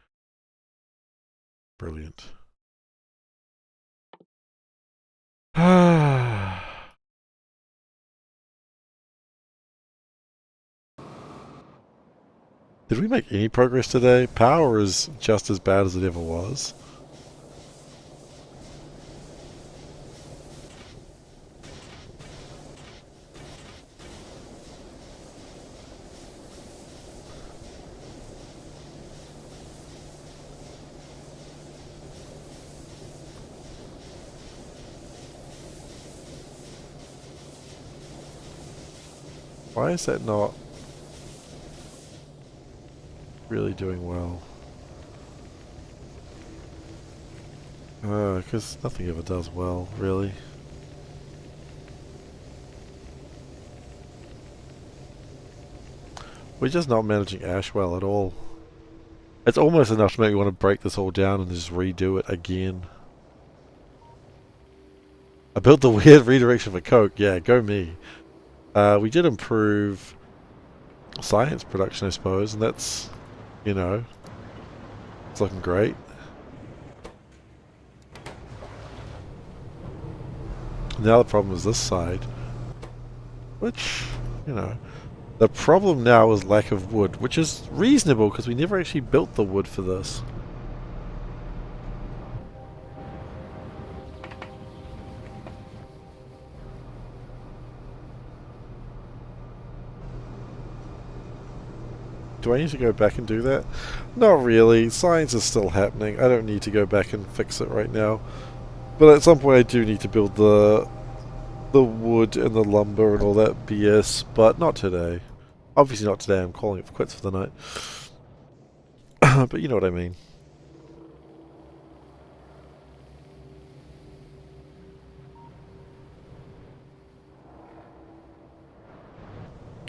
Brilliant. Did we make any progress today? Power is just as bad as it ever was. Why is that not really doing well? Because nothing ever does well, really. We're just not managing Ash well at all. It's almost enough to make me want to break this all down and just redo it again. I built the weird redirection for Coke. Yeah, go me. We did improve science production, I suppose, and that's, you know, it's looking great. Now the problem is this side, which, you know, the problem now is lack of wood, which is reasonable because we never actually built the wood for this. Do I need to go back and do that? Not really. Science is still happening. I don't need to go back and fix it right now. But at some point I do need to build the wood and the lumber and all that BS, but not today. Obviously not today. I'm calling it quits for the night. But you know what I mean.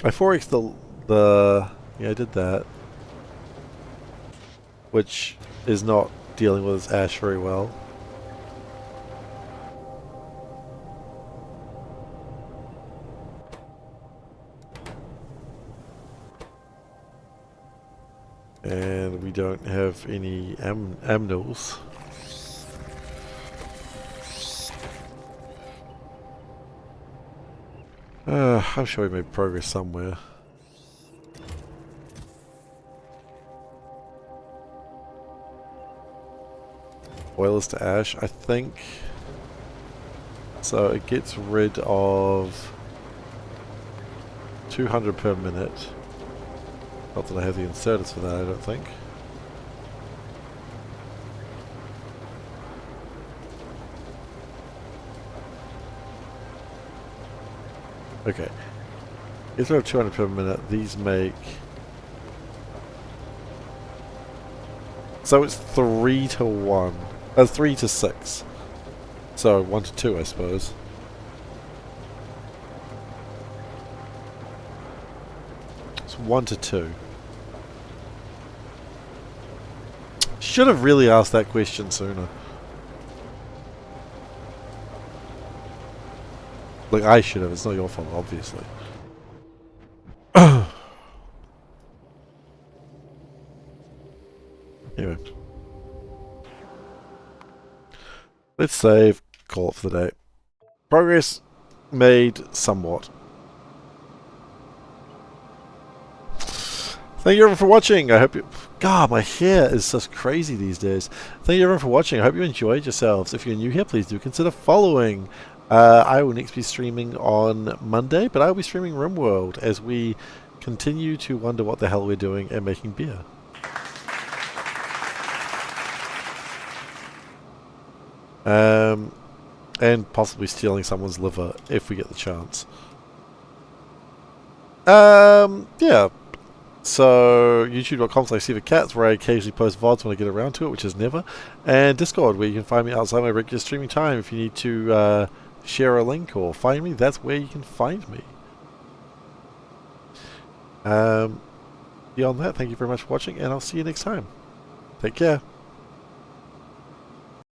I 4x'd the yeah, I did that, which is not dealing with its ash very well. And we don't have any amnils. I'm sure we made progress somewhere. Boilers to ash, I think. So it gets rid of 200 per minute. Not that I have the inserters for that, I don't think. Okay. Gets rid of 200 per minute. These make... So it's 3 to 1. 3 to 6. So 1 to 2, I suppose. It's 1 to 2. Should have really asked that question sooner. Like, I should have. It's not your fault, obviously. Anyway. Let's save. Call it for the day. Progress made somewhat. Thank you everyone for watching. I hope you... God, my hair is just crazy these days. Thank you everyone for watching. I hope you enjoyed yourselves. If you're new here, please do consider following. I will next be streaming on Monday, but I will be streaming RimWorld as we continue to wonder what the hell we're doing and making beer. And possibly stealing someone's liver if we get the chance. Yeah. So, youtube.com/SeiferKatt, where I occasionally post VODs when I get around to it, which is never. And Discord, where you can find me outside my regular streaming time. If you need to share a link or find me, that's where you can find me. Beyond that, thank you very much for watching, and I'll see you next time. Take care.